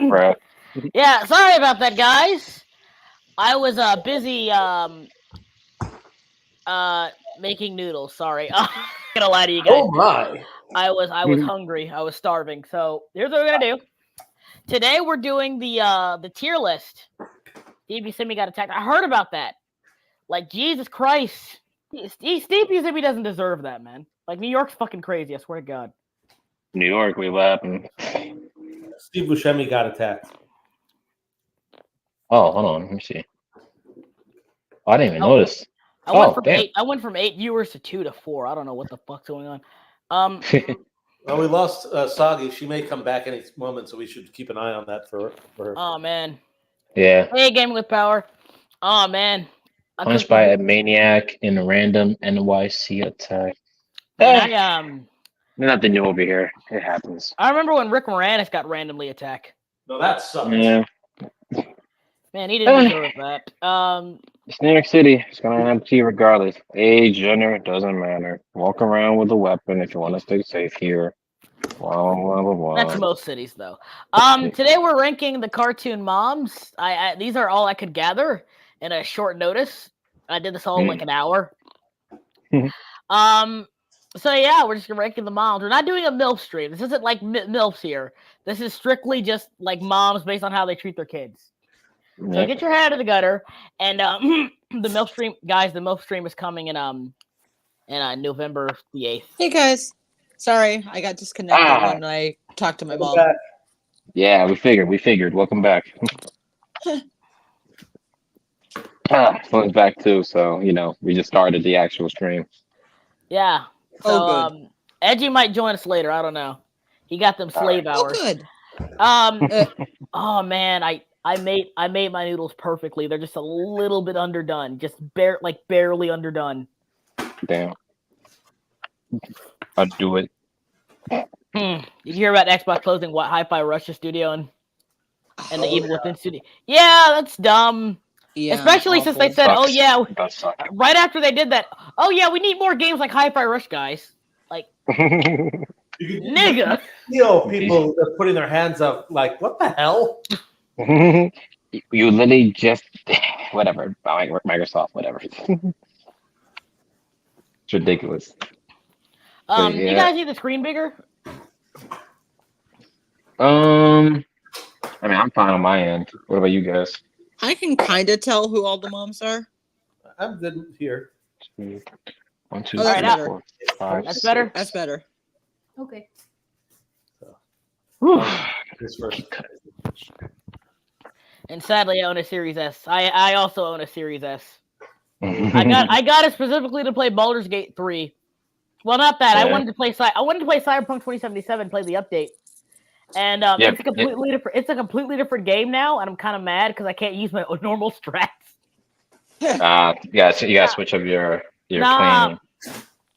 Right. Yeah, sorry about that, guys. I was busy making noodles. Sorry, I'm not gonna lie to you guys. Oh my! I was hungry. I was starving. So here's what we're gonna do. Today we're doing the tier list. Steve Buscemi got attacked. I heard about that. Like Jesus Christ, Steve Buscemi doesn't deserve that, man. Like New York's fucking crazy. I swear to God. New York, we happened. Steve Buscemi got attacked. Oh, hold on. Let me see. Oh, I didn't even notice. I went Oh, from damn. I went from 8 viewers to 2 to 4. I don't know what the fuck's going on. Well, we lost Sagi. She may come back any moment, so we should keep an eye on that for her. Oh man. Yeah. Hey, Gaming with Power. Oh man. Punched by a maniac in a random NYC attack. Man, Nothing new over here. It happens. I remember when Rick Moranis got randomly attacked. No, that sucks. Yeah. Man, he didn't deserve that. It's New York City. It's gonna happen to you regardless. Age, gender, doesn't matter. Walk around with a weapon if you want to stay safe here. Blah, blah, blah, blah. That's most cities, though. Today we're ranking the cartoon moms. These are all I could gather in a short notice. I did this all in like an hour. So yeah, we're just ranking the moms. We're not doing a MILF stream. This isn't like MILFs here. This is strictly just like moms based on how they treat their kids. So get your head out of the gutter. And the MILF stream, guys, the MILF stream is coming in November the 8th. Hey guys. Sorry, I got disconnected when I talked to my mom. Yeah, we figured. Welcome back. Phone's back too, so we just started the actual stream. Yeah. So Edgy might join us later. I don't know. He got them slave hours. Oh, good. Oh man, I made my noodles perfectly. They're just a little bit underdone, just barely underdone. Damn. I'll do it. Did you hear about Xbox closing Hi-Fi Russia studio and the Evil Within studio? Yeah, that's dumb. Yeah, especially since they said, Sucks. "Oh yeah," right after they did that. "Oh yeah, we need more games like Hi-Fi Rush, guys." Like, nigga. People are putting their hands up, like, what the hell? You literally just whatever. Microsoft, whatever. It's ridiculous. You guys need the screen bigger? I mean, I'm fine on my end. What about you guys? I can kind of tell who all the moms are. I'm good here. 1, 2, Oh, 3, that's 4, 5. That's better. That's better. Okay. And sadly, I own a Series S. I also own a Series S. I got it specifically to play Baldur's Gate 3. Well, not that. Yeah. I wanted to play Cyberpunk 2077, play the update. And it's a completely different. It's a completely different game now, and I'm kind of mad because I can't use my normal strats. Yeah, so you gotta switch up your planning.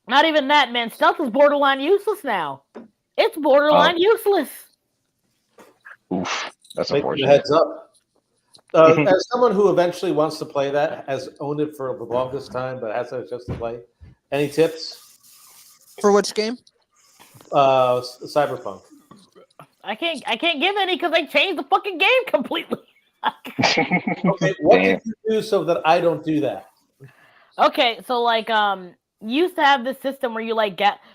Not even that, man. Stealth is borderline useless now. It's borderline useless. Oof, that's Make unfortunate. heads up. As someone who eventually wants to play that, has owned it for the longest time, but hasn't just to play. Any tips for which game? Cyberpunk. I can't give any because they changed the fucking game completely. Okay, what did you do so that I don't do that? Okay, so like used to have this system where you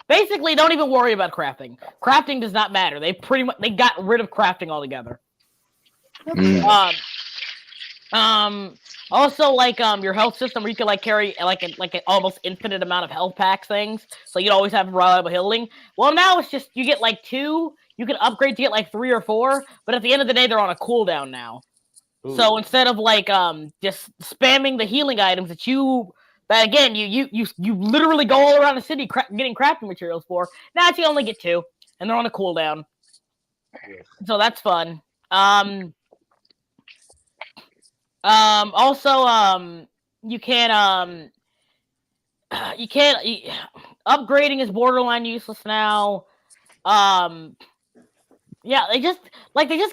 basically don't even worry about crafting. Crafting does not matter. They got rid of crafting altogether. Also your health system where you can carry an almost infinite amount of health packs things, so you'd always have reliable healing. Well, now it's just you get 2. You can upgrade to get 3 or 4, but at the end of the day, they're on a cooldown now. Ooh. So instead of just spamming the healing items that you literally go all around the city getting crafting materials for, now you only get 2, and they're on a cooldown. So that's fun. Also, you can't upgrading is borderline useless now. Yeah, they just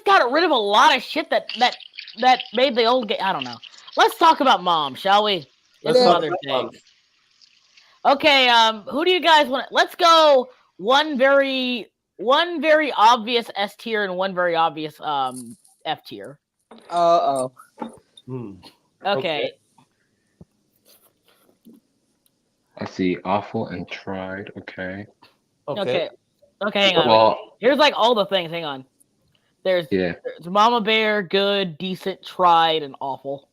got rid of a lot of shit that made the old game. I don't know. Let's talk about Mom, shall we? It's Mother's Day. Okay, who do you guys want? Let's go one very one very obvious S tier and one very obvious F tier. Oh. Hmm. Okay. I see awful and tried. Okay. Okay. Hang on. Well, Here's like all the things. Hang on. There's Mama Bear, good, decent, tried, and awful.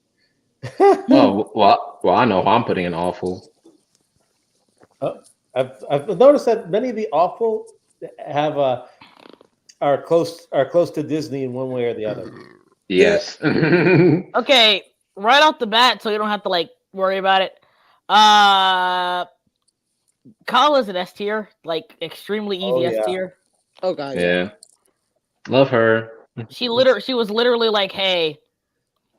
oh well, I know I'm putting in awful. I've noticed that many of the awful have are close to Disney in one way or the other. Yes. Okay, right off the bat, so you don't have to like worry about it. Kala's an S tier, like extremely easy S tier. Oh god. Yeah. Love her. She was literally like, hey,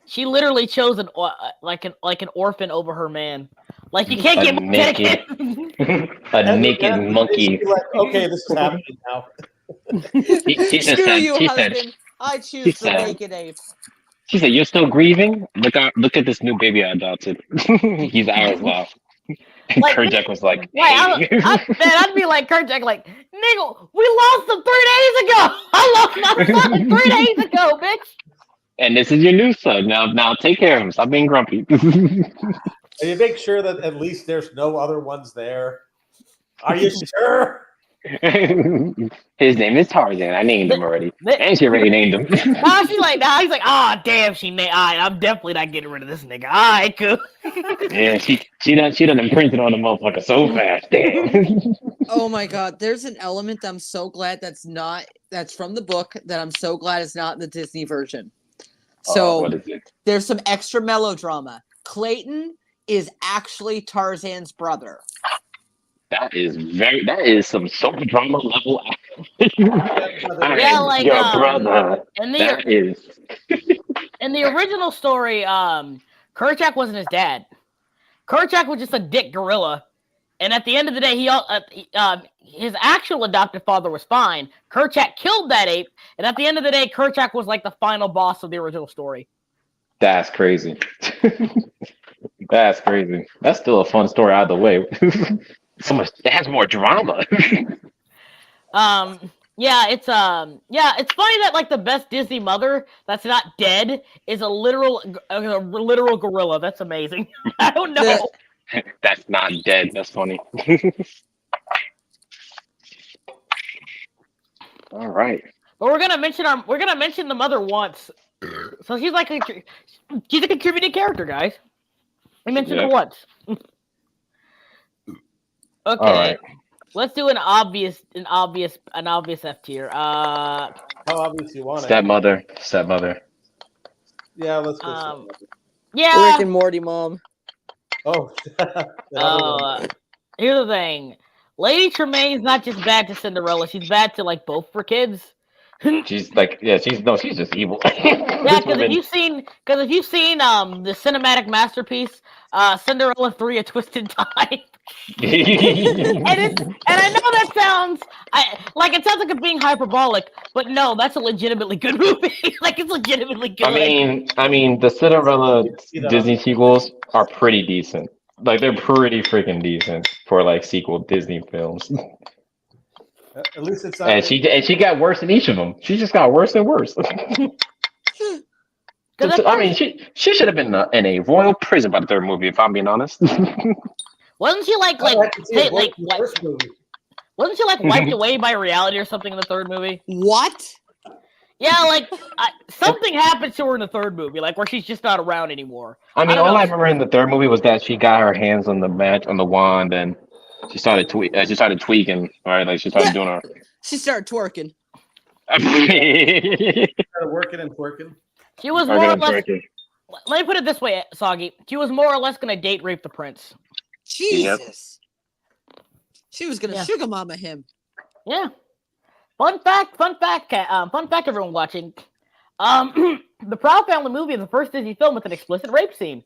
she literally chose an orphan over her man. Like you can't get more dedicated. A naked monkey. Like, okay, this is happening now. She just Screw said, you, she husband. said, I choose the naked ape. she said, you're still grieving? Look at this new baby I adopted. He's ours now. And Like, Kerjack was like, I'd be like Kerjack, like, nigga, we lost him 3 days ago. I lost my son 3 days ago, bitch. and this is your new son. Now take care of him. Stop being grumpy. And you make sure that at least there's no other ones there. Are you sure? His name is Tarzan. I named him already. And she already named him. He's like, ah, damn, I'm definitely not getting rid of this nigga. All right, cool. Yeah, she done imprinted on the motherfucker so fast. Damn. Oh my god, there's an element that I'm so glad that's from the book that I'm so glad it's not in the Disney version. So what is it? there's some extra melodrama. Clayton is actually Tarzan's brother. That is some soap drama level. Yeah, like your brother. in the original story, Kerchak wasn't his dad. Kerchak was just a dick gorilla, and at the end of the day, his actual adopted father was fine. Kerchak killed that ape, and at the end of the day, Kerchak was like the final boss of the original story. That's crazy. That's crazy. That's still a fun story either way. It has more drama. It's funny that like the best Disney mother that's not dead is a literal gorilla. That's amazing. I don't know. That's not dead. That's funny. All right. But we're gonna mention the mother once. So she's a contributing character, guys. We mentioned her once. Okay, right. Let's do an obvious F tier. How obvious you want it? Stepmother. Yeah, let's go. Yeah. Rick and Morty mom. Oh. Here's the thing. Lady Tremaine's not just bad to Cinderella. She's bad to like both for kids. She's just evil. Yeah, because if you've seen the cinematic masterpiece, Cinderella 3: A Twisted Time. and I know that sounds like it's being hyperbolic, but no, that's a legitimately good movie. Like it's legitimately good. I mean, the Cinderella Disney sequels are pretty decent. Like they're pretty freaking decent for like sequel Disney films. At least it's not. And she got worse in each of them. She just got worse and worse. I mean, she should have been in a royal prison by the third movie, if I'm being honest. Wasn't she wasn't she wiped away by reality or something in the third movie? What? Yeah, like something happened to her in the third movie, like where she's just not around anymore. I mean, all I remember in the third movie was that she got her hands on the wand and she started tweaking, right? Like she started doing her. She started twerking. Started working and twerking. She was more or less. Let me put it this way, Soggy. She was more or less gonna date rape the prince. Jesus. Yep. She was gonna sugar mama him. Yeah. Fun fact, everyone watching. The Proud Family movie is the first Disney film with an explicit rape scene.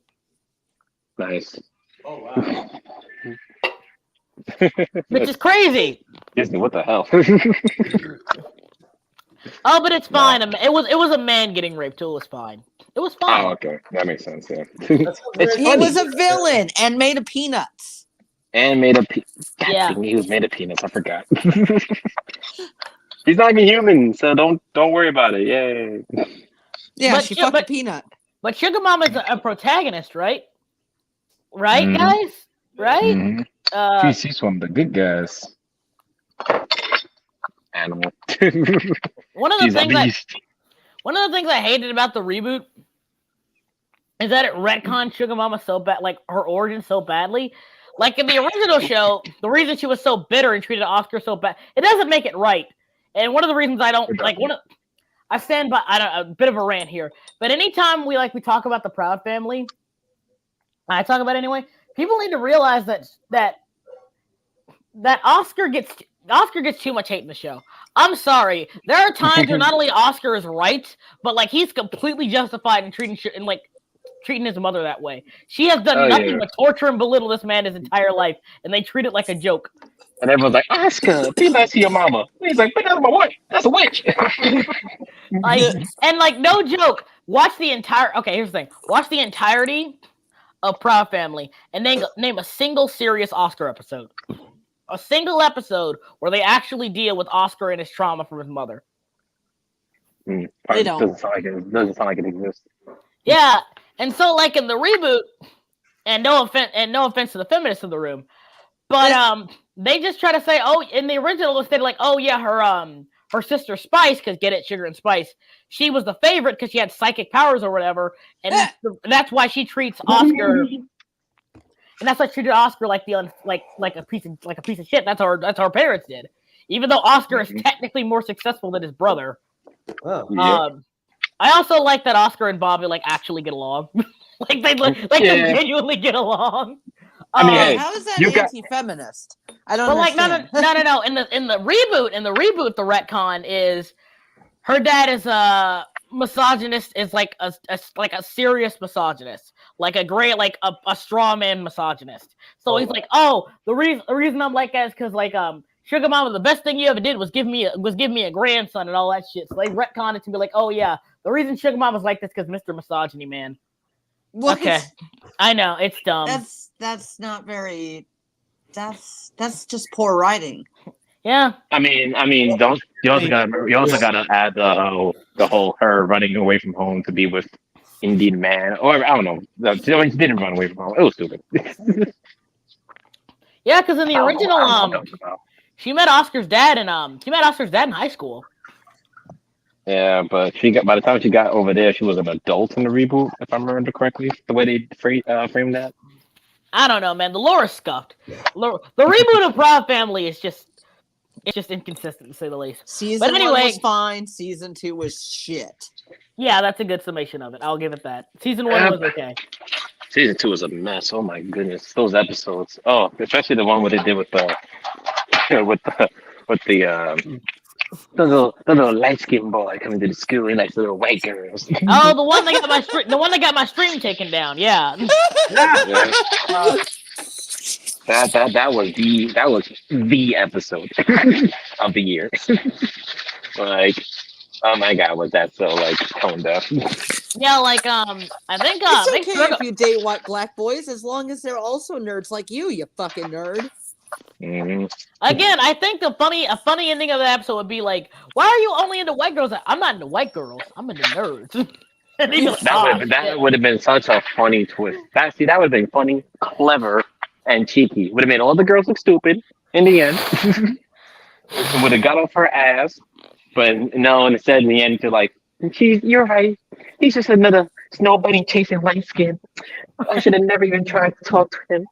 Nice. Oh wow. Which is crazy. Disney, what the hell? Oh, but it's fine. It was a man getting raped, so it was fine. It was fine. Oh, okay. That makes sense, yeah. He was a villain and made of peanuts. And made of Yeah. he was made of peanuts. I forgot. He's not even human, so don't worry about it. Yay. Yeah, But she yeah, fucked but- a peanut. But Sugar Mama's a protagonist, right? Right, Mhm. guys? Right? Mhm. She's one of the good guys. Animal. One of the She's a things I beast. one of the things I hated about the reboot is that it retconned Sugar Mama so bad, like her origin so badly. Like in the original show, the reason she was so bitter and treated Oscar so bad, it doesn't make it right. And one of the reasons I don't It like I stand by. I don't a bit of a rant here, but anytime we talk about the Proud Family, I talk about it anyway. People need to realize that Oscar gets too much hate in the show. I'm sorry. There are times where not only Oscar is right, but like he's completely justified in treating his mother that way. She has done nothing but torture and belittle this man his entire life, and they treat it like a joke. And everyone's like, Oscar, be nice to your mama. He's like, but that's my wife. That's a witch. And no joke. Watch the entire. Okay, here's the thing. Watch the entirety of Proud Family and name a single serious Oscar episode. A single episode where they actually deal with Oscar and his trauma from his mother. They don't. Doesn't sound like it exists. Yeah, and so like in the reboot, and no offense to the feminists in the room, but they just try to say, oh, in the original they like, oh yeah, her sister Spice, because get it, Sugar and Spice, she was the favorite because she had psychic powers or whatever, and that's why she treats Oscar. And that's why she treated Oscar like a piece of shit. That's how her parents did. Even though Oscar is technically more successful than his brother. Oh. Yeah. I also like that Oscar and Bobby actually get along. they genuinely get along. I mean, hey, how is that you got- anti-feminist? I don't But understand. no. In the reboot, the retcon is her dad is a misogynist, is like a serious misogynist, like a great a straw man misogynist. So he's like, oh, the reason I'm like that is because Sugar Mama, the best thing you ever did was give me a grandson and all that shit. So they retconned it to be like, oh yeah, the reason Sugar Mama's like this because Mr. Misogyny Man. What? Okay, I know it's dumb. That's not very. That's just poor writing. Yeah. I mean, you also gotta add the whole her running away from home to be with Indeed Man, or I don't know. She didn't run away from home. It was stupid. Yeah, because in the original, I don't know what that was about. she met Oscar's dad in high school. Yeah, but by the time she got over there, she was an adult in the reboot, if I remember correctly. The way they framed that. I don't know, man. The lore is scuffed. The reboot of Proud Family is just inconsistent to say the least. Season anyway- 1 was fine. Season 2 was shit. Yeah, that's a good summation of it. I'll give it that. Season 1 was okay. Season 2 was a mess. Oh my goodness, those episodes. Oh, especially the one where they did with the little light skinned boy coming to the school. He likes the little white girls. Oh, the one that got my stream taken down. Yeah. Yeah. That was the episode of the year. Oh my god, was that so toned down? Yeah, I think It's okay Sugar- if you date white black boys as long as they're also nerds like you fucking nerd. Mm-hmm. Again, I think a funny ending of the episode would be like, why are you only into white girls? I'm not into white girls. I'm into nerds. And they'd be like, That would have been such a funny twist. That would have been funny, clever, and cheeky. Would have made all the girls look stupid in the end. It would have got off her ass, but no, instead in the end to you're right. He's just another snow bunny chasing light skin. I should have never even tried to talk to him.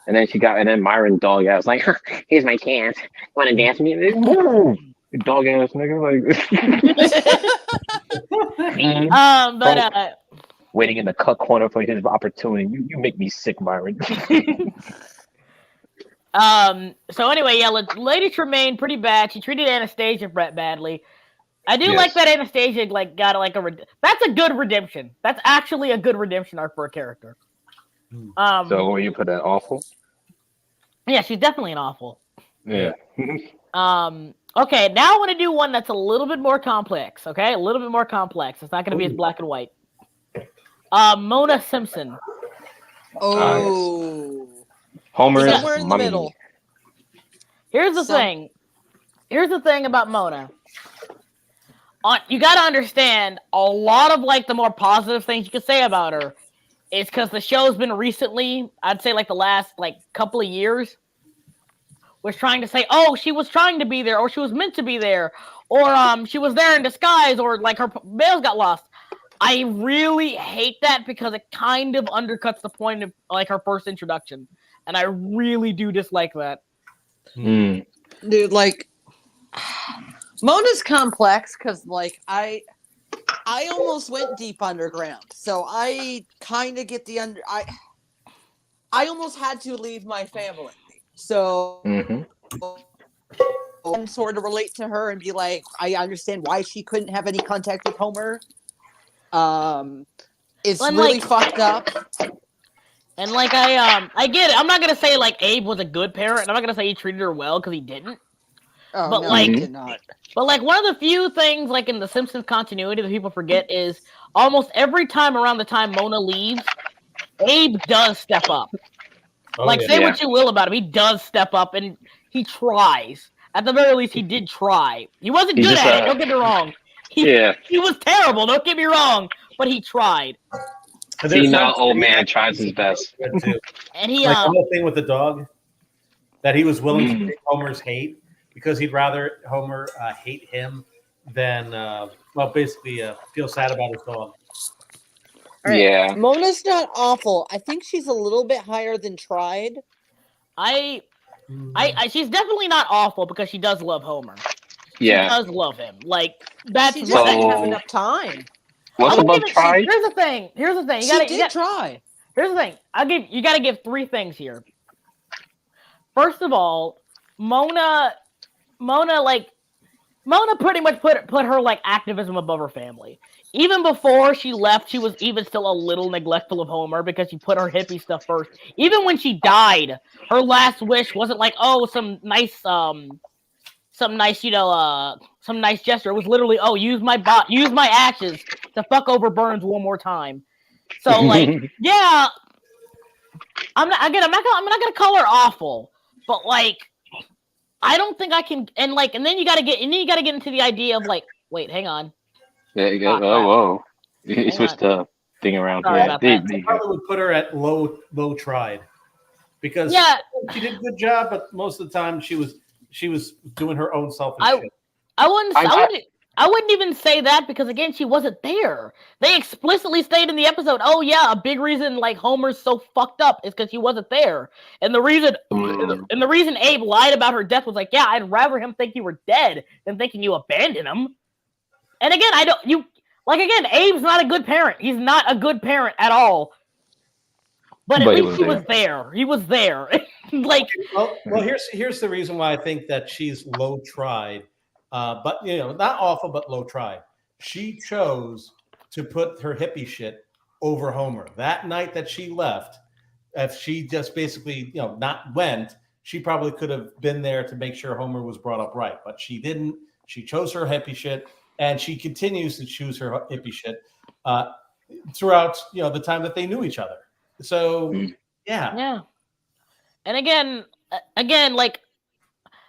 And then Myron dog ass like, here's my chance. Want to dance with me? Woo! Dog ass nigga waiting in the cut corner for his opportunity. You make me sick, Myron. So anyway, yeah, Lady Tremaine pretty bad. She treated Anastasia badly. I do like that Anastasia got that's a good redemption. That's actually a good redemption arc for a character. So will you put that awful? Yeah, she's definitely an awful. Yeah. Okay, now I want to do one that's a little bit more complex. Okay, a little bit more complex. It's not going to be as black and white. Mona Simpson. Oh. Homer Somewhere in the mummy. middle. Here's the thing. here's the thing about Mona. You got to understand a lot of like the more positive things you could say about her is because the show's been recently, I'd say like the last like couple of years, was trying to say, oh, she was trying to be there, or she was meant to be there, or she was there in disguise, or like her mails got lost. I really hate that because it kind of undercuts the point of like her first introduction, and I really do dislike that. Mm. Dude, like Mona's complex because like I almost went deep underground, so I kind of get the I almost had to leave my family, so and sort of relate to her and be like, I understand why she couldn't have any contact with Homer. It's And, really like, fucked up. And like I get it. I'm not gonna say like Abe was a good parent. I'm not gonna say he treated her well because he didn't. Oh, But, no, like- he did not. But like one of the few things like in the Simpsons continuity that people forget is almost every time around the time Mona leaves, Abe does step up. Oh, Like yeah. say what you will about him, he does step up and he tries. At the very least, he did try. He wasn't He's good just at it. a- Don't get me wrong. Yeah. He was terrible. Don't get me wrong. But he tried, And See, there's now some- old man tries his best. Good, too. and he Like the whole thing with the dog, that he was willing to Mm. take Homer's hate because he'd rather Homer hate him than, basically feel sad about his dog. All right. Yeah. Mona's not awful. I think she's a little bit higher than tried. I she's definitely not awful because she does love Homer. She Yeah. does love him. Like that's She just So- didn't have enough time. What's I would above give it- tried? Here's the thing. Here's the thing. She did try. Here's the thing. You got to give three things here. First of all, Mona pretty much put her like activism above her family. Even before she left, she was even still a little neglectful of Homer because she put her hippie stuff first. Even when she died, her last wish wasn't like, oh, some nice gesture. It was literally, oh, use my ashes to fuck over Burns one more time. So like, yeah, I'm not gonna call her awful, but like, I don't think I can. And then you gotta get into the idea of like, wait, hang on. Yeah, you got, Oh, whoa. You Hang switched the thing around. Sorry Yeah, about there that. you I go. probably would put her at low tried because Yeah, she did a good job, but most of the time she was doing her own selfish I- shit. I wouldn't even say that because again, she wasn't there. They explicitly stated in the episode, "Oh yeah, a big reason like Homer's so fucked up is because he wasn't there." And the reason Abe lied about her death was like, "Yeah, I'd rather him think you were dead than thinking you abandoned him." And again, Abe's not a good parent. He's not a good parent at all. But at But he least was he was there. He was there. Like, Well, here's the reason why I think that she's low tried, but not awful, but low tried. She chose to put her hippie shit over Homer that night that she left. If she just basically not went, she probably could have been there to make sure Homer was brought up right, but she didn't. She chose her hippie shit, and she continues to choose her hippie shit throughout the time that they knew each other. So yeah. yeah. And again, like,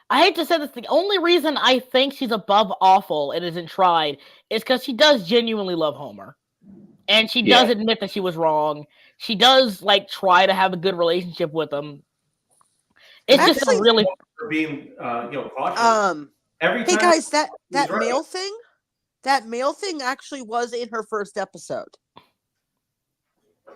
I hate to say this, the only reason I think she's above awful and isn't tried is because she does genuinely love Homer. And she does admit that she was wrong. She does, like, try to have a good relationship with him. It's just a Actually- really... For being cautious. Every Hey time guys, that He's right. mail thing actually was in her first episode.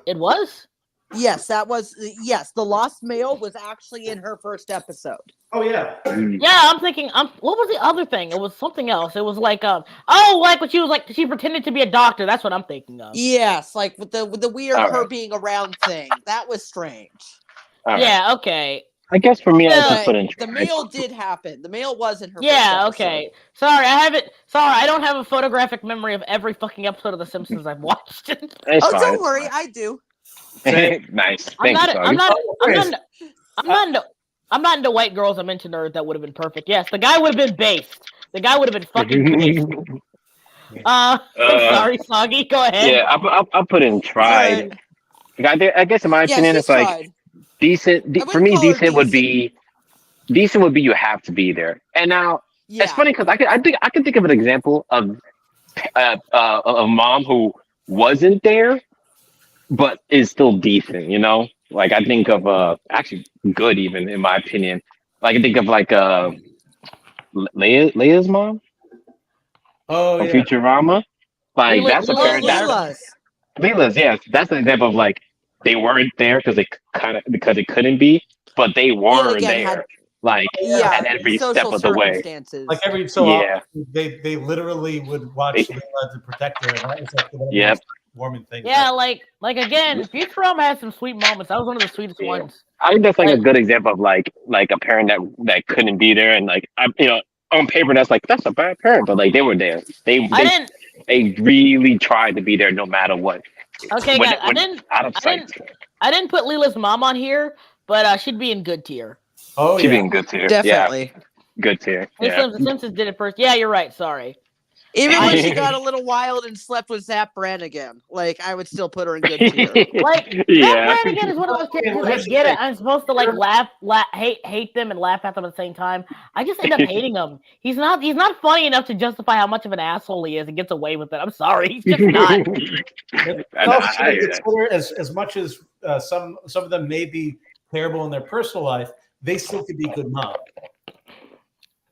It was? Yes, the lost mail was actually in her first episode. Oh yeah. Yeah, I'm thinking, what was the other thing? It was something else. It was like, like when she was like, she pretended to be a doctor. That's what I'm thinking of. Yes, like with the weird All her right. being around thing. That was strange. All right. Yeah, okay. I guess for me, I But just put in the mail did happen. The mail was in her Yeah, first episode. okay. Sorry, I don't have a photographic memory of every fucking episode of The Simpsons I've watched. It's Oh, fine, don't it's worry, fine. I do. Nice. Thank you, Soggy. I'm not into white girls. I'm into nerds. That would have been perfect. Yes, the guy would have been based. The guy would have been fucking based. Sorry, Soggy. Go ahead. Yeah, I'll put in tried. I guess in my opinion, she's it's like tried. decent. I For me, wouldn't call her decent would be you have to be there. And now Yeah. It's funny because I could think of an example of a mom who wasn't there but is still decent. You know, like I think of actually good even in my opinion. Like I think of like Leia's mom Oh from yeah. Futurama. Like Leela- that's a Leela- Oh, parent that Leela's. Leela's, yes, that's an example of like they weren't there because it couldn't be, but they were Leela again had there, like yeah at every step social of the way. circumstances. Like every so Yeah, often, they literally would watch They- Leela to protect her, and that was like the most Yep. warming thing. Yeah, like again, Futurama has some sweet moments. That was one of the sweetest Yeah. ones. I think that's like a Like- good example of like a parent that couldn't be there, and like on paper that's a bad parent, but like they were there. I They really tried to be there no matter what. Okay, When- guys, when out of sight. I didn't put Leela's mom on here, but she'd be in good tier. Oh She's yeah. being good tier. Definitely. Yeah, good tier. The Yeah. Simpsons did it first. Yeah, you're right. Sorry. Even when she got a little wild and slept with Zap Brannigan, like I would still put her in good tier. Like Yeah. that Brannigan is one of those characters. I get it. I'm supposed to like laugh, hate them, and laugh at them at the same time. I just end up hating him. He's not funny enough to justify how much of an asshole he is and gets away with it. I'm sorry, he's just not. I hear that. Consider as much as some of them may be terrible in their personal life, they still could be good moms.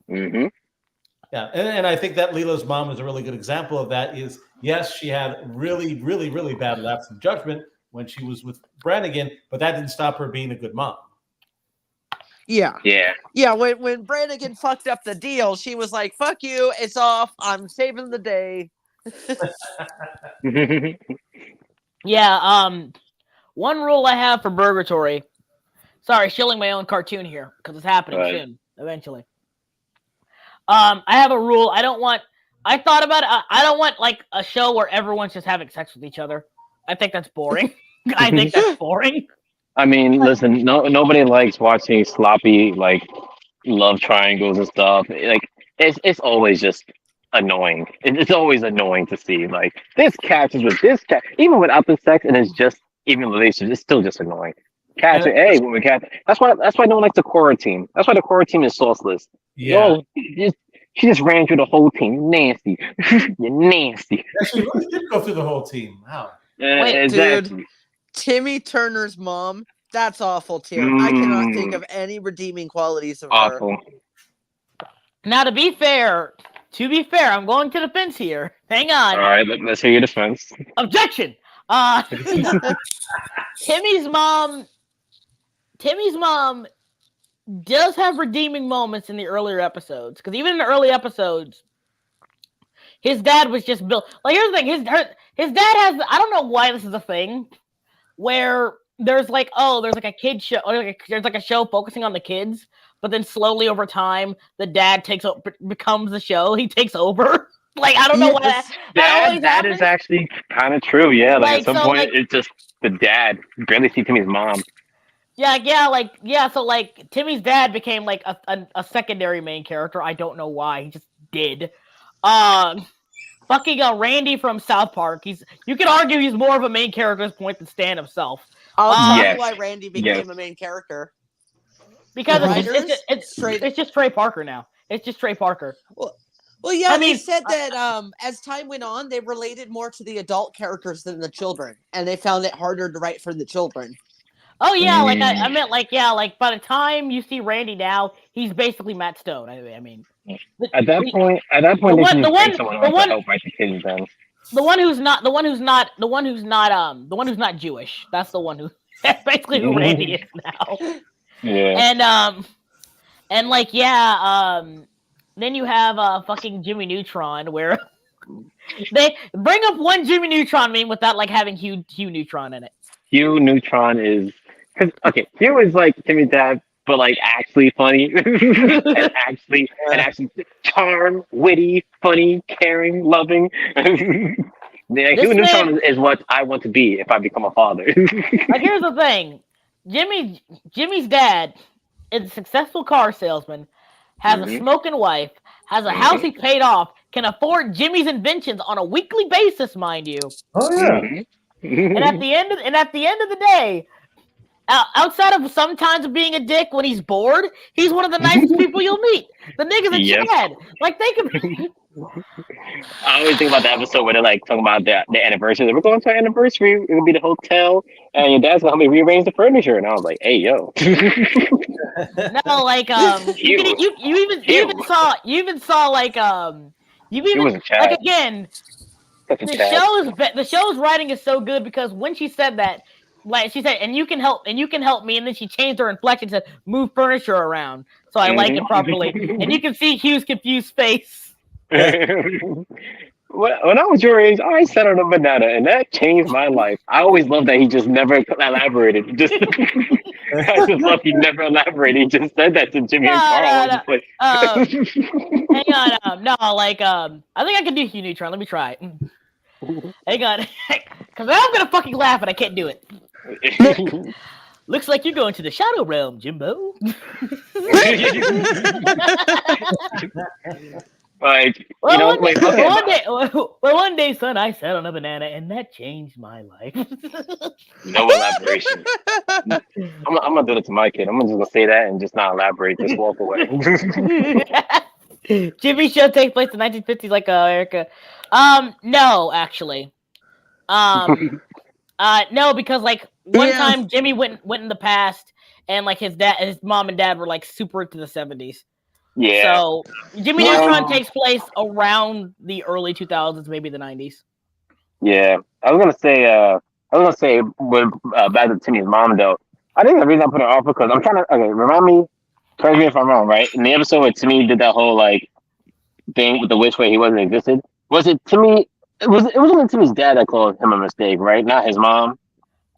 Mm-hmm. Yeah, and I think that Leela's mom is a really good example of that. Is yes, she had really, really, really bad lapse in judgment when she was with Brannigan, but that didn't stop her being a good mom. Yeah. Yeah. Yeah, when Brannigan fucked up the deal, she was like, fuck you, it's off. I'm saving the day. Yeah. One rule I have for Burgatory. Sorry, shilling my own cartoon here because it's happening Right. soon. Eventually. I have a rule. I thought about it. I don't want like a show where everyone's just having sex with each other. I think that's boring. I think that's boring. I mean, listen, nobody likes watching sloppy like love triangles and stuff. Like it's always just annoying. It's always annoying to see like this catches with this cat, even without the sex, and it's just even relationships. It's still just annoying. Catch it, hey, when we catch. That's why no one likes the Korra team. That's why the Korra team is sauceless. Yeah, Yo, she just ran through the whole team. Nasty. You're nasty. she really did go through the whole team. Wow. Wait, Exactly. dude. Timmy Turner's mom, that's awful too. I cannot think Mm. of any redeeming qualities of her. Awful. Now, to be fair, I'm going to the fence here. Hang on. All right, let's hear your defense. Objection. Timmy's mom does have redeeming moments in the earlier episodes, because even in the early episodes, his dad was just built. Like, here's the thing: his dad has. I don't know why this is a thing, where there's like a kid show, or there's like a show focusing on the kids, but then slowly over time, the dad becomes the show. He takes over. Like, I don't know why that always That is happens. actually kind of true. Yeah, like at some so, point, like- it's just the dad. You barely see Timmy's mom. So like Timmy's dad became like a secondary main character. I don't know why. He just did. Fucking Randy from South Park. You could argue he's more of a main character at this point than Stan himself. I'll tell Yes. you why Randy became Yes. a main character. Because The it's writers? it's just Trey Parker now. It's just Trey Parker. Well, yeah, I they mean, said that as time went on, they related more to the adult characters than the children, and they found it harder to write for the children. Oh yeah, like I meant like by the time you see Randy now, he's basically Matt Stone. I mean, At that point, the they one- should the just one- bring someone the on one- to help write the kids then. the one who's not Jewish. That's the one who. That's basically who Randy is now. Yeah. And then you have fucking Jimmy Neutron, where they bring up one Jimmy Neutron meme without like having Hugh Neutron in it. Hugh Neutron is Hugh is like Timmy's dad, but like actually funny and actually charm, witty, funny, caring, loving. Yeah, Hugh Neutron is what I want to be if I become a father. Like, here's the thing: Jimmy's dad is a successful car salesman, has a smoking wife, has a house he paid off, can afford Jimmy's inventions on a weekly basis, mind you. Oh yeah. And at the end of the day, outside of sometimes being a dick when he's bored, he's one of the nicest people you'll meet. The nigga's a Yep. Chad. Like they could. I always think about the episode where they're like talking about the anniversary. We're going to our anniversary. It would be the hotel, and your dad's gonna help me rearrange the furniture. And I was like, "Hey, yo." No, like you even saw like you He was even a Chad. like again. Such a The Chad. show's writing is so good because when she said that, like she said, and you can help me, and then she changed her inflection, said move furniture around, so I like it properly, and you can see Hugh's confused face. When I was your age, I sat on a banana, and that changed my life. I always loved that he just never elaborated. Just I just love he never elaborated. He just said that to Jimmy and Carl. I was just like, Hang on, no, like I think I can do Hugh Neutron. Let me try. Hang on, because I'm gonna fucking laugh and I can't do it. Looks like you're going to the Shadow Realm, Jimbo. like, Well, wait, okay. one day, son, I sat on a banana and that changed my life. No elaboration. I'm gonna do it to my kid. I'm just gonna say that and just not elaborate. Just walk away. Jimmy show takes place in 1950s, like Erica. No, actually. No, because like one time Jimmy went in the past, and like his mom and dad were like super into the 70s. Yeah. So Jimmy Neutron takes place around the early 2000s, maybe the 90s. Yeah, I was gonna say when back to Timmy's mom though. I think the reason I put her off because I'm trying to remind me, correct me if I'm wrong, right? In the episode where Timmy did that whole like thing with the witch where he wasn't existed, was it Timmy? It was only Timmy's dad that called him a mistake, right? Not his mom.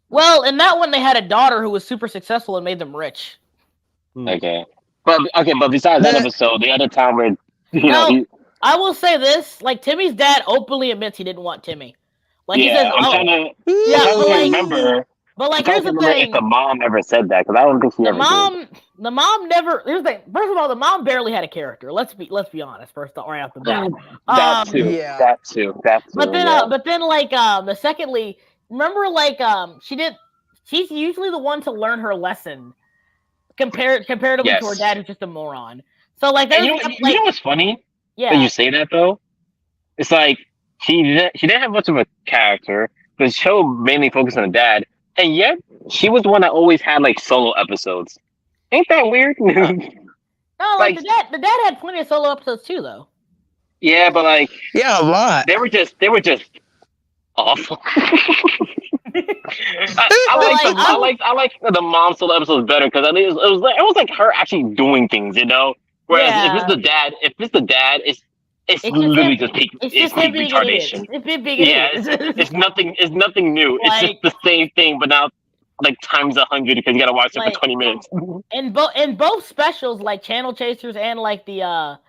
Well, in that one, they had a daughter who was super successful and made them rich. Okay, but besides that episode, the other time where I will say this: like Timmy's dad openly admits he didn't want Timmy. Like he says, I'm trying to remember. But like, here's the thing: if the mom ever said that, because I don't think she ever did. The mom never. Here's the thing. First of all, the mom barely had a character. Let's be honest. First, right off the bat. That too. But then, like, secondly, remember, like, she's usually the one to learn her lesson, comparatively to her dad, who's just a moron. So, like, you know what's funny? Yeah. When you say that though, it's like she didn't have much of a character. The show mainly focused on the dad, and yet she was the one that always had like solo episodes. Ain't that weird? No, like the dad had plenty of solo episodes too, though. Yeah, but like a lot. They were just awful. I like the mom solo episodes better because I think it was like her actually doing things, you know. Whereas if it's the dad, it's literally just peak retardation. It's nothing new. Like, it's just the same thing, but now like times 100 because you gotta watch it for 20 minutes. In both specials, like Channel Chasers and like the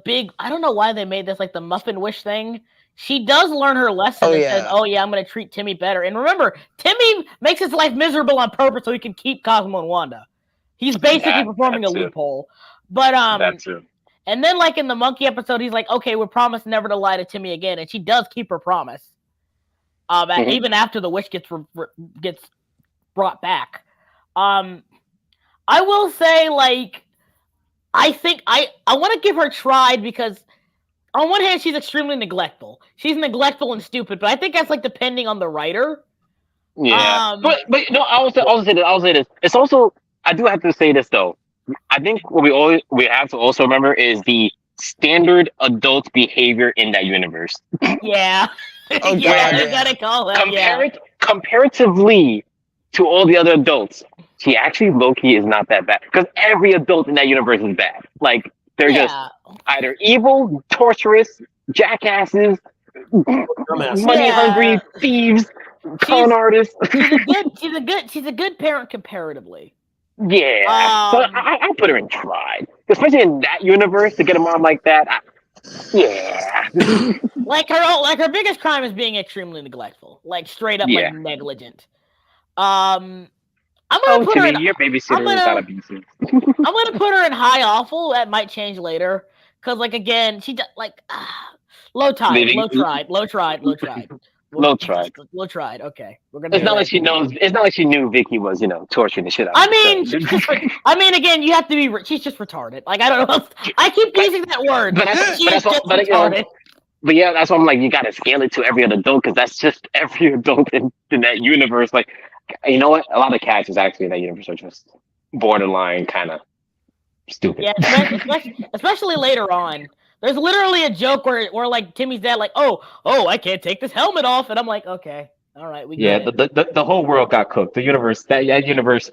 big, I don't know why they made this like the Muffin Wish thing. She does learn her lesson and says, "Oh yeah, I'm gonna treat Timmy better." And remember, Timmy makes his life miserable on purpose so he can keep Cosmo and Wanda. He's basically performing a loophole. But that too. And then like in the monkey episode, he's like, "Okay, we promise never to lie to Timmy again," and she does keep her promise. Even after the wish gets brought back. I will say, like, I think I want to give her tried because on one hand she's extremely neglectful. She's neglectful and stupid, but I think that's like depending on the writer. Yeah, but no, I'll say this. It's also, I do have to say this though. I think what we have to also remember is the standard adult behavior in that universe. Yeah. Oh, yeah, you gotta call that. Comparatively to all the other adults, she actually low-key is not that bad. Because every adult in that universe is bad. Like, they're just either evil, torturous, jackasses, money-hungry thieves, con artists. She's a good parent comparatively. Yeah. So I put her in tried. Especially in that universe, to get a mom like that. Like her biggest crime is being extremely neglectful. Like straight up like negligent. I'm gonna put her in your babysitter without abusive. I'm gonna put her in high awful. That might change later. Cause like again, she like low tried. Low tried. Low tried. Okay, we're gonna. It's not like she knows. It's not like she knew Vicky was, torturing the shit out. I of mean, her. I mean, again, you have to be. She's just retarded. Like I don't know. I keep using that word. But that's, She's but that's just what, but, retarded. but yeah, that's why I'm like, you gotta scale it to every other adult because that's just every adult in that universe. Like, you know what? A lot of cats is actually in that universe are just borderline kind of stupid. Yeah, especially later on. There's literally a joke where like Timmy's dad like, oh, I can't take this helmet off, and I'm like, okay, all right, we Yeah, get it. the whole world got cooked. The universe, that universe.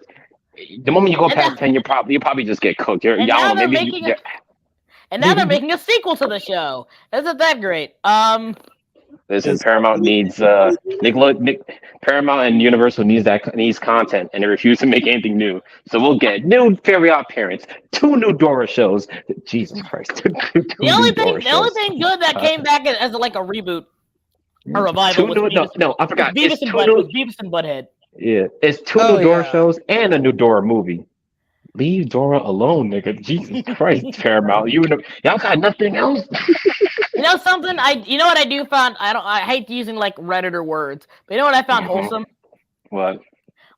The moment you go past 10, you probably just get cooked. And now they're making a sequel to the show. Isn't that great? Listen, Paramount needs Paramount and Universal needs content, and they refuse to make anything new. So we'll get new Fairy Odd Parents, 2 new Dora shows. Jesus Christ! The only thing good that came back as like a reboot, a revival. I forgot. Beavis and Butthead. Yeah, it's 2 new Dora shows and a new Dora movie. Leave Dora alone, nigga. Jesus Christ, Paramount. Y'all got nothing else. You know something? You know what I do find? I hate using like Redditor words, but you know what I found wholesome? What?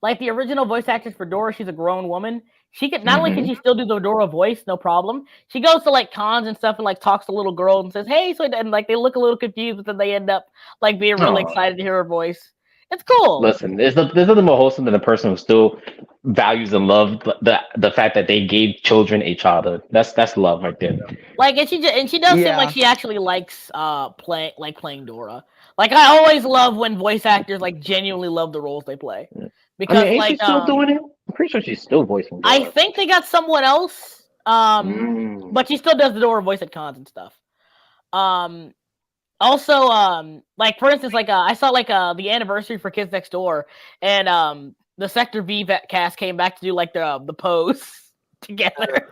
Like the original voice actress for Dora, she's a grown woman. She can not only can she still do the Dora voice, no problem. She goes to like cons and stuff and like talks to little girls and says, "Hey," and like they look a little confused, but then they end up like being really excited to hear her voice. It's cool. Listen, there's nothing more wholesome than a person who still values and loves the fact that they gave children a childhood. That's love right there. Like, and she does seem like she actually likes playing Dora. Like, I always love when voice actors like genuinely love the roles they play. Because ain't she still doing it? I'm pretty sure she's still voicing Dora. I think they got someone else. But she still does the Dora voice at cons and stuff. Also, like for instance, like I saw like the anniversary for Kids Next Door, and the Sector V cast came back to do like the pose together.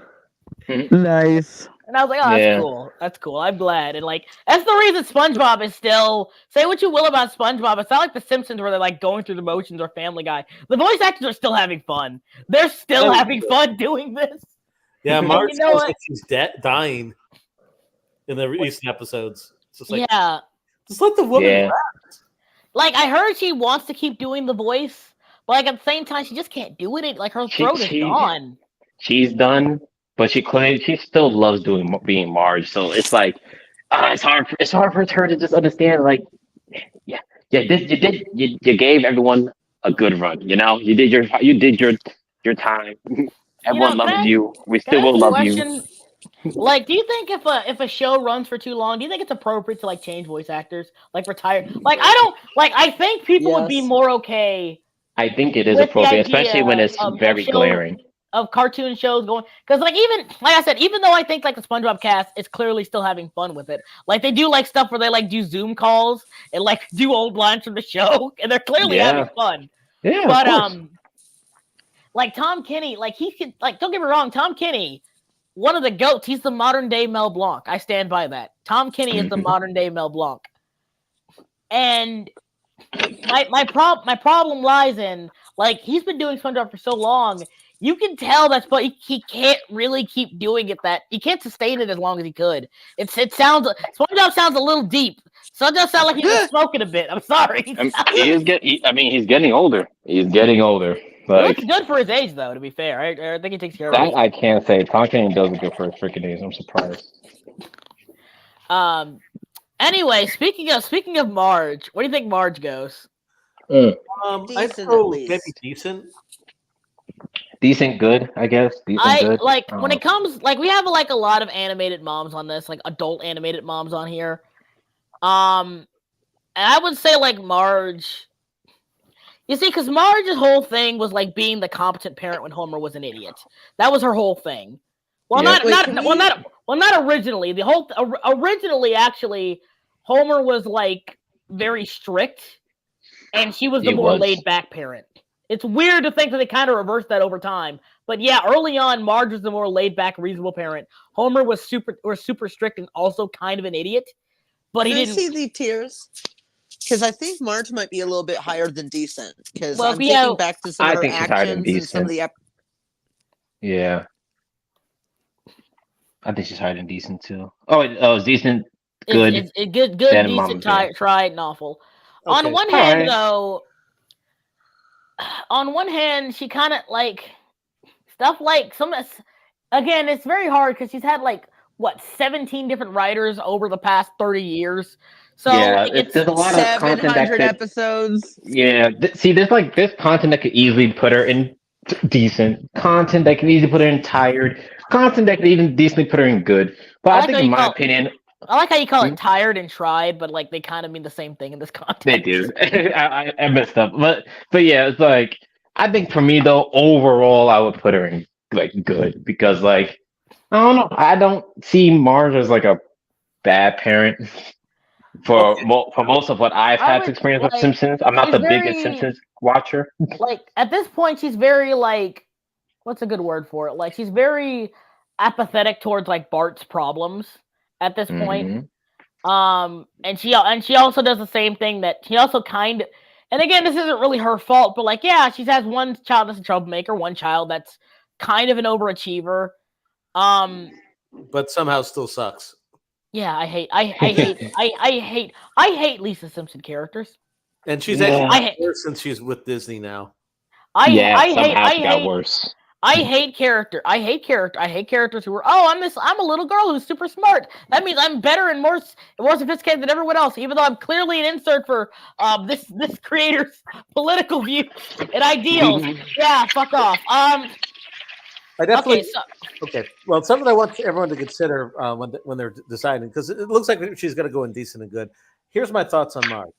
Nice. And I was like, oh, that's cool. That's cool. I'm glad. And like that's the reason SpongeBob is still. Say what you will about SpongeBob, it's not like The Simpsons where they're like going through the motions or Family Guy. The voice actors are still having fun. They're still having fun doing this. Yeah, Marge feels like she's dying in the recent episodes. Just like, just let the woman rest. Like I heard she wants to keep doing the voice, but like at the same time she just can't do it. Like her throat is gone. She's done, but she still loves being Marge. So it's like it's hard for her to just understand. Like, you gave everyone a good run. You did your time. Everyone loves you. We still will love you. Like, do you think if a show runs for too long, do you think it's appropriate to like change voice actors, like retire? Like, I think people would be more okay. I think it is appropriate, especially when it's very glaring. Of cartoon shows going, because like I said, even though I think like the SpongeBob cast is clearly still having fun with it, like they do like stuff where they like do Zoom calls and like do old lines from the show, and they're clearly having fun. Yeah, but like Tom Kenny, like he could like don't get me wrong, Tom Kenny. One of the GOATs. He's the modern day Mel Blanc. I stand by that. Tom Kenny is the modern day Mel Blanc. And my problem lies in like he's been doing SpongeBob for so long. You can tell but he can't really keep doing it. That he can't sustain it as long as he could. SpongeBob sounds a little deep. SpongeBob sounds like he's been smoking a bit. I'm sorry. He's getting older. He's getting older. Like, good for his age, though. To be fair, I think he takes care of it. I can't say. Tom Kenny does it good for his freaking age. I'm surprised. Anyway, speaking of Marge, where do you think Marge goes? I throw maybe decent. Decent, good, I guess. Decent, good. Like when it comes, like we have like a lot of animated moms on this, like adult animated moms on here. And I would say like Marge. You see, because Marge's whole thing was like being the competent parent when Homer was an idiot. That was her whole thing. Well, not originally. Originally, actually, Homer was like very strict, and she was the more laid back parent. It's weird to think that they kind of reversed that over time, but yeah, early on, Marge was the more laid back, reasonable parent. Homer was super strict and also kind of an idiot, but he didn't see the tiers. Because I think Marge might be a little bit higher than decent. Because I'm thinking back to some of her actions and some of the yeah. I think she's higher than decent too. Oh, it's decent, good. It's good, decent, tried, and awful. On one All hand, right. though, on one hand, she kind of like stuff like some. Again, it's very hard because she's had like what 17 different writers over the past 30 years. So Yeah, like, it's there's a lot of content that 700 could. episodes. Yeah, see, there's content that could easily put her in decent, content that could easily put her in tired, content that could even decently put her in good. But I like think, how in you my call opinion, I like how you call Hmm? it tired and tried, but like they kind of mean the same thing in this context. they do. I messed up, but yeah, it's like I think for me though, overall, I would put her in like good because like I don't know, I don't see Marge as like a bad parent. For for most of what I've I had to would experience with like. Simpsons, I'm not She's the biggest very Simpsons watcher. like at this point. She's very like what's a good word for it? Like she's very apathetic towards like Bart's problems at this point. Mhm. And she also does the same thing that she also kind of. And again, this isn't really her fault, but like yeah, she has one child that's a troublemaker, one child that's kind of an overachiever. But somehow still sucks. Yeah, I hate Lisa Simpson characters. And she's Yeah. actually I hate worse since she's with Disney now. Yeah, I somehow she got hate worse. I hate character. I hate characters who are I'm a little girl who's super smart. That means I'm better and more sophisticated than everyone else, even though I'm clearly an insert for this creator's political view and ideals. Yeah, fuck off. I definitely Okay, so okay. Well, something I want everyone to consider when they're deciding because it looks like she's going to go in decent and good. Here's my thoughts on Marge.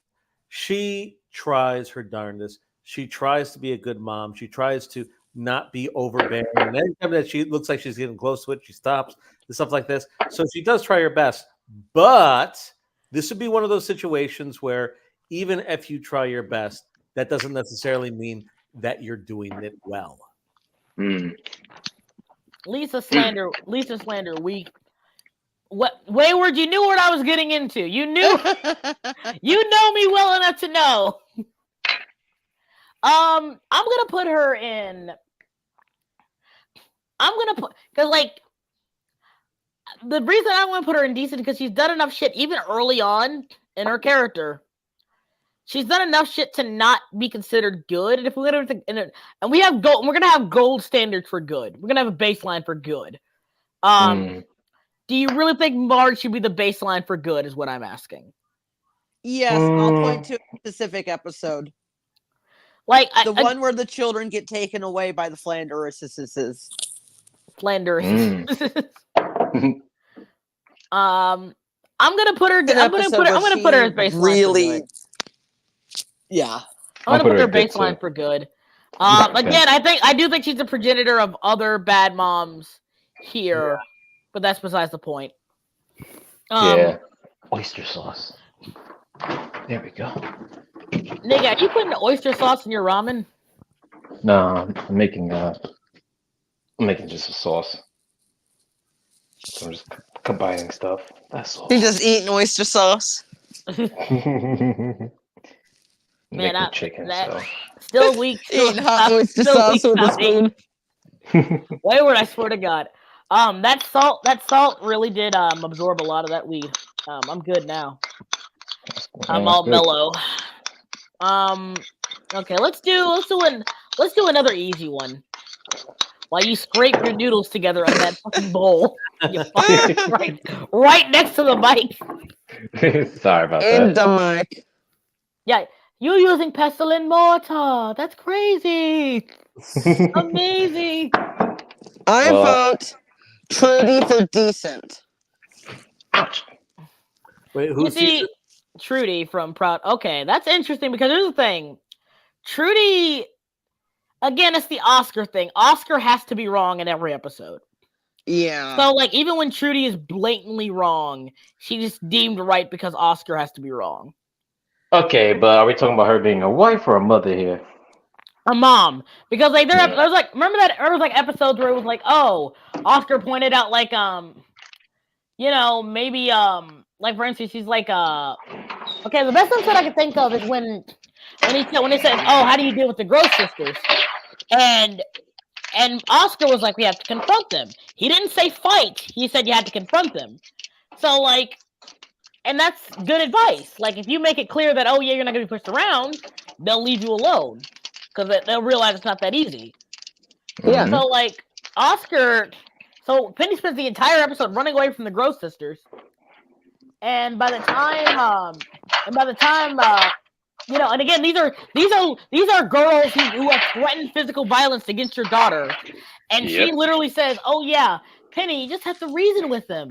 She tries her darndest. She tries to be a good mom. She tries to not be overbearing. And anytime that she looks like she's getting close to it, she stops and stuff like this. So she does try her best. But this would be one of those situations where even if you try your best, that doesn't necessarily mean that you're doing it well. Mm. Lisa slander week. What Wayward? You knew what I was getting into. You knew you know me well enough to know. I'm gonna put her in. Because like the reason I want to put her in decent because she's done enough shit even early on in her character. She's done enough shit to not be considered good. And if we're gonna and we have gold, we're gonna have gold standards for good. We're gonna have a baseline for good. Do you really think Marge should be the baseline for good? Is what I'm asking. Yes, I'll point to a specific episode. Like the one where the children get taken away by the Flanderuses. Flanders. I'm gonna put her. I'm gonna put her as baseline. Really. Yeah. I'm gonna put her baseline for good. Again, I do think she's a progenitor of other bad moms here, but that's besides the point. Yeah. Oyster sauce. There we go. Nigga, are you putting oyster sauce in your ramen? No, I'm making just a sauce. So I'm just combining stuff. That's all. You're just eating oyster sauce. Man, chicken. So. Still weak. Eating hot oyster sauce with a spoon. Wayward, I swear to God. That salt really did absorb a lot of that weed. I'm good now. I'm all mellow. Okay, let's do another easy one. While you scrape your noodles together on that fucking bowl, you right next to the mic. Sorry about that. The mic. Yeah, you using pestle and mortar. That's crazy. Amazing. I vote Trudy for decent. Ouch. Wait, who's Trudy from Proud? Okay, that's interesting because here's the thing. Trudy, again, it's the Oscar thing. Oscar has to be wrong in every episode. Yeah. So, like, even when Trudy is blatantly wrong, she's just deemed right because Oscar has to be wrong. Okay, but are we talking about her being a wife or a mother here? A mom, because like there was like remember there was like episodes where it was like, oh, Oscar pointed out like maybe like for instance she's like okay, the best episode I can think of is when he said, oh, how do you deal with the Gross sisters? And Oscar was like, we have to confront them. He didn't say fight. He said you had to confront them. So like And that's good advice. Like, if you make it clear that, oh, yeah, you're not going to be pushed around, they'll leave you alone. Because they'll realize it's not that easy. Yeah. So, like, Oscar... So, Penny spends the entire episode running away from the Gross sisters. And by the time... you know, and again, these are girls who have threatened physical violence against your daughter. And she literally says, oh, yeah, Penny, you just have to reason with them.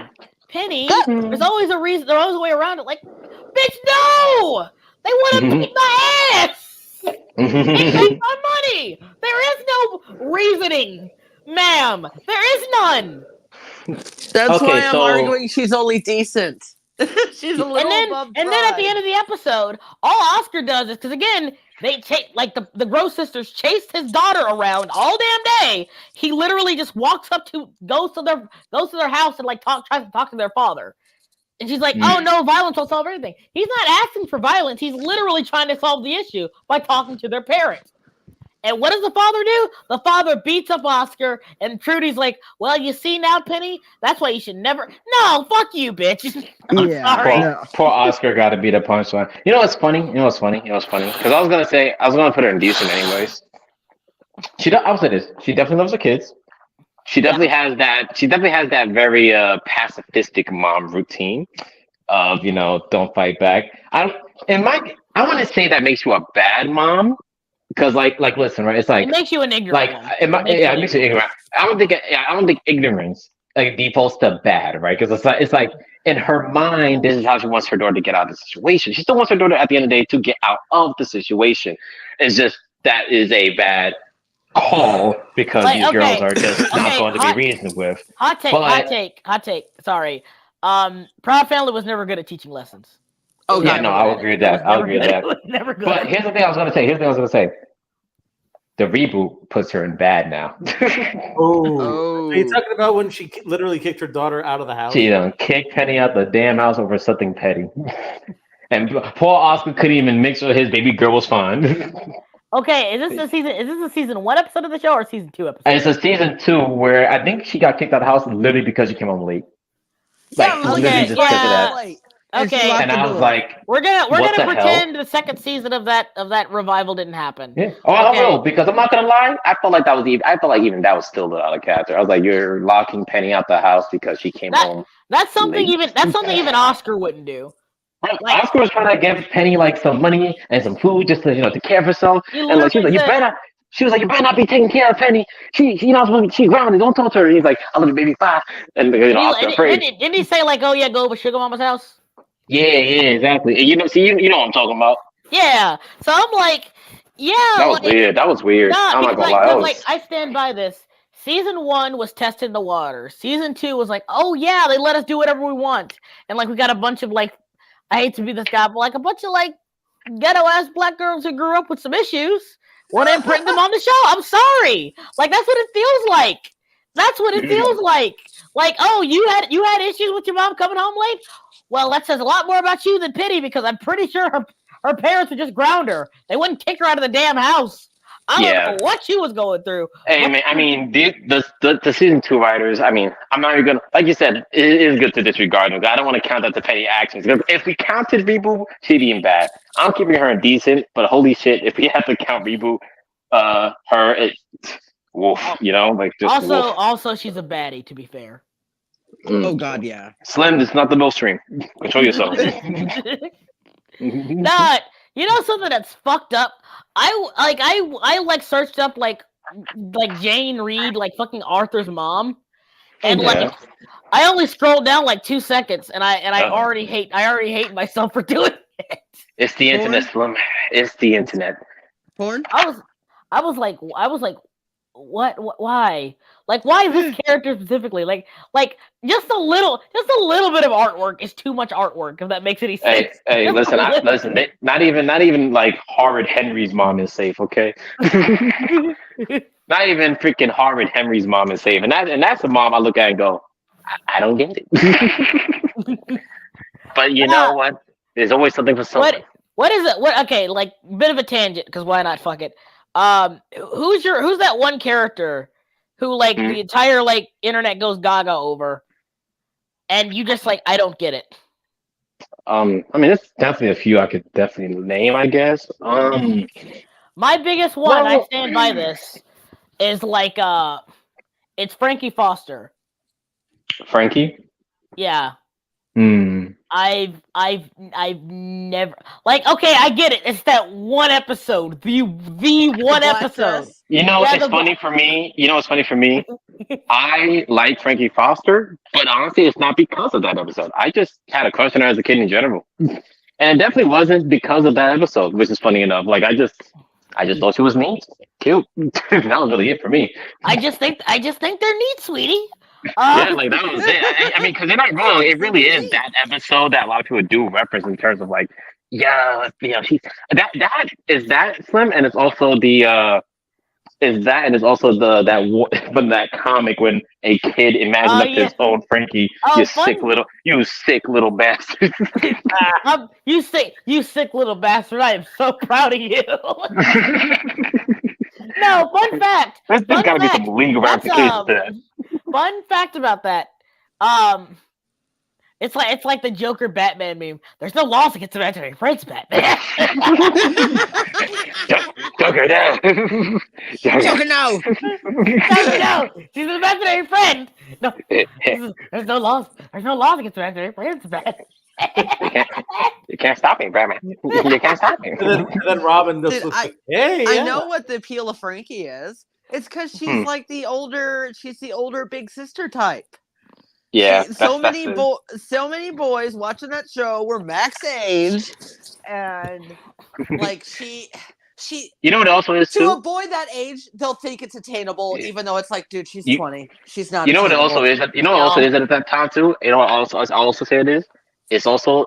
Penny, there's always a reason. There's always a way around it. Like, bitch, no! They want to beat my ass! They take my money! There is no reasoning, ma'am. There is none. That's why I'm so- arguing she's only decent. She's a little above And then at the pride. end of the episode, all Oscar does is, because again, they take, like, the Gross sisters chased his daughter around all damn day. He literally just goes to their house and, like, tries to talk to their father. And she's like, oh, no, violence will solve everything. He's not asking for violence. He's literally trying to solve the issue by talking to their parents. And what does the father do? The father beats up Oscar, and Trudy's like, well, you see now, Penny? That's why you should never... No, fuck you, bitch. I'm sorry. Poor Oscar got to be the punchline. You know what's funny? Because I was gonna put her in decent anyways. I'll say this. She definitely loves her kids. She definitely has that very pacifistic mom routine of, you know, don't fight back. I want to say that makes you a bad mom. Because like listen, right? It's like It makes you an ignorant one. it makes you ignorant. I don't think ignorance like defaults to bad, right? Because it's like in her mind, this is how she wants her daughter to get out of the situation. She still wants her daughter at the end of the day to get out of the situation. It's just that is a bad call because Like, these girls okay, are just not okay, going to hot- be reasoned with. Hot take. Sorry. Proud Family was never good at teaching lessons. Oh, Yeah, God. no, I will agree with that. I'll agree with that. It was never good. But here's the thing I was going to say. The reboot puts her in bad now. Oh. Are you talking about when she literally kicked her daughter out of the house? She done kicked Penny out the damn house over something petty. And poor Oscar couldn't even make sure his baby girl was fine. Okay, is this a season 1 episode of the show or season 2 episode? And it's a season 2 where I think she got kicked out of the house literally because she came home late. Like, Yeah, literally okay, just because of that. Late. And she Okay. locked And the I was door. like, We're What gonna the pretend the second season of that revival didn't happen. yeah. Oh, I Okay. don't know, because I'm not gonna lie, I felt like even that was still the other character. I was like, you're locking Penny out the house because she came home. That's something Late. even Oscar wouldn't do. Like- Oscar was trying to give Penny like some money and some food just to take care of herself. He And like she was like, literally you better not be taking care of Penny. She's not supposed to be, she's grounded. Don't talk to her. And he's like, I love you, baby. Bye. And Oscar afraid. Didn't he say like, oh yeah, go over Sugar Mama's house? Yeah, exactly. And you know what I'm talking about. Yeah. So I'm like, yeah. That was weird. That was weird. Nah, I'm not because, gonna lie. That like was, I stand by this. Season 1 was testing the water. Season 2 was like, oh yeah, they let us do whatever we want, and like we got a bunch of like, I hate to be this guy, but like a bunch of like ghetto ass black girls who grew up with some issues. Want to imprint them on the show? I'm sorry. Like that's what it feels like. That's what it feels like. Like, oh, you had issues with your mom coming home late. Well, that says a lot more about you than Penny, because I'm pretty sure her parents would just ground her. They wouldn't kick her out of the damn house. I don't know what she was going through. hey man, I mean, the season 2 writers. I mean, I'm not even gonna, like you said, it is good to disregard them. I don't want to count that to Penny actions. If we counted Reboot, she'd be in bad. I'm keeping her in decent, but holy shit, if we have to count Reboot, her, wolf, like just wolf. Also, she's a baddie. To be fair. Oh God, yeah. Slim, it's not the most stream. Control yourself. Not, something that's fucked up. I searched up like Jane Reed, like fucking Arthur's mom, and like I only scrolled down like 2 seconds, and I already hate myself for doing it. It's the internet, Slim. It's the internet. Porn? I was like, what? Why? Like, why this character specifically? Like, just a little bit of artwork is too much artwork. If that makes any sense. Hey, listen. Not even like Horrid Henry's mom is safe. Okay. Not even freaking Horrid Henry's mom is safe, and that's the mom I look at and go, I don't get it. But you know what? There's always something for someone. What is it? Okay, like bit of a tangent, because why not? Fuck it. Who's that one character who like the entire like internet goes gaga over, and you just like, I don't get it. I mean, there's definitely a few I could definitely name, I guess. My biggest one, I Well- stand by this, is like it's Frankie Foster. Frankie. Yeah. Hmm. I've never like okay, I get it. It's that one episode. The one Black episode. dress. You know, Yeah, it's the- funny for me. You know, what's funny for me. I like Frankie Foster, but honestly, it's not because of that episode. I just had a crush on her as a kid in general, and it definitely wasn't because of that episode, which is funny enough. Like I just thought she was neat, cute. That was really it for me. I just think they're neat, sweetie. Yeah, like that was it. I mean, because they're not wrong. It really is that episode that a lot of people do reference in terms of like, yeah, you know, she's that is that Slim, and it's also the is that, and it's also from that comic when a kid imagines Oh, up his yeah. own Frankie. Oh, You fun. sick little bastard. You sick little bastard. I am so proud of you. No, fun fact. There's Fun got to be fact. some legal That's, ramifications to that. Fun fact about that. It's like the Joker Batman meme. There's no laws against imaginary friends, Batman. Joker down. Joker, no. No, she's an imaginary friend. No, there's no laws. There's no laws against imaginary friends, Batman. You can't stop me, Batman. You can't stop me. And then Robin just Dude, looks like, hey, yeah. I know what the appeal of Frankie is. It's because she's like the older big sister type. Yeah, So many boys watching that show were Max age, and like she You know what also is to a too? boy that age, they'll think it's attainable, Yeah. even though it's like, dude, she's You- 20. She's not. You know what it also attainable. is? You know what also is at that time too? You know what also I also say it is? It's also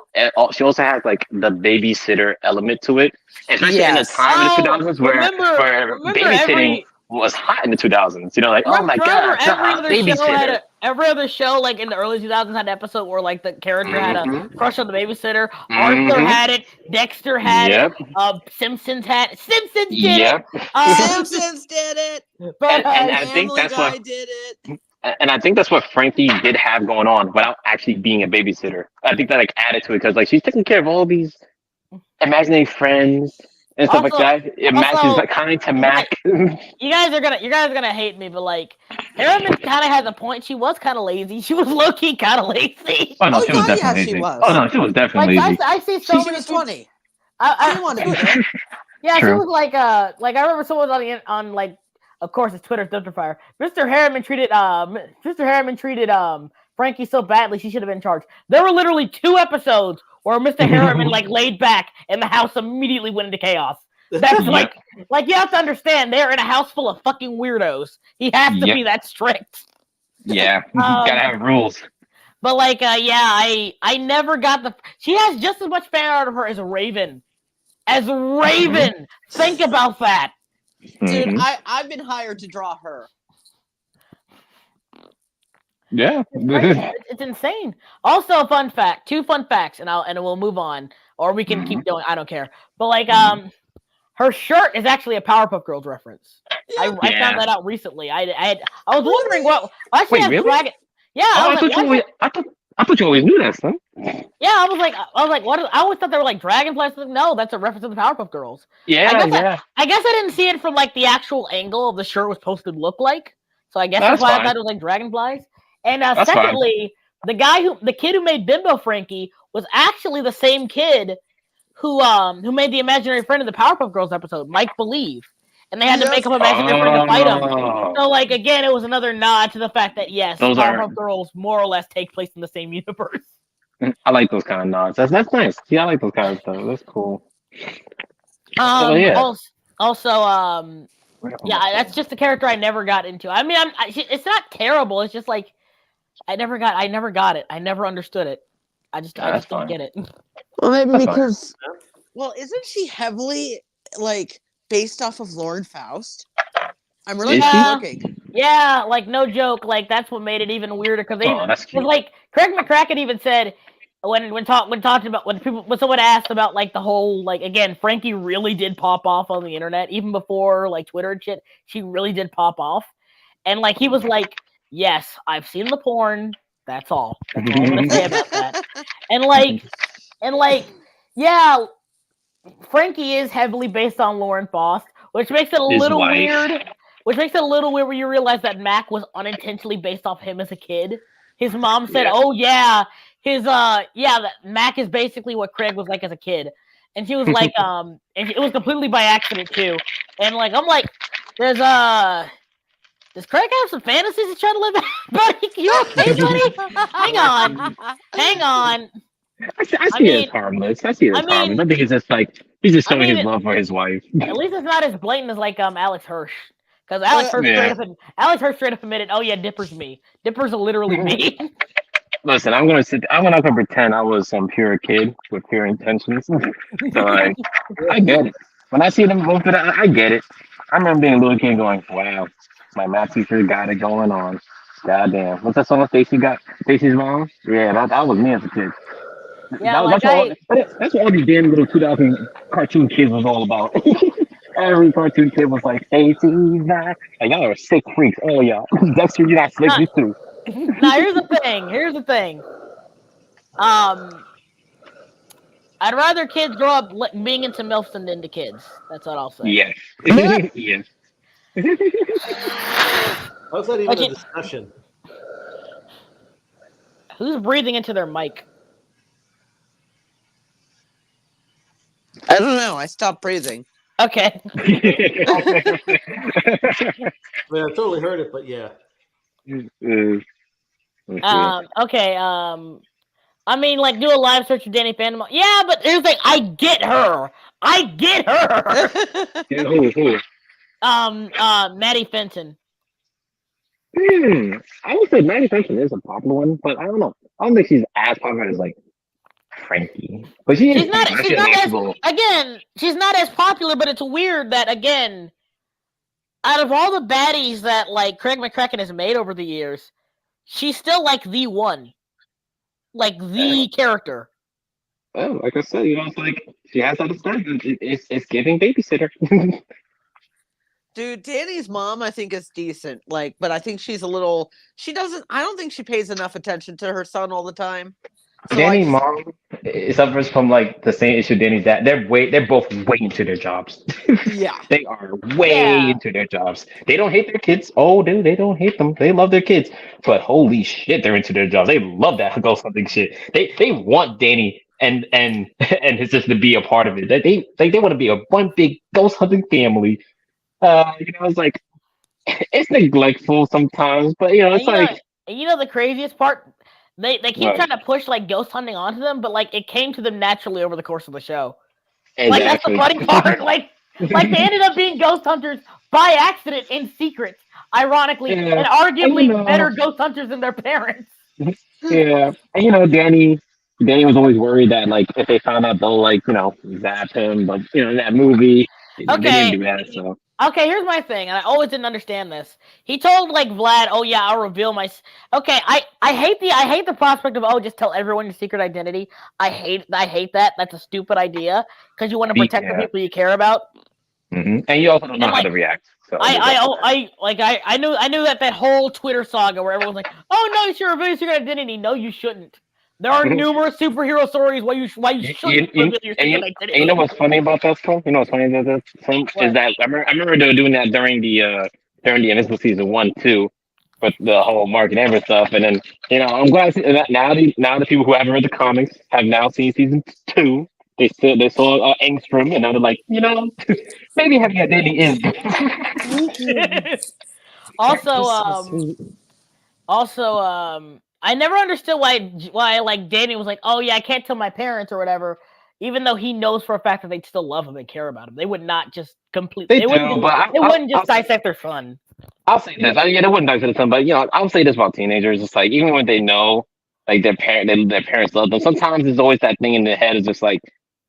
she also has like the babysitter element to it, especially in the Yes. time in the 2000s where remember babysitting was hot in the 2000s. You know, like oh my god, every other show, like in the early 2000s, had an episode where like the character had a Mhm. crush on the babysitter. Arthur Mhm. had it. Dexter had Yep. it. Simpsons had it. Simpsons did Yep. it. Simpsons did it. But And I think Family that's Guy what- did it. And I think that's what Frankie did have going on without actually being a babysitter. I think that like added to it because like she's taking care of all these imaginary friends and stuff Also- like that. She's also- like kind to Mac. you guys are gonna hate me, but like Harriman kind of has a point. She was kind of lazy. She was low key kind of lazy. Oh no, Oh, she was God, yeah, definitely she lazy. was. Oh no, she was definitely Like lazy. I see so She many was people- 20. She I, didn't want to be there. Yeah, she True. was like I remember someone on like, of course it's Twitter's dumpster fire. Mr. Harriman treated Frankie so badly she should have been charged. There were literally 2 episodes where Mr. Harriman like laid back and the house immediately went into chaos. That's like you have to understand they're in a house full of fucking weirdos. He has to Yep. be that strict. Yeah, gotta have rules. But like I never got she has just as much fan art of her as Raven. Think about that. Dude, Mhm. I've been hired to draw her. Yeah. It's insane. Also, a fun fact. 2 fun facts, and we'll move on, or we can keep going. I don't care. But like, her shirt is actually a Powerpuff Girls reference. I Yeah. found that out recently. I was wondering what. Why she Wait, has really? Dragon? Yeah, Oh, I thought you always knew that, son. I was like, what? I always thought they were like dragonflies. No, that's a reference to the Powerpuff Girls. Yeah, I guess yeah. I guess I didn't see it from like the actual angle of the shirt was supposed to look like. So I guess that's That's why I fine. thought it was like dragonflies. And That's fine. secondly, the kid who made Bimbo Frankie was actually the same kid who made the imaginary friend in the Powerpuff Girls episode, Mike Believe. And they had to make up an imaginary friend to fight him. Oh. So like again, it was another nod to the fact that yes, Those Powerpuff are- Girls more or less take place in the same universe. I like those kind of nods. That's nice. Yeah, I like those kind of stuff. That's cool. yeah. Also, yeah, that's just a character I never got into. I mean, it's not terrible. It's just like I never got it. I never understood it. I just That's don't fine. get it. Well, maybe That's fine. because, well, isn't she heavily like based off of Lauren Faust? I'm really Is she? looking. Yeah, like no joke. Like that's what made it even weirder because Oh, that's cute. like Craig McCracken even said when talking about when someone asked about like the whole like again Frankie really did pop off on the internet even before like Twitter and shit. She really did pop off, and like he was like, yes, I've seen the porn. That's all. That's all I'm gonna say about that. And like And like, yeah, Frankie is heavily based on Lauren Faust, which makes it a His little wife. weird. Which makes it a little weird when you realize that Mac was unintentionally based off him as a kid. His mom said, Yeah. "Oh yeah, that Mac is basically what Craig was like as a kid," and she was like, and it was completely by accident too. And like, I'm like, does Craig have some fantasies he's trying to live out? Buddy, you okay, buddy? Hang on. I see I it mean- as harmless. I see it I as harmless. mean- I think it's just like he's just I showing mean, his love for his wife. At least it's not as blatant as like Alex Hirsch. Because Alex Hirsch straight up admitted, "Oh yeah, Dipper's me. Dipper's literally me." Listen, I'm not gonna pretend I was some pure kid with pure intentions. So like, I get it. When I see them both, I get it. I remember being a little kid going, "Wow, my math teacher got it going on." Goddamn, what's that song Stacy got? Stacy's mom? Yeah, that was me as a kid. Yeah, That's what all these damn little 2000 cartoon kids was all about. Every cartoon kid was like, Stacy's back. Like, y'all are sick freaks. Oh, y'all. Dexter, you got slick, you too. Now here's the thing. I'd rather kids grow up being into MILFs than into kids. That's what I'll say. Yes. Yes. How's that even Okay. a discussion? Who's breathing into their mic? I don't know. I stopped breathing. Okay. I mean, I totally heard it, but yeah. Okay. I mean, like, do a live search of Danny Phantom. Yeah, but here's the thing. I get her. Yeah, who? Maddie Fenton. I would say Maddie Fenton is a popular one, but I don't know. I don't think she's as popular as like Frankie. But She's not as popular, but it's weird that again, out of all the baddies that like Craig McCracken has made over the years, she's still like the one. Like the character. Oh, like I said, it's like she has that stuff. It's giving babysitter. Dude, Danny's mom, I think, is decent. Like, but I think she's a little. I don't think she pays enough attention to her son all the time. So Danny's mom suffers from like the same issue Danny's dad. They're both way into their jobs. Yeah. They are way into their jobs. They don't hate their kids. Oh, dude, they don't hate them. They love their kids. But holy shit, they're into their jobs. They love that ghost hunting shit. They want Danny and his sister to be a part of it. They want to be one big ghost hunting family. It's like it's neglectful sometimes, but it's like the craziest part. They keep Right. trying to push like ghost hunting onto them, but like it came to them naturally over the course of the show. exactly. Like that's the funny part. Like they ended up being ghost hunters by accident in secret, ironically, Yeah. and arguably And, better ghost hunters than their parents. Yeah, and Danny was always worried that like if they found out they'll like zap him, but in that movie they didn't do that. So Okay, here's my thing, and I always didn't understand this. He told like Vlad, "Oh yeah, I'll reveal my." Okay, I hate the prospect of just tell everyone your secret identity. I hate that. That's a stupid idea because you want to protect the people you care about. and you also don't know how to react. So I knew that whole Twitter saga where everyone's like, "Oh no, you should reveal your secret identity." No, you shouldn't. There are numerous superhero stories why you shouldn't reveal your secret identity. And you know what's funny about that film? You know what's funny about that film is that I remember they were doing that during the Invincible season 1 too, with the whole Mark and Amber stuff. And then I'm glad to see that now the people who haven't read the comics have now seen season 2. They saw Engstrom and now they're like, maybe having a identity is. Also, I never understood why like Danny was like, "Oh yeah, I can't tell my parents or whatever," even though he knows for a fact that they'd still love him and care about him. They would not just completely. They wouldn't just dissect their son. I'll say this. They wouldn't dissect their son, but I'll say this about teenagers. It's like even when they know like their parents love them, sometimes there's always that thing in their head. Is just like,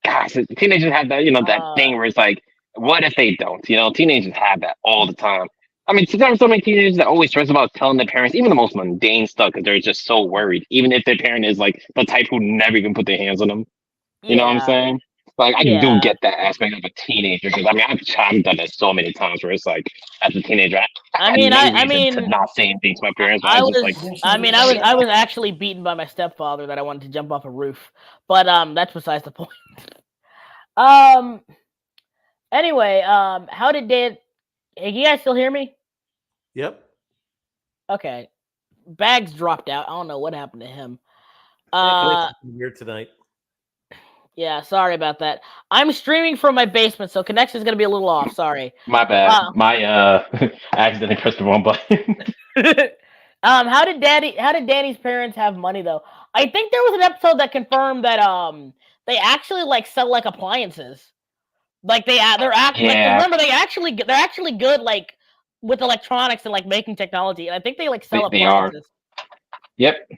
gosh, teenagers have that that thing where it's like, what if they don't? Teenagers have that all the time. I mean, sometimes so many teenagers that always stress about telling their parents even the most mundane stuff because they're just so worried, even if their parent is like the type who never even put their hands on them. You know what I'm saying? Like I do Yeah. get that aspect of a teenager because I mean I've done it so many times where it's like as a teenager I had no reason to not say anything to my parents. But I was just like, I was actually beaten by my stepfather that I wanted to jump off a roof, but that's besides the point. Anyway, how did Dan? Hey, you guys still hear me? Yep. Okay, Bags dropped out. I don't know what happened to him. Here tonight. Yeah, sorry about that. I'm streaming from my basement, so connection is gonna be a little off. Sorry. My bad. I accidentally pressed the wrong button. How did Danny's parents have money though? I think there was an episode that confirmed that they actually like sell like appliances. Like like remember they're actually good like with electronics and like making technology. And I think they like sell They are. appliances. Yep.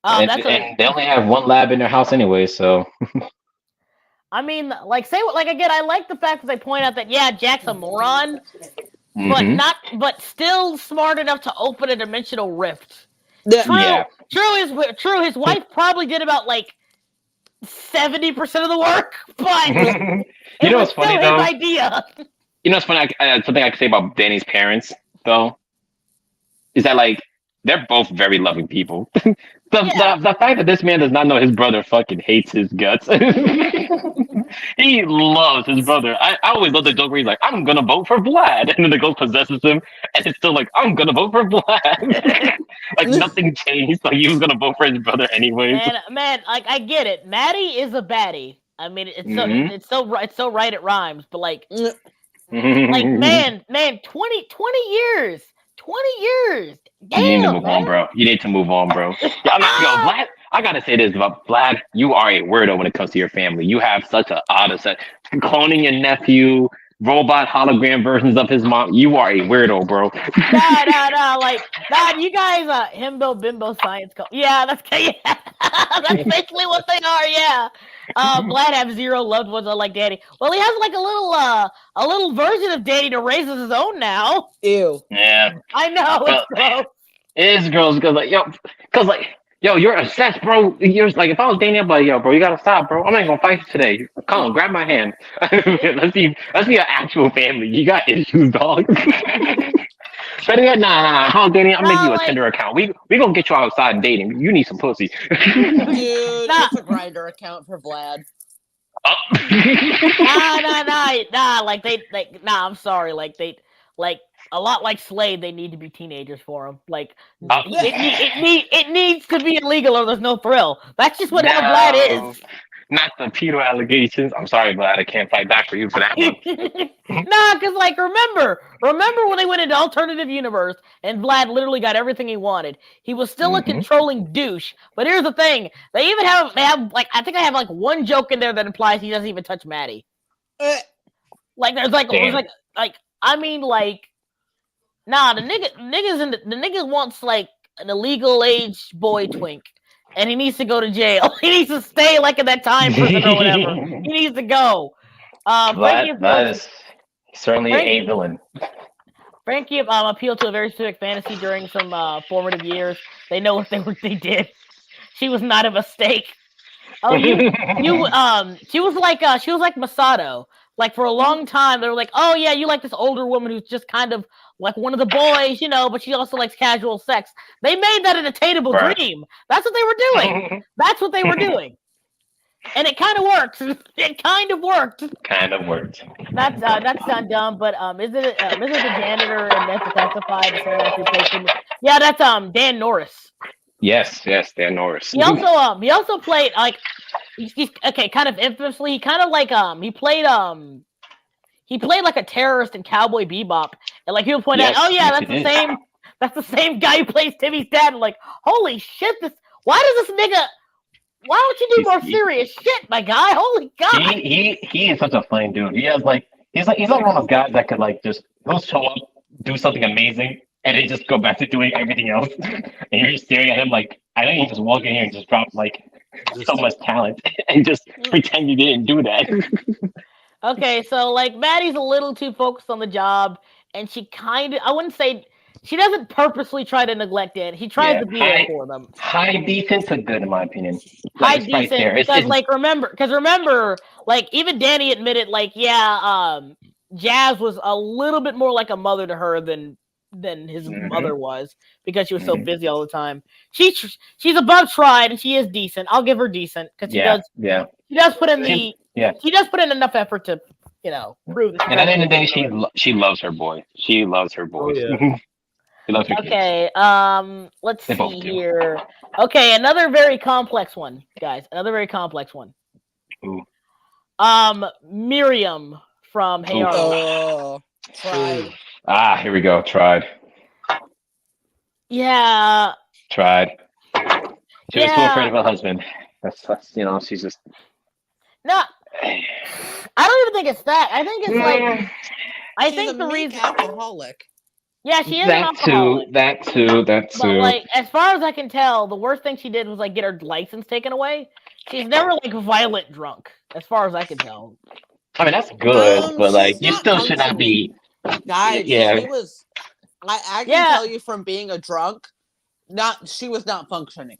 And they only have one lab in their house anyway, so. I mean, like again, I like the fact that they point out that yeah, Jack's a moron, but still smart enough to open a dimensional rift. True. His wife probably did about like 70% of the work, but you know what's funny though? His idea. You know what's funny? Something I can say about Danny's parents though is that like they're both very loving people. The fact that this man does not know his brother fucking hates his guts. He loves his brother. I always love the joke where he's like, I'm gonna vote for Vlad. And then the ghost possesses him and it's still like, I'm gonna vote for Vlad. Like nothing changed. Like he was gonna vote for his brother anyways. Man, like I get it. Maddie is a baddie. I mean it's so right it rhymes, but like man, 20 years. 20 years. Damn, you need to move on, bro. You need to move on, bro. Vlad, I gotta say this about Vlad. You are a weirdo when it comes to your family. You have such an odd set. Cloning your nephew, robot hologram versions of his mom. You are a weirdo, bro. You guys, himbo bimbo science. Yeah, that's basically what they are. Yeah. Vlad have 0 loved ones like Danny. Well, he has like a little version of Danny to raise his own now. Ew. Yeah. I know it's gross. It is gross because you're obsessed, bro. You're like, if I was Danny, I'd be like, yo, bro, you gotta stop, bro. I'm not gonna fight you today. Come on, grab my hand. let's be an actual family. You got issues, dog. But yeah, nah. Come on, Danny, I'll make you a Tinder account. We gonna get you outside dating. You need some pussy. Dude, that's a grinder account for Vlad. I'm sorry. Like a lot like Slade, they need to be teenagers for him. Like it needs to be illegal or there's no thrill. That's just what Vlad is. Not the pedo allegations. I'm sorry, Vlad. I can't fight back for you for that one. Because like remember when they went into alternative universe and Vlad literally got everything he wanted. He was still a controlling douche. But here's the thing: they have like I think I have like one joke in there that implies he doesn't even touch Maddie. Like there's like I mean like nah the nigga wants like an illegal age boy twink. And he needs to go to jail. He needs to stay like in that time prison or whatever. He needs to go. That is certainly a villain. Frankie appealed to a very specific fantasy during some formative years. They know what they did. She was not a mistake. Oh, she was like Masato. Like for a long time, they were like, "Oh yeah, you like this older woman who's just kind of like one of the boys, but she also likes casual sex." They made that an attainable dream. That's what they were doing. That's what they were doing, and it kind of worked. It kind of worked. That's not dumb, but is it the janitor and meant to testify? Yeah, that's Dan Norris. Yes, Dan Norris. He also played like he's kind of infamously. He kind of like he played like a terrorist in Cowboy Bebop, and like he'll point out, oh yeah, that's the same guy who plays Timmy's dad. And like, holy shit, why don't you do more serious shit, my guy? Holy god, he is such a funny dude. He's like one of those guys that could like just he'll show up, do something amazing, and then just go back to doing everything else. And you're just staring at him like, I know you just walk in here and just drop like so much talent and just pretend you didn't do that. Okay, so like Maddie's a little too focused on the job, and she I wouldn't say she doesn't purposely try to neglect it. He tries Yeah, to be there for them. high decent to good, in my opinion. High Like, it's right decent there. because remember, like even Danny admitted, like Jazz was a little bit more like a mother to her than his mother was because she was so busy all the time. She's above tried and she is decent. I'll give her decent because she does put in she does put in enough effort to prove that. And at the end of the day, she loves her boy. She loves her boys. Oh, yeah. She loves her kids. Okay, let's They both see do. here. Okay, another very complex one, guys. Another very complex one. Ooh. Miriam from Hey Ooh. Arnold. Oh, tried. Here we go. Tried. Yeah. She was too Yeah. afraid of her husband. That's she's just. No, I don't even think it's that. I think it's like I She's think a the meek reason. alcoholic. Yeah, she is an That alcoholic. too. But like, as far as I can tell, the worst thing she did was like get her license taken away. She's never like violent drunk, as far as I can tell. I mean, that's good, but like, she's you not still should not be. Guys, Yeah. she was. I can Yeah. tell you from being a drunk, she was not functioning.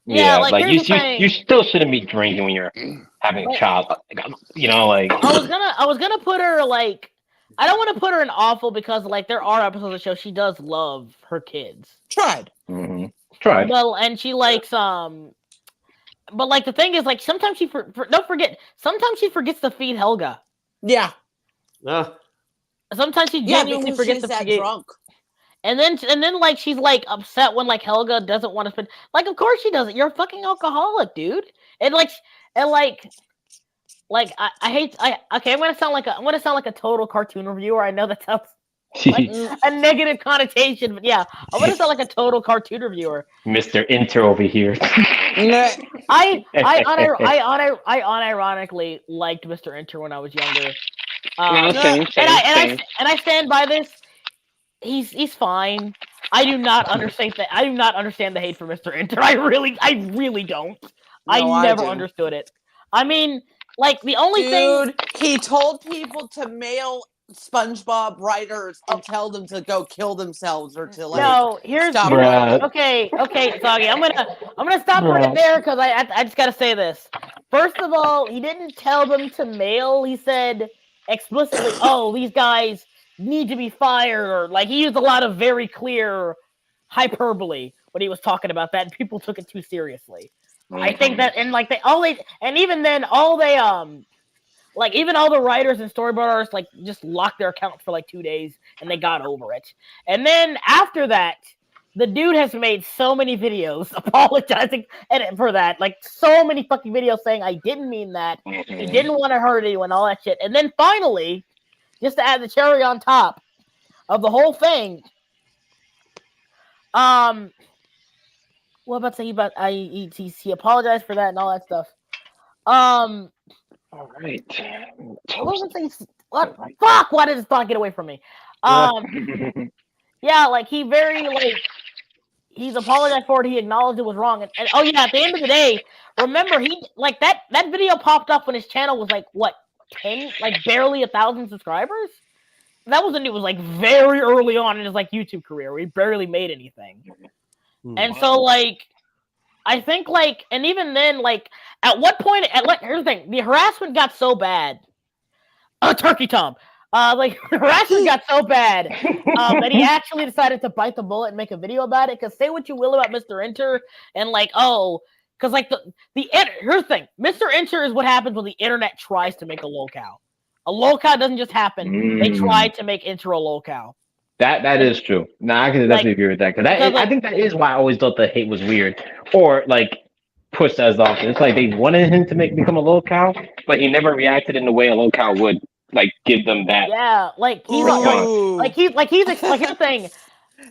Yeah, like, like here's the thing. you still shouldn't be drinking when you're having a child. Like. I was gonna put her like. I don't want to put her in awful because like there are episodes of the show she does love her kids. Tried. Mm-hmm. Tried. Well, and she likes but like the thing is like sometimes don't forget sometimes she forgets to feed Helga. Yeah. Sometimes she genuinely because forgets she's to that forget. drunk. And then like she's like upset when like Helga doesn't want to spend. Like of course she doesn't. You're a fucking alcoholic, dude. And like I hate okay. I'm gonna sound like a total cartoon reviewer. I know that sounds like a negative connotation, but yeah, I'm gonna sound like a total cartoon reviewer. Mr. Inter over here. I unironically liked Mr. Inter when I was younger. Same. And I stand by this. He's fine. I do not understand that. I do not understand the hate for Mr. Inter. I really don't. I never understood it. I mean, like the only thing he told people to mail SpongeBob writers and tell them to go kill themselves or to like. No, here's okay, Soggy. I'm gonna stop right there because I just gotta say this. First of all, he didn't tell them to mail. He said explicitly, "Oh, these guys need to be fired," or like he used a lot of very clear hyperbole when he was talking about that, and people took it too seriously. I think that, and like even all the writers and storyboard artists like just locked their accounts for like 2 days and they got over it. And then after that, the dude has made so many videos apologizing for that, like so many fucking videos saying I didn't mean that, he didn't want to hurt anyone, all that shit. And then finally, just to add the cherry on top of the whole thing, what about saying about he apologized for that and all that stuff. All right. What was the thing? What? Fuck! Why did this thought get away from me? Yeah, like he very like he's apologized for it. He acknowledged it was wrong, and oh yeah, at the end of the day, remember he like that video popped up when his channel was like what 10, like barely 1,000 subscribers. That was when it was like very early on in his like YouTube career. We barely made anything. And so, like, I think, like, and even then, like, at what point, here's the thing, the harassment got so bad. Turkey Tom. Like, the harassment got so bad that he actually decided to bite the bullet and make a video about it. Because say what you will about Mr. Inter, and, like, because, like, here's the thing. Mr. Inter is what happens when the internet tries to make a lolcow. A lolcow doesn't just happen. They tried to make Inter a lolcow. That is true. No, I can definitely agree with that because I think that is why I always thought the hate was weird or like pushed as often. It's like they wanted him to become a lolcow, but he never reacted in the way a lolcow would like give them that. Yeah, like he's here's the thing.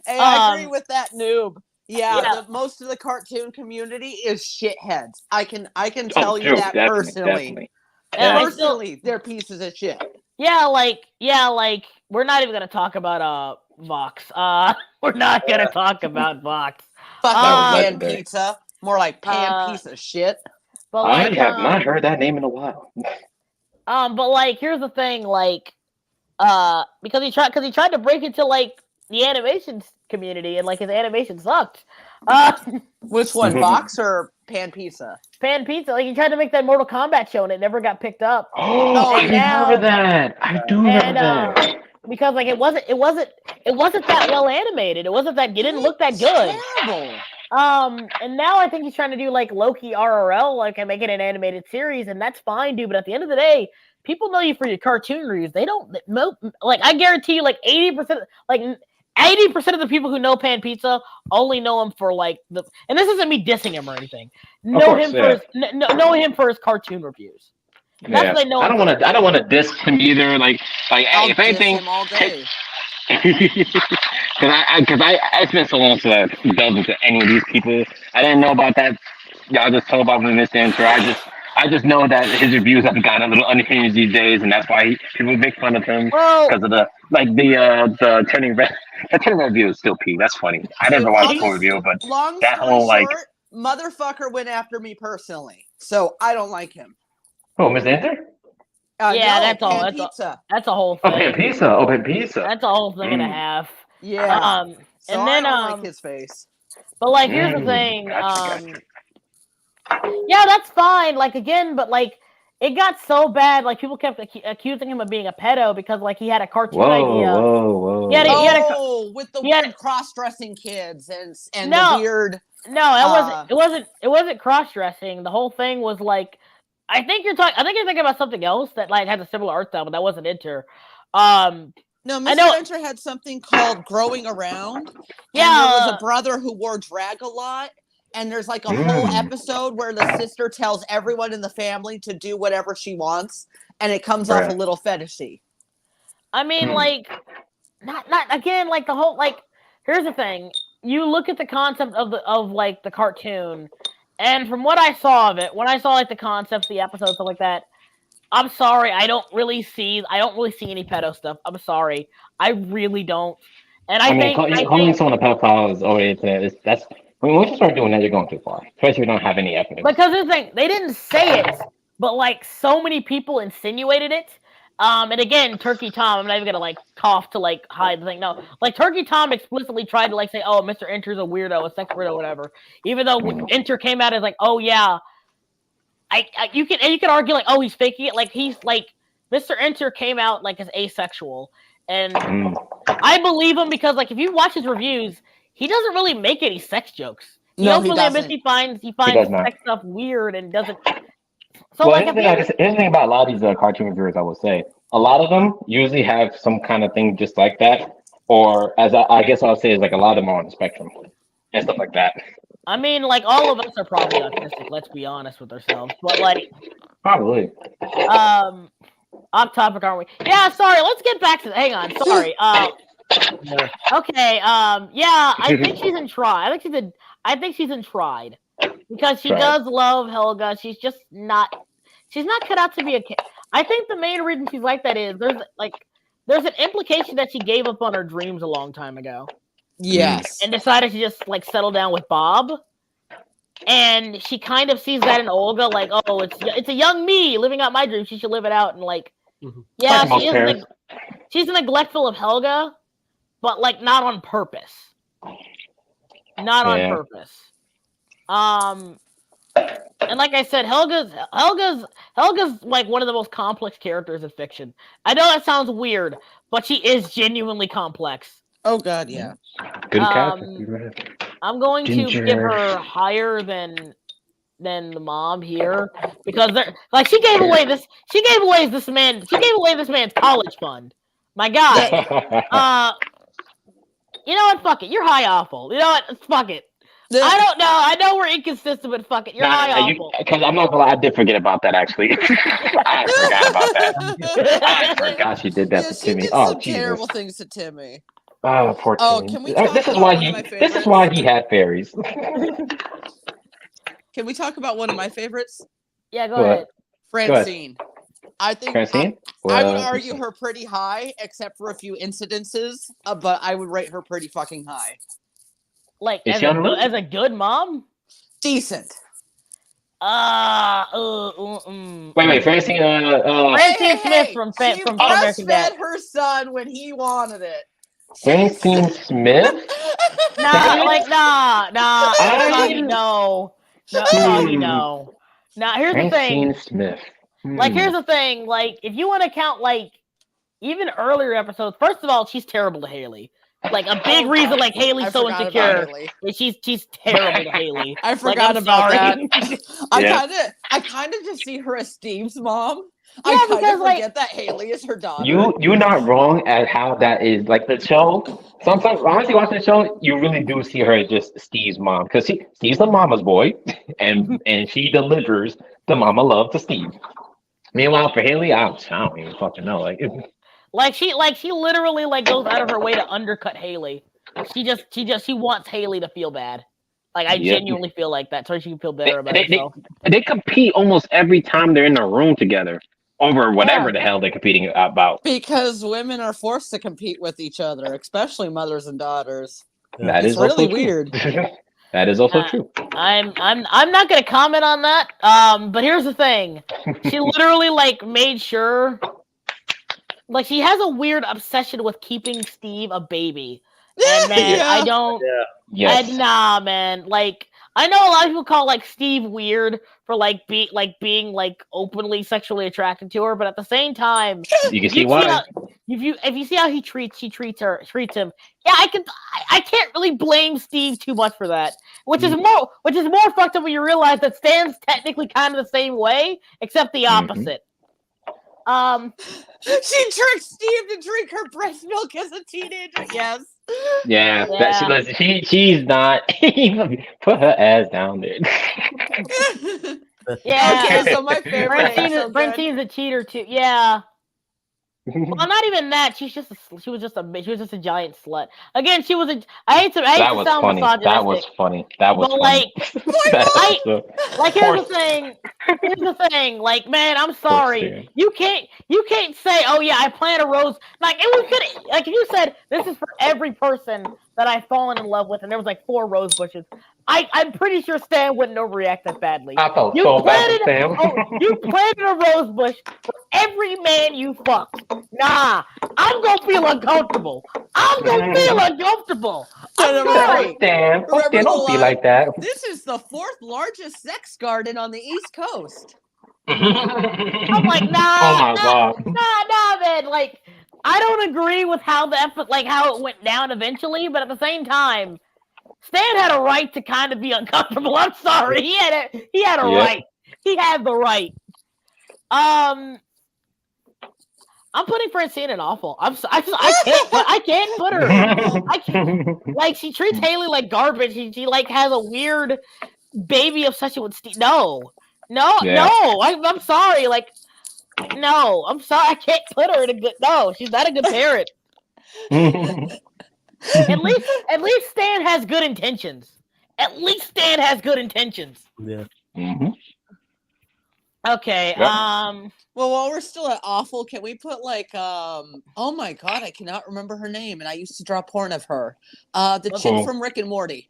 Hey, I agree with that, noob. Yeah. Most of the cartoon community is shitheads. I can tell you that personally. Personally, they're pieces of shit. Yeah, like we're not even gonna talk about Vox. We're not gonna talk about Vox. Fucking pan pizza, more like pan piece of shit. But I have not heard that name in a while. But like, here's the thing, like, because he tried to break into like the animation community, and like his animation sucked. Uh, Which one, Box or Pan Pizza? Pan Pizza, like he tried to make that Mortal Kombat show, and it never got picked up. Oh, I And remember now- that. I do remember And that. because like it wasn't that well animated. It wasn't that it didn't look that good. Terrible. And now I think he's trying to do like Loki RRL, like and make it an animated series, and that's fine, dude. But at the end of the day, people know you for your cartoon reviews. They don't like. I guarantee you, like 80%, like 80% of the people who know Pan Pizza only know him for like the. And this isn't me dissing him or anything. Know course, him yeah. for his, know him for his cartoon reviews. That's Yeah. what they know I don't him want to. I don't want to diss him either. Like I'll if diss anything, him all day. because it's been so long since I delved into any of these people. I didn't know about that. Y'all just told about Mr. Enter. I just know that his reviews have gotten a little unhinged these days, and that's why people make fun of him Well, because of the turning red. The turning red review is still pee. That's funny. I never watched the full review, but Long that story whole, like- short, motherfucker went after me personally, so I don't like him. oh, Mr. Enter. Yeah, no, that's all, Pan that's all. Pizza. that's a whole Oh, thing. Pan Pizza. Oh, Pan Pizza. That's a whole thing and a Mm. half. Yeah. So And then I don't like his face. but like here's the Mm, thing. gotcha. Yeah, that's fine. Like again, but like it got so bad. Like people kept accusing him of being a pedo because like he had a cartoon idea. Whoa. He had a- he had a- Oh, with the he had- weird cross-dressing kids and No. the weird. No, it wasn't cross dressing. The whole thing was like, I think you're thinking about something else that like has a similar art style, but that wasn't Enter. No, I Mr. know- Enter had something called Growing Around. And there Yeah. was a brother who wore drag a lot. And there's like a whole episode where the sister tells everyone in the family to do whatever she wants, and it comes off a Right. little fetishy. I mean, Hmm. like, not again. Like the whole like. Here's the thing. You look at the concept of the cartoon, and from what I saw of it, when I saw like the concept, the episode, stuff like that, I'm sorry, I don't really see any pedo stuff. I'm sorry, I really don't. And I think calling someone a pedophile is already that's. I mean, once you start doing that, you're going too far. Especially if you don't have any evidence. because this thing they didn't say it, but like so many people insinuated it. And again, Turkey Tom, I'm not even gonna like cough to like hide the thing. No, like Turkey Tom explicitly tried to like say, "Oh, Mr. Enter's a weirdo, a sex weirdo, whatever." Even though Enter came out as like, "Oh yeah," you can argue like, "Oh, he's faking it." Like he's like Mr. Enter came out like as asexual, and Mm. I believe him because like if you watch his reviews, he doesn't really make any sex jokes. He No, he openly admits doesn't. he finds does not. sex stuff weird and doesn't. So Well, like, here's the thing about a lot of these cartoon reviewers, I will say, a lot of them usually have some kind of thing just like that, or as I guess I'll say is like a lot of them are on the spectrum and stuff like that. I mean, like all of us are probably autistic. Let's be honest with ourselves. But like, Probably. off topic, aren't we? Yeah, sorry. Let's get back to. Hang on. Sorry. Okay. Yeah, I think she's in Try. I think she's in Tried because she Tried. does love Helga. She's just not. She's not cut out to be a kid. I think the main reason she's like that is there's an implication that she gave up on her dreams a long time ago Yes. and decided to just like settle down with Bob. And she kind of sees that in Olga, like, oh, it's a young me living out my dream. She should live it out. And like, Mhm. yeah, Like most she is parents. she's neglectful of Helga, but like not on purpose. Not on Yeah. purpose. And like I said, Helga's like one of the most complex characters in fiction. I know that sounds weird, but she is genuinely complex. Oh God, yeah. Good cat. I'm going to Ginger. give her higher than the mom here because like she gave away this man's college fund. My God. You know what? Fuck it. You're high awful. You know what? Fuck it. I don't know. I know we're inconsistent, but fuck it. You're high awful. Because I'm not gonna lie, I did forget about that actually. I forgot about that. I forgot she did that Yeah, to she Timmy. did Oh some Jesus. terrible things to Timmy. Oh, poor Oh, Timmy. can we talk This is about why one of my this is why he had fairies. Can we talk about one of my favorites? Yeah, go What? ahead. ahead. Francine. I think Francine? I would Well, argue her pretty high, except for a few incidences. But I would rate her pretty fucking high. Like Is as she on the list? as a good mom. Decent. Wait, Francine. Francine Smith from she American Dad. breastfed her son when he wanted it. Francine Smith? Nah. I- No. Now, here's the thing. Francine Smith. Like, here's the thing. Like, if you want to count, like, even earlier episodes, first of all, she's terrible to Haley. Like, a big reason, like, Haley's I so forgot insecure about Haley. is she's terrible to Haley. I Like, forgot I'm about sorry. that. Yeah. I kind of just see her as Steve's mom. Yeah, I kind because, of like- forget that Haley is her daughter. You're not wrong at how that is. Like the show, sometimes honestly watching the show, you really do see her as just Steve's mom because Steve's the mama's boy, and she delivers the mama love to Steve. Meanwhile, for Haley, I don't even fucking know. Like she literally like goes out of her way to undercut Haley. She wants Haley to feel bad. Like I Yep. genuinely feel like that, so she can feel better about They- herself. They compete almost every time they're in a room together over whatever the hell they're competing about. Because women are forced to compete with each other, especially mothers and daughters. That It's is also really true. weird. That is also Uh, true. I'm not gonna comment on that. But here's the thing. She literally like made sure like she has a weird obsession with keeping Steve a baby. And man, Yeah. I don't Yes. nah man. Like I know a lot of people call like Steve weird for like being like openly sexually attracted to her, but at the same time, You can see you why. how, if you see how he treats him, yeah, I can't really blame Steve too much for that. Which is more fucked up when you realize that Stan's technically kind of the same way, except the opposite. She tricked Steve to drink her breast milk as a teenager. Yes. Yeah, Yeah. listen, she's not. Put her ass down there. Yeah. Okay, so my favorite episode. Francine's a cheater too. Yeah. Well, not even that. She was just a giant slut. Again, she was a. I hate That to was sound funny. misogynistic. That was funny. That was But funny. like here's the thing. Like, man, I'm sorry. Stan. You can't say, oh yeah, I plant a rose. Like, it was good. Like, if you said this is for every person that I've fallen in love with, and there was like 4 rose bushes. I'm pretty sure Stan wouldn't overreact that badly. I felt You so bad for planted, Sam. you planted a rose bush for every man you fucked. Nah, I'm gonna feel uncomfortable. I'm sorry. Stan, Remember Stan, don't the be line? like that. This is the 4th largest sex garden on the East Coast. I'm like, Oh my god. nah, man. Like, I don't agree with how how it went down eventually, but at the same time, Stan had a right to kind of be uncomfortable. I'm sorry, he had a Yeah. right. He had the right. I'm putting Francine in awful. I can't put her. I can't. Like, she treats Haley like garbage. She like has a weird baby obsession with Steve. No. Yeah. I'm sorry. Like, no, I'm sorry. I can't put her in a good. No, she's not a good parent. At least Stan has good intentions. At least Stan has good intentions. Yeah. Mhm. Okay. Yep. Well, while we're still at awful, can we put like oh my god, I cannot remember her name, and I used to draw porn of her. The chick Oh. from Rick and Morty.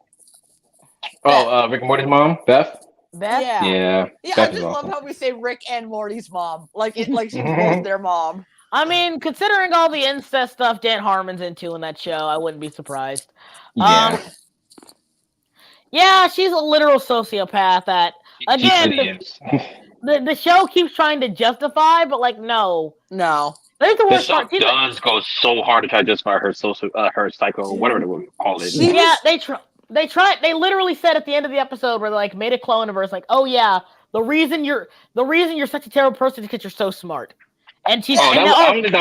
Oh, Rick and Morty's mom, Beth. Beth? Yeah. Yeah. Yeah, I Beth is just love awesome. how we say Rick and Morty's mom. Like she's both their mom. I mean, considering all the incest stuff Dan Harmon's into in that show, I wouldn't be surprised. Yeah. Yeah, she's a literal sociopath. That She again, really is. the show keeps trying to justify, but like, no. No. That's the The worst show part. See, does go so hard to try to justify her her psycho, whatever they would call it. She- yeah, they literally said at the end of the episode where they like made a clone of her. It's like, oh yeah, the reason you're such a terrible person is because you're so smart. And she's I don't think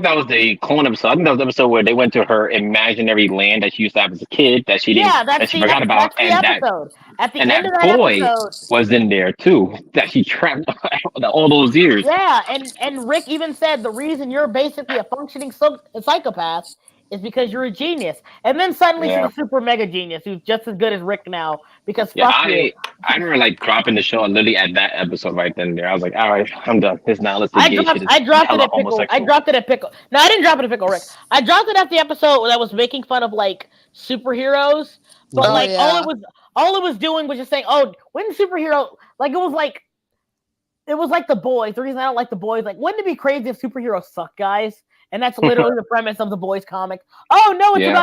that was the clone episode. I think that was the episode where they went to her imaginary land that she used to have as a kid that she didn't, yeah, that that's she the forgot about, that's the and that episode. At the and end that of that boy episode, was in there too. That she trapped all those years. yeah, and Rick even said the reason you're basically a functioning psychopath is because you're a genius. And then suddenly Yeah. she's a super mega genius who's just as good as Rick now because Yeah, fuck you. I remember like dropping the show literally at that episode right then and there. I was like, all right, I'm done. It's now let's I gay dropped, shit. I dropped it hella at Pickle. I homosexual. dropped it at Pickle. No, I didn't drop it at Pickle Rick. I dropped it at the episode that was making fun of like superheroes, but Oh, like yeah. all it was doing was just saying, oh, when superhero like it was like the boys. The reason I don't like the boys, like, wouldn't it be crazy if superheroes suck, guys? and that's literally the premise of the Boys comic. Oh no, it's Yeah.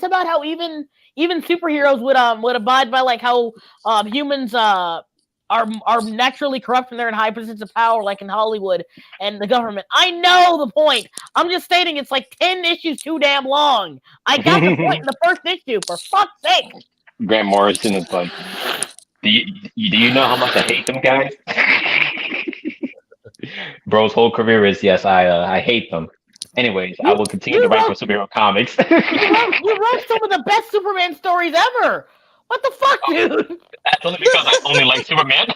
about how even superheroes would abide by like how humans are naturally corrupt and they're in high positions of power, like in Hollywood and the government. I know the point. I'm just stating it's like 10 issues too damn long. I got the point in the first issue. For fuck's sake. Grant Morrison is like, do you know how much I hate them guys? Bro's whole career is yes, I hate them. Anyways, I will continue to write for superhero comics. You wrote some of the best Superman stories ever. What the fuck, dude? That's only because I only like Superman.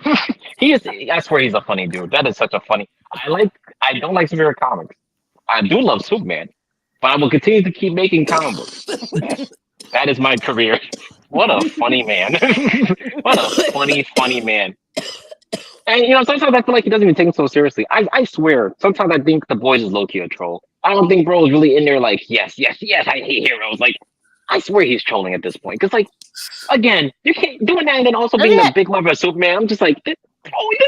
I swear he's a funny dude. That is such a funny. I don't like superhero comics. I do love Superman, but I will continue to keep making comic books. That is my career. What a funny man. What a funny man. And sometimes I feel like he doesn't even take him so seriously. I swear, sometimes I think the Boys is low-key a troll. I don't think bro is really in there like, yes, I hate heroes. Like, I swear he's trolling at this point. Because, like, again, you can't doing that and then also being a big lover of Superman. I'm just like, there's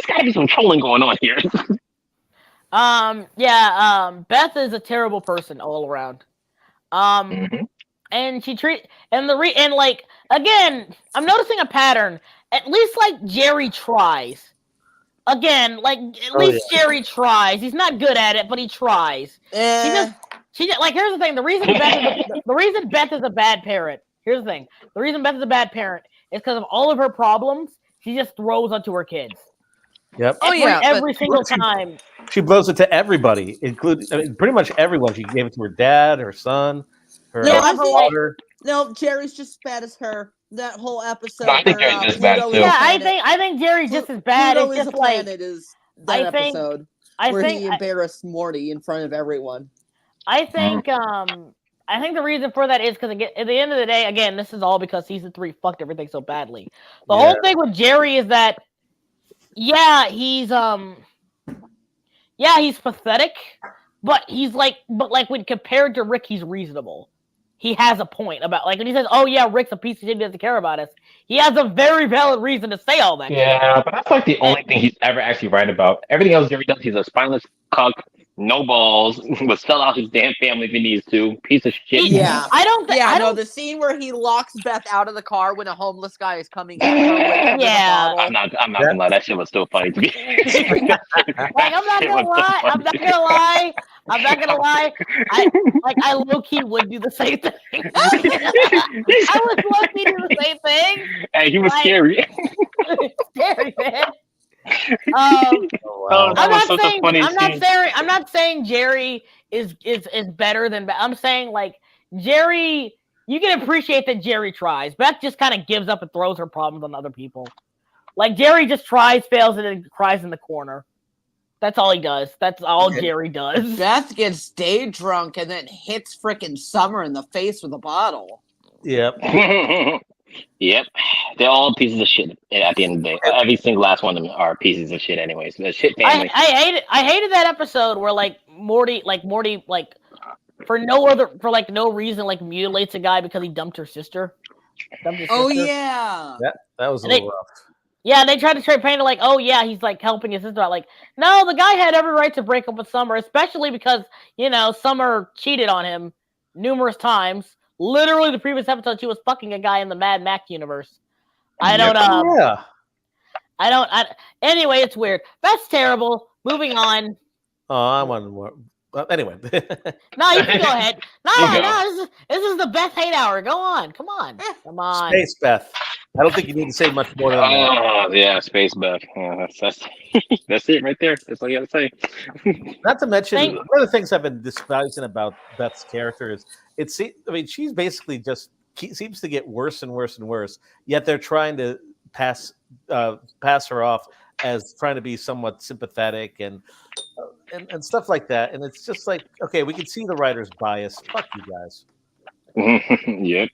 gotta be some trolling going on here. Beth is a terrible person all around. And she again, I'm noticing a pattern. At least like Jerry tries. Again, like at least Jerry tries. He's not good at it, but he tries. She like here's the thing. The reason Beth is a bad parent. Here's the thing. The reason Beth is a bad parent is because of all of her problems. She just throws onto her kids. Yep. Every single time. She blows it to everybody, including pretty much everyone. She gave it to her dad, her son, her daughter. No, Jerry's just as bad as her. That whole episode. No, I think Jerry's just bad too. Yeah, I think Jerry's just as bad. Pluto It's is just a like planet is that episode where he embarrassed Morty in front of everyone. I think the reason for that is because at the end of the day, again, this is all because season 3 fucked everything so badly. The whole thing with Jerry is that, he's pathetic, but when compared to Rick, he's reasonable. He has a point about when he says, "Oh yeah, Rick's a piece of shit. He doesn't care about us." He has a very valid reason to say all that. Yeah, but that's like the only thing he's ever actually right about. Everything else Jerry does, he's a spineless cuck, no balls, will sell out his damn family if he needs to. Piece of shit. Yeah, the scene where he locks Beth out of the car when a homeless guy is coming at her with him with a bottle. I'm not gonna lie, that shit was still funny to me. I'm not gonna lie. I low key would do the same thing. I would low key do the same thing. Hey, he was scary. Scary, man. Wow. I'm not saying Jerry is better than Beth. I'm saying Jerry. You can appreciate that Jerry tries. Beth just kind of gives up and throws her problems on other people. Like Jerry just tries, fails, and then cries in the corner. That's all he does. That's all Jerry does. Beth gets day drunk and then hits frickin' Summer in the face with a bottle. Yep. Yep. They're all pieces of shit at the end of the day. Every single last one of them are pieces of shit anyways. The shit family. I hated that episode where Morty for no reason mutilates a guy because he dumped her sister. Oh yeah. That was a little rough. Yeah, they tried to paint it he's helping his sister out. No, the guy had every right to break up with Summer, especially because, Summer cheated on him numerous times. Literally the previous episode, she was fucking a guy in the Mad Max universe. Anyway, it's weird. That's terrible. Moving on. Oh, I want more. Anyway. No, you can go ahead. No, this is the Beth hate hour. Go on. Come on. Space Beth. I don't think you need to say much more than that. Oh, yeah, Space Beth. Yeah, that's it right there. That's all you gotta say. Not to mention, one of the things I've been despising about Beth's character is she's basically just seems to get worse and worse and worse. Yet they're trying to pass her off as trying to be somewhat sympathetic and stuff like that. And it's just okay, we can see the writer's bias. Fuck you guys. Yep.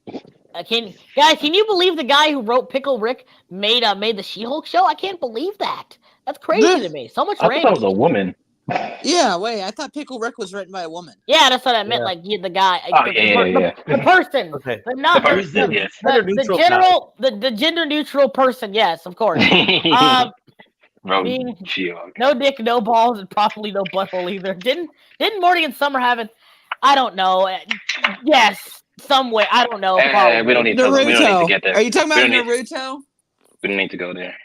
Can you believe the guy who wrote Pickle Rick made the She-Hulk show? I can't believe that. That's crazy to me. So much I rain. thought that was a woman. Yeah, wait. I thought Pickle Rick was written by a woman. Yeah, that's what I meant. The guy. The person. Okay. But not The person, yes. the gender neutral person. Yes, of course. No dick, no balls, and probably no butthole either. Didn't Morty and Summer have it? I don't know. Yes, somewhere. I don't know. We Probably. don't need to. We don't need to Naruto. get there. Are you talking We about don't need- Naruto? We don't need to go there.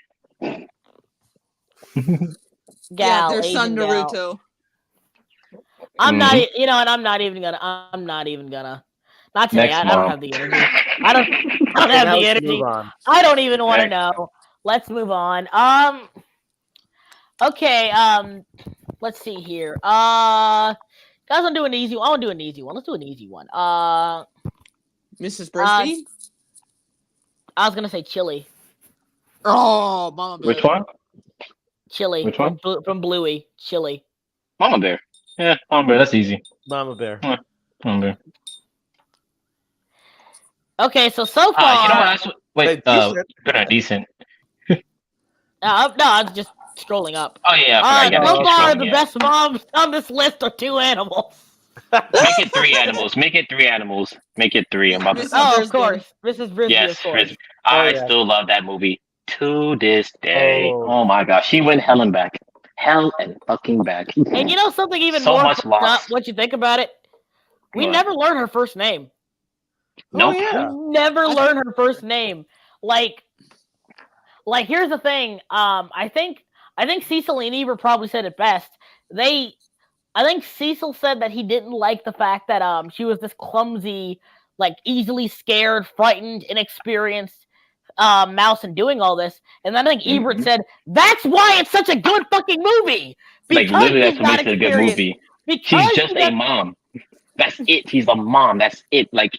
Yeah, Gal, their son Asian gal. Naruto. I'm not. Mhm. You know, and I'm not even gonna. I'm not even gonna. Not today. Next I don't mom. have the energy. I don't. I don't Okay, have now the let's energy. move on. I don't even want to Next. know. Let's move on. Okay. Let's see here. Guys, I'm doing an easy. I want to do an easy one. Let's do an easy one. Mrs. Brisby? I was gonna say chili. Oh, Mama Bear. Which one? Chili. Which one? From Bluey. Chili. Mama Bear. Yeah, Umber. That's easy. Mama Bear. Umber. Okay, so far. You know what? Wait. Decent. Good or decent. No, I was just scrolling up. Oh yeah. I forgot. So Yeah, far, scrolling, the yeah. best moms on this list are 2 animals. Make it 3 animals. Make it 3 animals. Make it 3. I'm about to. Mrs. Oh, Brisby. of course. Mrs. Brisby, Yes, of course. Frisbee. I yeah. still love that movie to this day. Oh. Oh my gosh, she went hell and back. Hell and fucking back. And you know something even So more much fucked loss. up, what you think about it? We What? never learn her first name. Nope. Oh, yeah. We never learn her first name. Like here's the thing. I think Cecil and Ebert probably said it best. I think Cecil said that he didn't like the fact that she was this clumsy, like easily scared, frightened, inexperienced mouse and doing all this. And then I think Ebert Mhm. said that's why it's such a good fucking movie. Like Because literally, that's he's what not makes it a good experienced. movie. Because She's just he's a not- mom. That's it. She's a mom. That's it. Like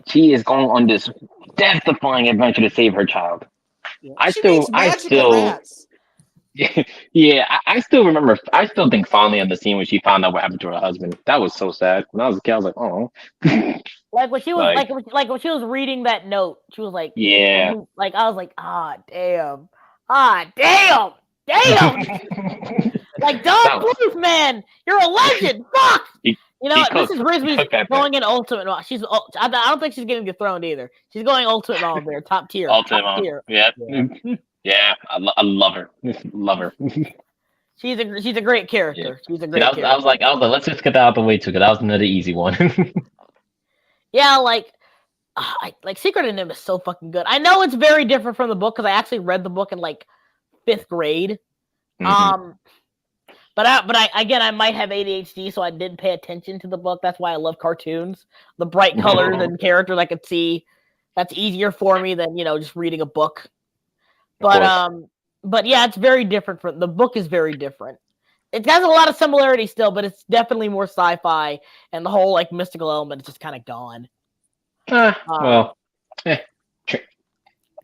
she is going on this death-defying adventure to save her child. I She makes still, magical rats. yeah, I still remember. I still think fondly of the scene when she found out what happened to her husband. That was so sad. When I was a kid, I was like, oh, like when she was Like- like when she was reading that note, she was like, yeah. like I was like, damn, damn. Like Don That was- Bluth, man, you're a legend. Fuck. He- You know, he what? cooked- Mrs. Brisby's cooked that going in ultimate. I don't think she's getting dethroned either. She's going ultimate mom there, top tier. Ultimate top mom. tier. Yeah, yeah. I love her. Love her. She's a great character. She's a great I character. was like, let's just get that out of the way too, because that was another easy one. Yeah, like Secret of NIMH is so fucking good. I know it's very different from the book because I actually read the book in like 5th grade. Mhm. But I might have ADHD, so I didn't pay attention to the book. That's why I love cartoons. The bright colors and characters I could see. That's easier for me than just reading a book. But yeah, it's very different. The book is very different. It has a lot of similarities still, but it's definitely more sci-fi, and the whole like mystical element is just kind of gone. Well,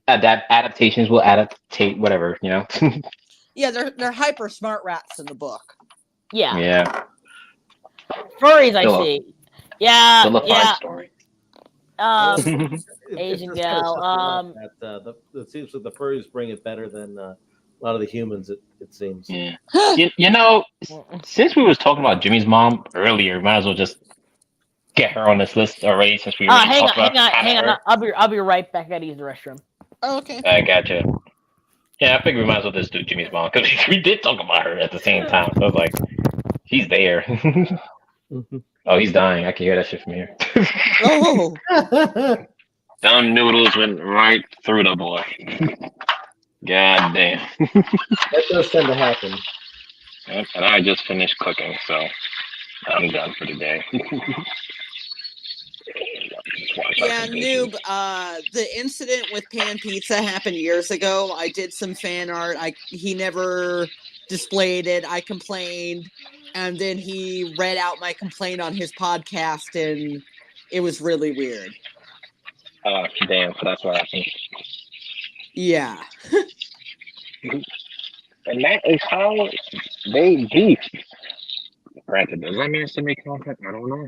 adaptations will adaptate whatever, Yeah, they're hyper smart rats in the book. Yeah, Yeah. furries I Still a- see. Yeah, Still a fine yeah. story. Asian just gal, kinda something that, it seems like the furries bring it better than a lot of the humans. It seems. Yeah. Since we was talking about Jimmy's mom earlier, we might as well just get her on this list already. Since we already hang talked on, about hang on. her. I'll be right back. I gotta use the restroom. Oh, okay. I gotcha. Yeah, I figured we might as well just do Jimmy's mom because we did talk about her at the same time. So I was like, he's there. Oh, he's dying. I can hear that shit from here. Oh, Dumb noodles went right through the boy. God damn. That does tend to happen. Yep, and I just finished cooking, so I'm done for the day. yeah, noob. The incident with Pan Pizza happened years ago. I did some fan art. He never displayed it. I complained, and then he read out my complaint on his podcast, and it was really weird. Damn, so that's what happened. Yeah. And that is how they beef. Granted, does that mean to make content? I don't know.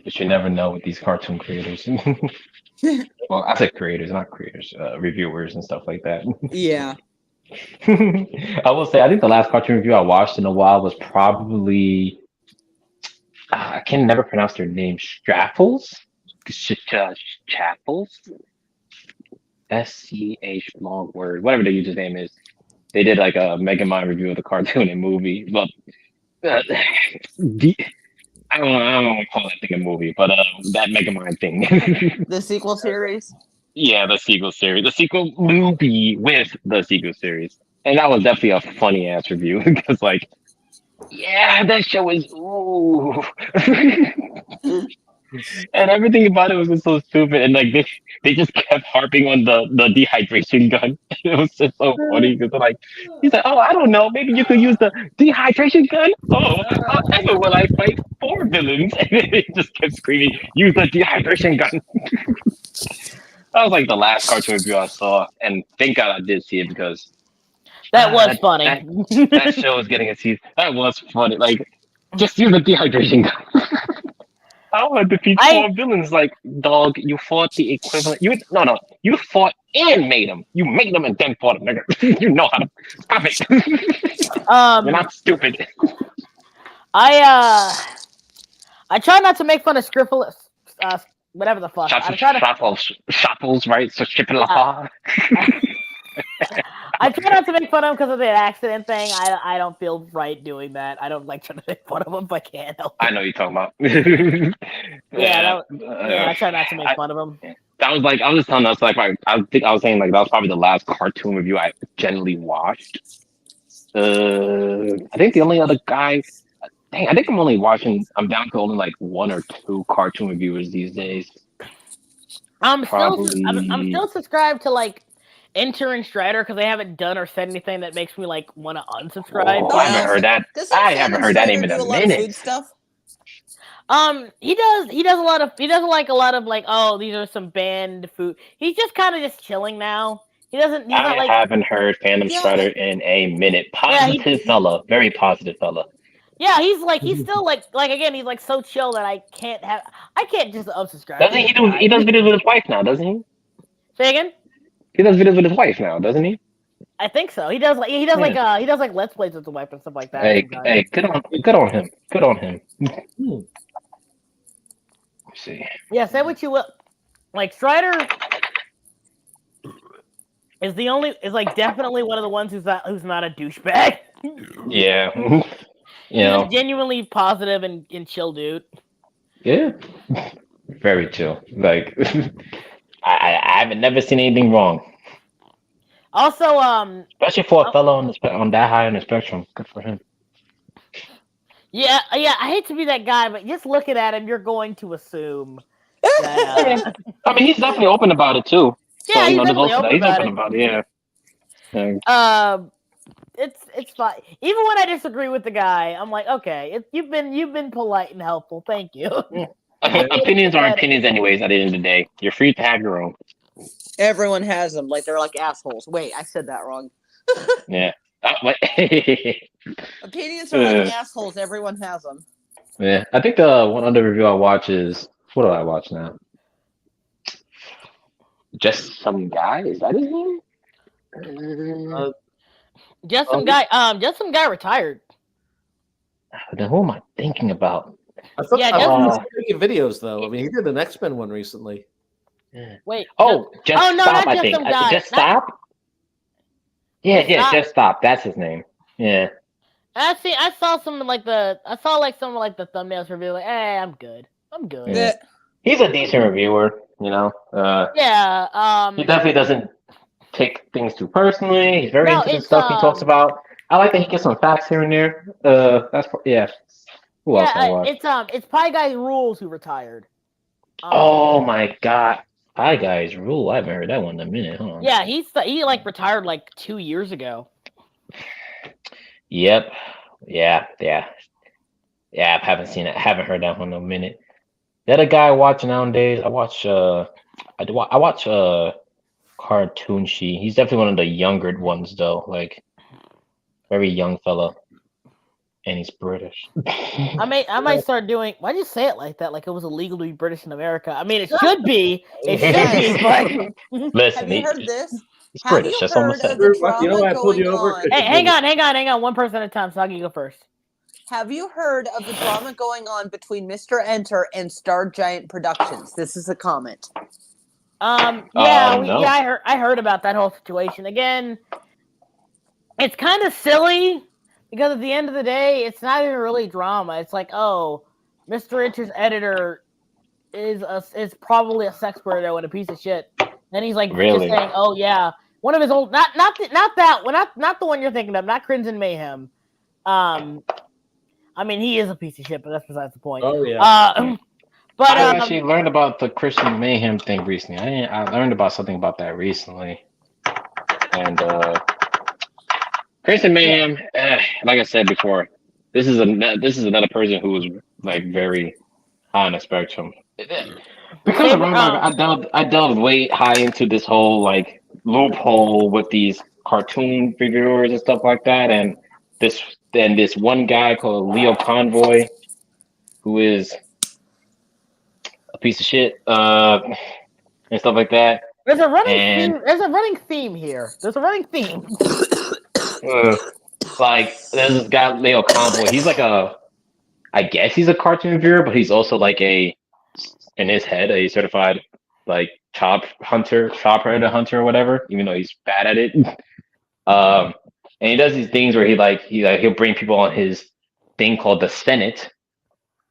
But you never know with these cartoon creators. Well, I said creators, not creators, reviewers and stuff like that. Yeah. I will say, I think the last cartoon review I watched in a while was probably, I can never pronounce their name, Straffles? Chapples? SCH long word, whatever the user's name is. They did like a Mega Mind review of the cartoon and movie. But the, I don't want to call that thing a movie, but that Megamind thing. The sequel series. Yeah, the sequel series, the sequel movie with the sequel series, and that was definitely a funny ass review because, like, yeah, that show is ooh, and everything about it was just so stupid, and like they just kept harping on the dehydration gun. It was just so funny because like he's like, oh, I don't know, maybe you could use the dehydration gun. Oh, however will I fight 4 villains? And they just kept screaming, use the dehydration gun. That was like the last cartoon review I saw, and thank God I did see it because That was that, funny. that show is getting a season. That was funny. Like, just use the dehydration gun. I want to defeat I- 4 villains. Like, dog, you fought the equivalent. No. You fought and made them. You made them and then fought them, nigga. You know how to stop it. You're not stupid. I try not to make fun of Scriffle, whatever the fuck. I try to. Shuffles, right? So I try not to make fun of him because of the accident thing. I don't feel right doing that. I don't like trying to make fun of him if I can't help it. I know you're talking about. Yeah, I try not to make fun of him. That was like I was just telling us like I think I was saying like that was probably the last cartoon review I generally watched. I think the only other guy. Dang, I think I'm down to only like 1 or 2 cartoon reviewers these days. I'm Probably. still subscribed to like Enter and Strider because they haven't done or said anything that makes me like want to unsubscribe. Oh, I haven't heard that. Doesn't I Sam haven't and heard that Strider name in do a a lot of food minute. stuff? He does a lot of he doesn't like a lot of like, oh, these are some banned food. He's just kind of just chilling now. He's I not like haven't heard Phantom Yeah. Strider in a minute. Yeah, Positive fella, very positive fella. yeah, he's still like again, he's like so chill that I can't just unsubscribe. Doesn't he do? He does videos with his wife now, doesn't he? Say again? He does videos with his wife now, doesn't he? I think so. He does like let's plays with the wife and stuff like that. Hey, good on him. Good on him. Let's see. Yeah, say what you will. Like Strider is like definitely one of the ones who's not a douchebag. Yeah. He's a genuinely positive and chill dude. Yeah. Very chill. Like I haven't never seen anything wrong. Also, Especially for a fellow on that high on the spectrum. Good for him. yeah, I hate to be that guy, but just looking at him, you're going to assume that. I mean, he's definitely open about it too. Yeah, he's there's definitely also that. open He's about open it. about it. Yeah. It's fine. Even when I disagree with the guy, I'm like, okay, you've been polite and helpful. Thank you. Opinions are opinions, anyways. At the end of the day, you're free to have your own. Everyone has them. Like they're like assholes. Wait, I said that wrong. Yeah. Opinions are like assholes. Everyone has them. Yeah. I think the one other review I watch is what do I watch now? Just some guy. Is that his name? Just some guy retired. Then who am I thinking about? I thought Yeah, I thought he was just- making videos though. I mean, he did an X-Men one recently. Wait. Oh, Just Oh, no, Stop, not I Just think. Some Guy. Just Stop? Yeah, Stop. Just Stop. That's his name. Yeah. I saw some like the thumbnails review. Like, hey, I'm good. Yeah. He's a decent reviewer, you know. Yeah. He definitely doesn't take things too personally. He's very No, into the it's, stuff he talks about. I like that he gets some facts here and there. Yeah. Who else I watch? It's Pie Guy Rules who retired. Oh my God, Hi Guys Rule. I haven't heard that one in a minute. Huh? Yeah, he like retired like 2 years ago. Yep. Yeah. I haven't seen it. Haven't heard that one in a minute. The other guy I watch nowadays, I watch Cartoon She. He's definitely one of the younger ones though, like very young fella, and he's British. I might start doing. Why'd you say it like that? Like it was illegal to be British in America. I mean, it should be. It should be. But Listen, Have you heard this? he's Have British. you That's all I'm heard saying. of the You know what? I drama pulled you going over. on? hey, hang on. One person at a time. So I'll go first. Have you heard of the drama going on between Mr. Enter and Star Giant Productions? This is a comment. Yeah, No. I heard about that whole situation. Again, it's kind of silly Because at the end of the day, it's not even really drama. It's like, oh, Mr. Richards' editor is probably a sex weirdo and a piece of shit. And he's like Really? just saying, oh yeah, one of his old not the one you're thinking of, not Crimson Mayhem. I mean he is a piece of shit, but that's besides the point. Oh yeah. But I actually learned about the Christian Mayhem thing recently. I learned about something about that recently, and Christian Mayhem, like I said before, this is another person who was like very high on the spectrum. Because of Ronbach, I delved way high into this whole like loophole with these cartoon figures and stuff like that, and this one guy called Leo Convoy, who is a piece of shit, and stuff like that. there's a running theme. There's a running theme here. There's a running theme. Like there's this guy Leo Convoy. He's like I guess he's a cartoon viewer, but he's also like in his head a certified like child predator hunter or whatever. Even though he's bad at it. And he does these things where he'll bring people on his thing called the Senate,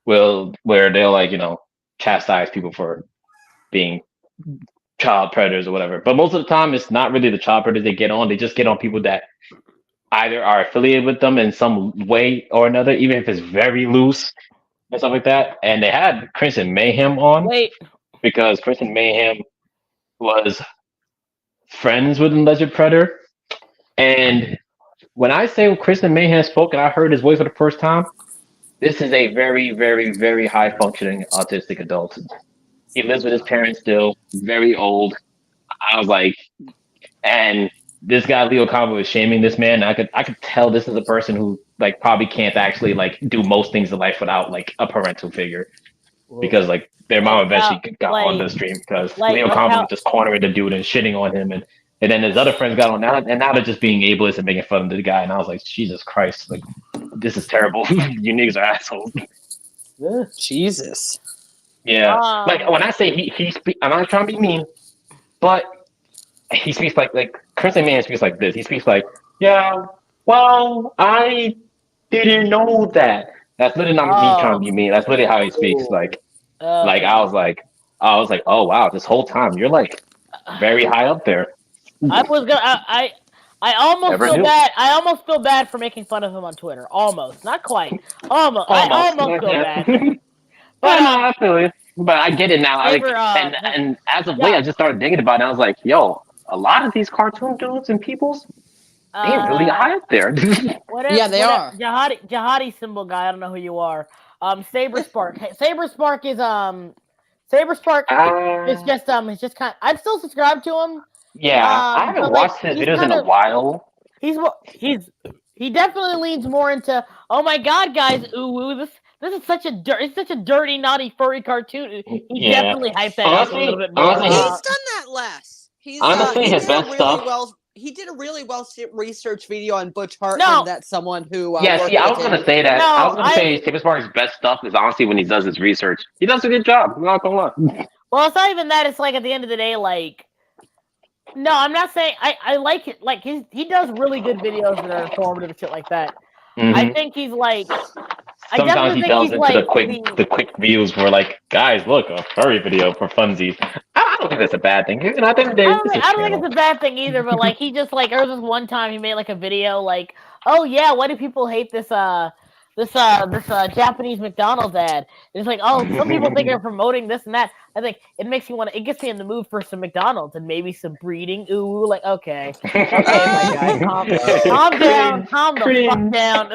where they'll like chastise people for being child predators or whatever. But most of the time, it's not really the child predators they get on. They just get on people that either are affiliated with them in some way or another, even if it's very loose and stuff like that. And they had Crimson Mayhem on because Crimson Mayhem was friends with Alleged Predator. And when I say Crimson Mayhem spoke and I heard his voice for the first time, this is a very, very, very high functioning autistic adult. He lives with his parents still, very old. I was like, and this guy Leo Convoy was shaming this man. I could tell this is a person who like probably can't actually like do most things in life without like a parental figure, because like their mom eventually got on the stream because Leo Convoy was just cornering the dude and shitting on him, and then his other friends got on now, and now they're just being ableist and making fun of the guy. And I was like, Jesus Christ, like this is terrible. You niggas are assholes. Yeah. Jesus. Yeah, like when I say he I'm not trying to be mean, but he speaks like Crimson Man speaks like this. He speaks like, yeah, well, I didn't know that. That's literally not me trying to be mean. That's literally how he speaks. Like I was like, oh wow, this whole time you're like very high up there. I almost feel bad. I almost feel bad for making fun of him on Twitter. Almost, not quite. Almost. I almost feel bad. But no, I feel it. But I get it now. And as of late, I just started thinking about it. And I was like, yo, a lot of these cartoon dudes and peoples, they're really high up there. Yeah, they are. Jihadi symbol guy. I don't know who you are. Saber Spark. Saber Spark is it's just kind. I'm still subscribed to him. Yeah, I haven't watched his videos in a while. He definitely leans more into, oh my god, guys, this is such a dirty, naughty, furry cartoon. He definitely hyped that up a little bit more. He's done that less. Honestly, his best stuff. He did a really well researched video on Butch Hartman. That's someone who. I was going to say that. I was going to say Saber Spark's best stuff is honestly when he does his research. He does a good job. I'm not going to lie. Well, it's not even that. It's like at the end of the day, like. No, I'm not saying I like it. Like he does really good videos that are informative and shit like that. Mm-hmm. I think he's like. Sometimes he delves into the quick views where like, guys, look, a furry video for funsies. I don't think that's a bad thing. I don't think it's a bad thing either. But like he just like there was this one time he made like a video like, oh yeah, why do people hate this Japanese McDonald's ad? It's like, oh, some people think they're promoting this and that. I think it gets me in the mood for some McDonald's and maybe some breeding. Ooh, like okay, my guy, calm down, calm the fuck down.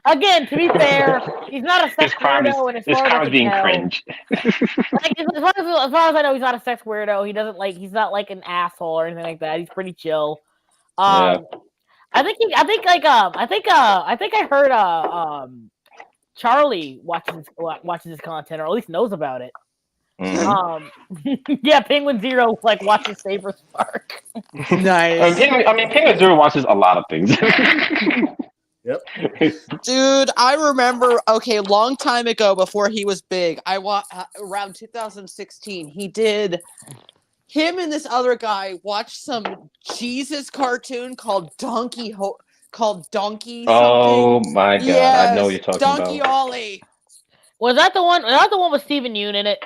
Again, to be fair, he's not a sex weirdo, and as far as I can tell, cringe. Like as far as I know, he's not a sex weirdo. He's not like an asshole or anything like that. He's pretty chill. I think I heard Charlie watches his content, or at least knows about it. Mm-hmm. Yeah, Penguin Zero like watches Saber Spark. Nice. Penguin Zero watches a lot of things. Yep. Dude, I remember. Okay, long time ago, before he was big, I around 2016. He did. Him and this other guy watched some Jesus cartoon called Donkey called Donkey Oh something. my god, I know what you're talking Donkey about. Ollie. Was that the one? Was that the one with Stephen Yoon in it?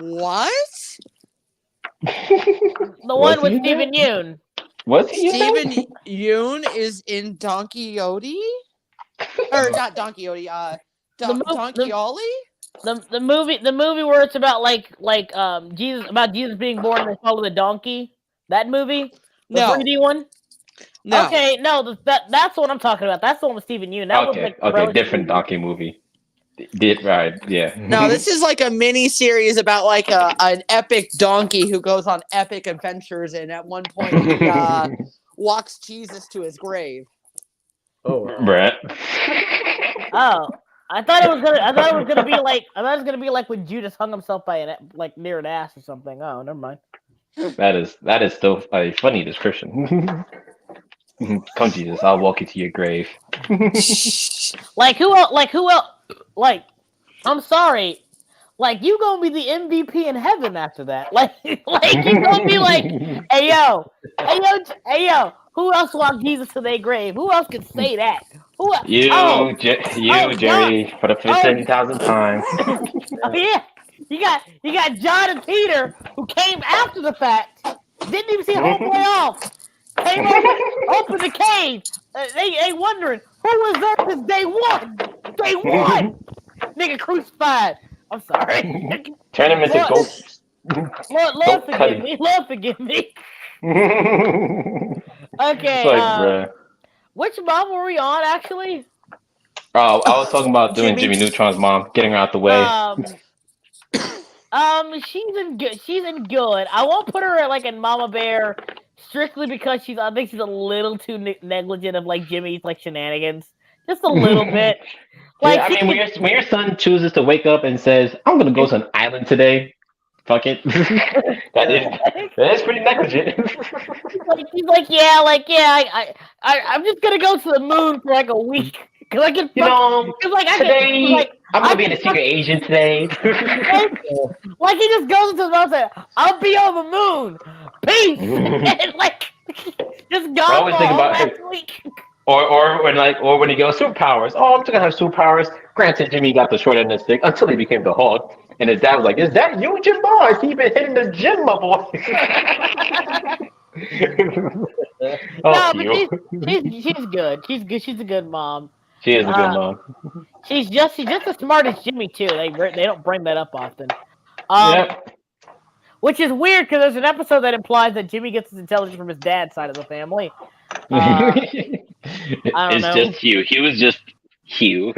What? The Was one he with in Stephen that? Yoon. Was he in that? Stephen Yoon is in Donkey Yodi? Or not Donkey Yodi, Donkey Ollie? The movie where it's about Jesus being born and they follow the donkey. That movie, the No. 3D one. No. Okay, no, that's what I'm talking about. That's the one with Stephen Yoon. That was Okay, like relatively different new. donkey movie. Did right, yeah. No, this is like a mini series about like an epic donkey who goes on epic adventures, and at one point he walks Jesus to his grave. Oh, wow. Brett. Oh, I thought it was gonna be like when Judas hung himself by near an ass or something. Oh, never mind. That is still a funny description. Come, Jesus, I'll walk you to your grave. Like who else? Like, I'm sorry. Like, you gonna be the MVP in heaven after that. Like you gonna be like, hey yo. Who else walked Jesus to their grave? Who else could say that? Who? Jerry, for the 10,000 times. Oh yeah. You got John and Peter who came after the fact. Didn't even see homeboy off. Came over, opened the cave. They wondering who was there since day one. Day one. Nigga crucified. I'm sorry. Turn him into ghosts. Lord forgive me. Lord forgive me. Okay. Bruh. Which mom were we on actually? Oh, I was talking about doing Jimmy Neutron's mom, getting her out the way. She's in good. I won't put her like in Mama Bear strictly because I think she's a little too negligent of like Jimmy's like shenanigans, just a little bit. Like, yeah, I mean, when your son chooses to wake up and says, "I'm gonna go to an island today," fuck it. that is pretty negligent. He's like, I'm just gonna go to the moon for like a week. Cause I can, I'm gonna be in a secret agent today. Like he just goes into the moon and says, "I'll be on the moon, peace," and like just gone. I always think about it. Week. Or when he goes superpowers. Oh, I'm just gonna have superpowers. Granted, Jimmy got the short end of the stick until he became the Hulk, and his dad was like, "Is that you, Jim Boy? I see you been hitting the gym, my boy." No, but she's good. She's good. She's a good mom. She is a good mom. She's just as smart as Jimmy too. They don't bring that up often. Which is weird because there's an episode that implies that Jimmy gets his intelligence from his dad's side of the family. I don't know. Just Hugh. He was just Hugh.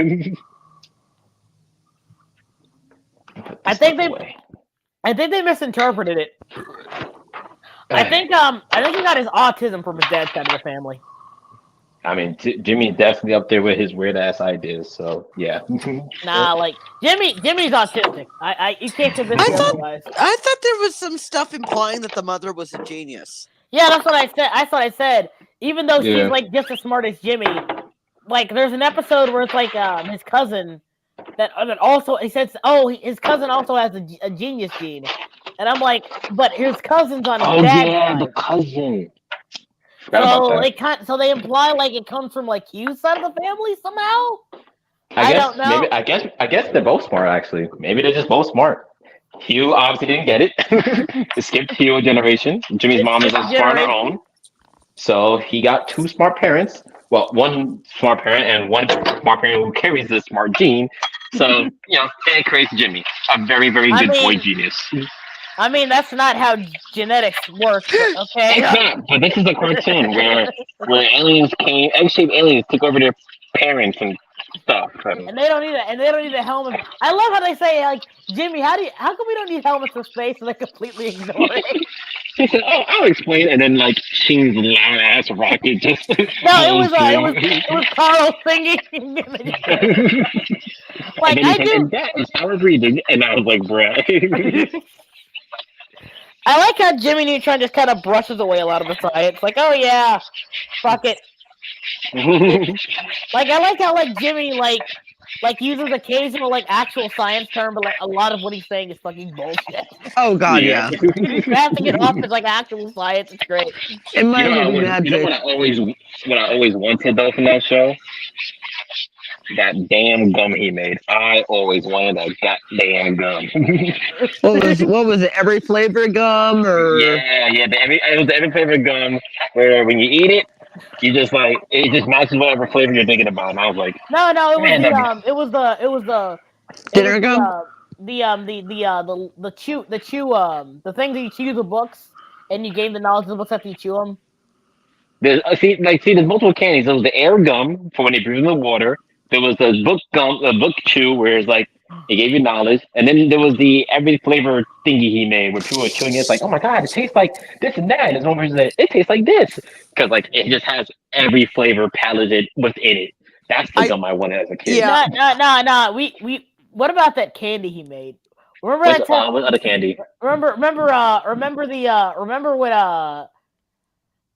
I think they misinterpreted it. I think he got his autism from his dad's side of the family. I mean, Jimmy's definitely up there with his weird ass ideas. So yeah. Nah, like Jimmy's autistic. You can't convince me otherwise. I thought there was some stuff implying that the mother was a genius. Yeah, that's what I said. That's what I said. Even though she's like just as smart as Jimmy, like there's an episode where it's like his cousin that also he says, his cousin also has a genius gene, and I'm like, but his cousin's on his dad's side. The cousin. So they imply like it comes from like Hugh's side of the family somehow. I don't know. Maybe, I guess they're both smart actually. Maybe they're just both smart. Hugh obviously didn't get it. It skipped Hugh a generation. Jimmy's mom is smart on her own. So he got two smart parents. Well, one smart parent and one smart parent who carries the smart gene. So, and creates Jimmy. A very, very good boy genius. I mean, that's not how genetics work, okay? It's not, but this is a cartoon where egg-shaped aliens took over their parents and stuff. And they don't need a helmet. I love how they say, like, Jimmy, how come we don't need helmets for space? And they completely ignore it. She said, I'll explain. And then, like, Sheen's loud ass rocket just. No, it was Carl singing. Like, and that is our breathing. And I was like, bruh. I like how Jimmy Neutron just kind of brushes away a lot of the science. Like, oh yeah, fuck it. Like, I like how, like, Jimmy, like, like uses occasional like actual science term, but like a lot of what he's saying is fucking bullshit. Oh God, yeah. He's passing it off as like actual science. It's great. It might You know, be magic. what I always wanted though from that show? That damn gum he made. I always wanted that goddamn gum. What was it? Every flavor gum or yeah. It was the every flavor gum where when you eat it, you just like it just matches whatever flavor you're thinking about. And I was like, No, it was Man, it was the dinner gum? the thing that you chew the books and you gain the knowledge of the books after you chew them. there's multiple candies. There was the air gum for when they breathe in the water. There was the book gum, the book chew, where it's like it gave you knowledge, and then there was the every flavor thingy he made, where people were chewing it. It's like, oh my god, it tastes like this and that. And there's one person that it tastes like this because like it just has every flavor paleted within it. That's the gum I wanted as a kid. Yeah. No. We. What about that candy he made? Remember that time? What other candy? Remember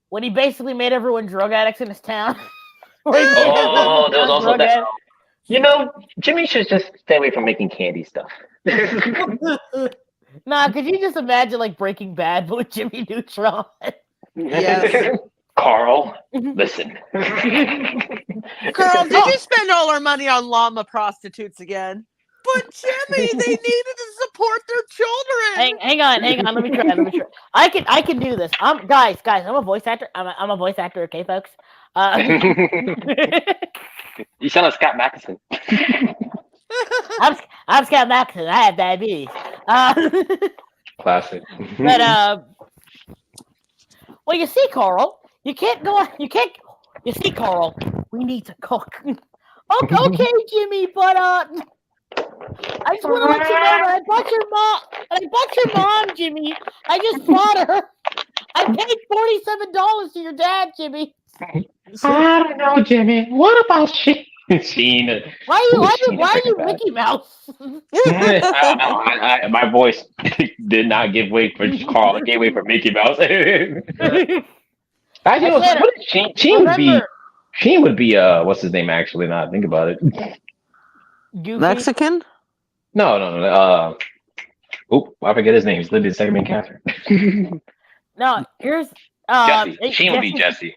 when he basically made everyone drug addicts in his town. Oh, there was also that. You know, Jimmy should just stay away from making candy stuff. Nah, could you just imagine like Breaking Bad but with Jimmy Neutron? Yes. Carl, listen. Girl, did you spend all our money on llama prostitutes again? But Jimmy, they needed to support their children. Hang on. Let me try. I can do this. Guys. I'm a voice actor. I'm a voice actor. Okay, folks. You sound like Scott Mackison. I'm Scott Mackison. I have diabetes. Classic. But well, you see, Carl, you can't go. You can't. You see, Carl, we need to cook. Okay, Jimmy, but I just want to let you know that I bought your mom, Jimmy. I just bought her. I paid $47 to your dad, Jimmy. I don't know, Jimmy. What about Sheen? Why are you Mickey Mouse? I my voice did not give way for Carl. It gave way for Mickey Mouse. Sheen would be what's his name actually? Now I think about it. Goofy? Mexican? No. I forget his name. He's literally the second main character. No, here's Jesse. Sheen would be Jesse.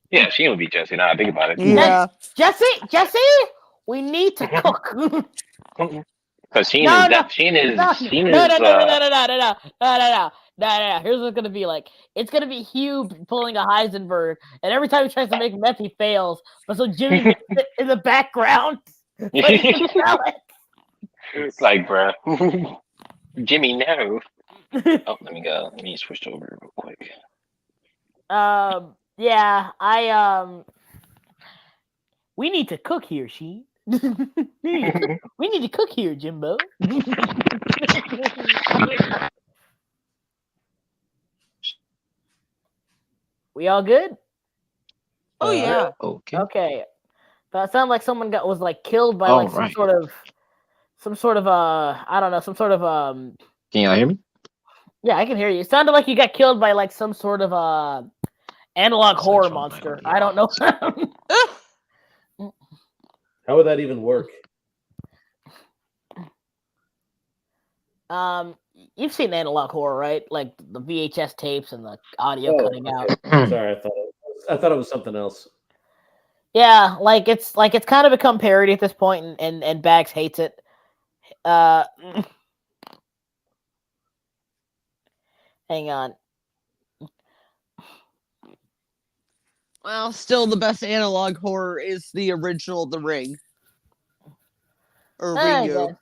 Yeah, Sheen would be Jesse. Now I think about it. Yeah. Jesse, we need to cook. Because Sheen is. No. Here's what's gonna be like. It's gonna be Hugh pulling a Heisenberg, and every time he tries to make meth, he fails. But so Jimmy makes it in the background. It's like, bruh. Jimmy, no. Oh, let me go. Let me switch over real quick. Yeah, we need to cook here, Sheen. We need to cook here, Jimbo. We all good? Oh yeah. Okay. Okay. That sounded like someone was like killed by like some sort of I don't know, some sort of Can y'all hear me? Yeah, I can hear you. It sounded like you got killed by like some sort of analog horror monster. I don't know. How would that even work? You've seen analog horror, right? Like the VHS tapes and the audio cutting out. Sorry, I thought it was something else. Yeah, like it's kind of become parody at this point, and Bags hates it. Hang on. Well, still the best analog horror is the original The Ring. Or Ringu.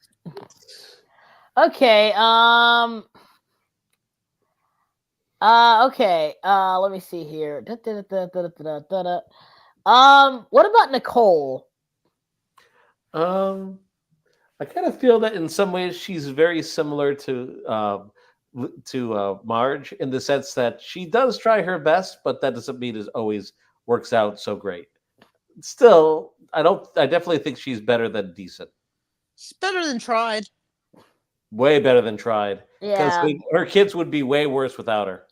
Okay, okay, let me see here. What about Nicole? I kind of feel that in some ways she's very similar to Marge in the sense that she does try her best, but that doesn't mean it always works out so great. Still, I definitely think she's better than decent. It's better than tried. Way better than tried. Yeah. Because her kids would be way worse without her.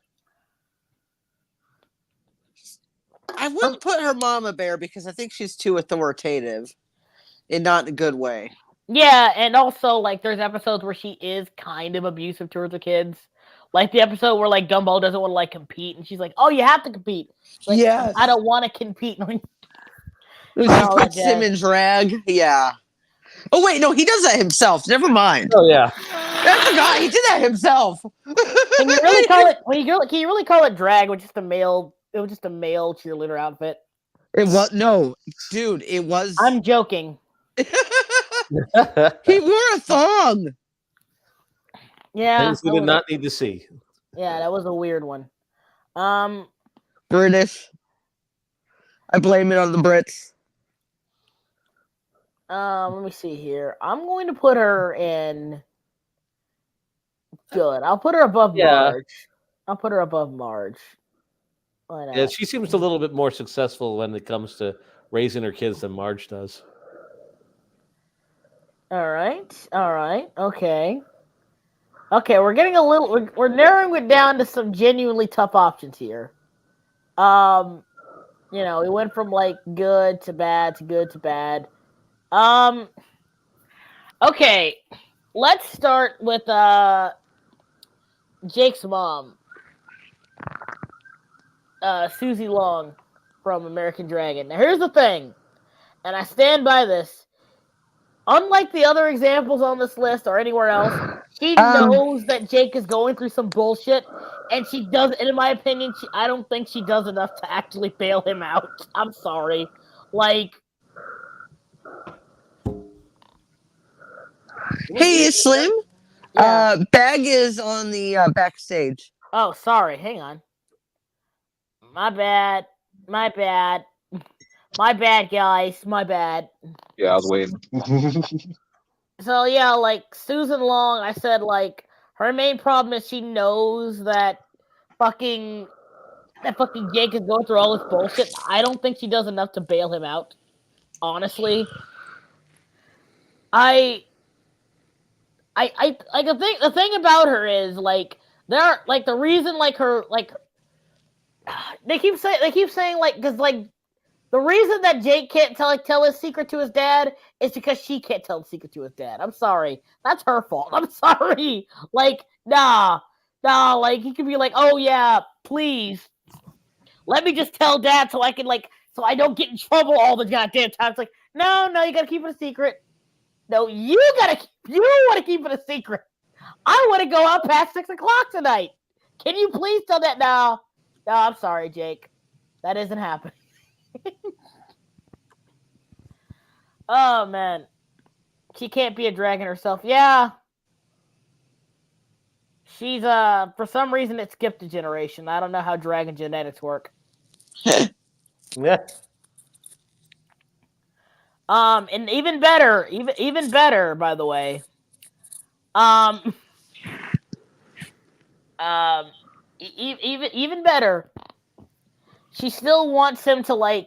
I wouldn't put her mama bear because I think she's too authoritative. and not in a good way. Yeah, and also like there's episodes where she is kind of abusive towards the kids. Like the episode where like Gumball doesn't want to like compete, and she's like, "Oh, you have to compete." Like, Yes. I don't want to compete. She Oh, puts him jazz. in drag. Yeah. Oh wait, no, he does that himself. Never mind. Oh yeah. I forgot he did that himself. Can you really call it? Can you really call it drag with just a male? It was just a male cheerleader outfit. It was no, dude. It was. I'm joking. He wore a thong. Yeah, Things we that did was- not need to see. yeah, that was a weird one. British. I blame it on the Brits. Let me see here. I'm going to put her in good. I'll put her above Yeah. Marge. I'll put her above Marge. Why not? Yeah, she seems a little bit more successful when it comes to raising her kids than Marge does. All right, okay. We're getting a little. We're narrowing it down to some genuinely tough options here. We went from like good to bad to good to bad. Okay, let's start with Jake's mom, Susie Long from American Dragon. Now, here's the thing, and I stand by this. Unlike the other examples on this list or anywhere else, she knows that Jake is going through some bullshit, and she does. And in my opinion, I don't think she does enough to actually bail him out. I'm sorry, like. Hey, Slim. Yeah. Bag is on the backstage. Oh, sorry. Hang on. My bad. My bad, guys. My bad. Yeah, I was waiting. So yeah, like Susan Long, I said like her main problem is she knows that fucking Jake is going through all this bullshit. I don't think she does enough to bail him out. Honestly. The thing about her is like the reason like her like they keep saying like because like the reason that Jake can't tell his secret to his dad is because she can't tell the secret to his dad. I'm sorry, that's her fault. I'm sorry. Like nah. Like he could be like, oh yeah, please, let me just tell dad so I can so I don't get in trouble all the goddamn time. It's like no, you gotta keep it a secret. No, you want to keep it a secret. I want to go out past 6 o'clock tonight. Can you please tell that? No, I'm sorry, Jake. That isn't happening. Oh, man. She can't be a dragon herself. Yeah. She's, for some reason, it skipped a generation. I don't know how dragon genetics work. Yeah. And even better, by the way. Even better. She still wants him to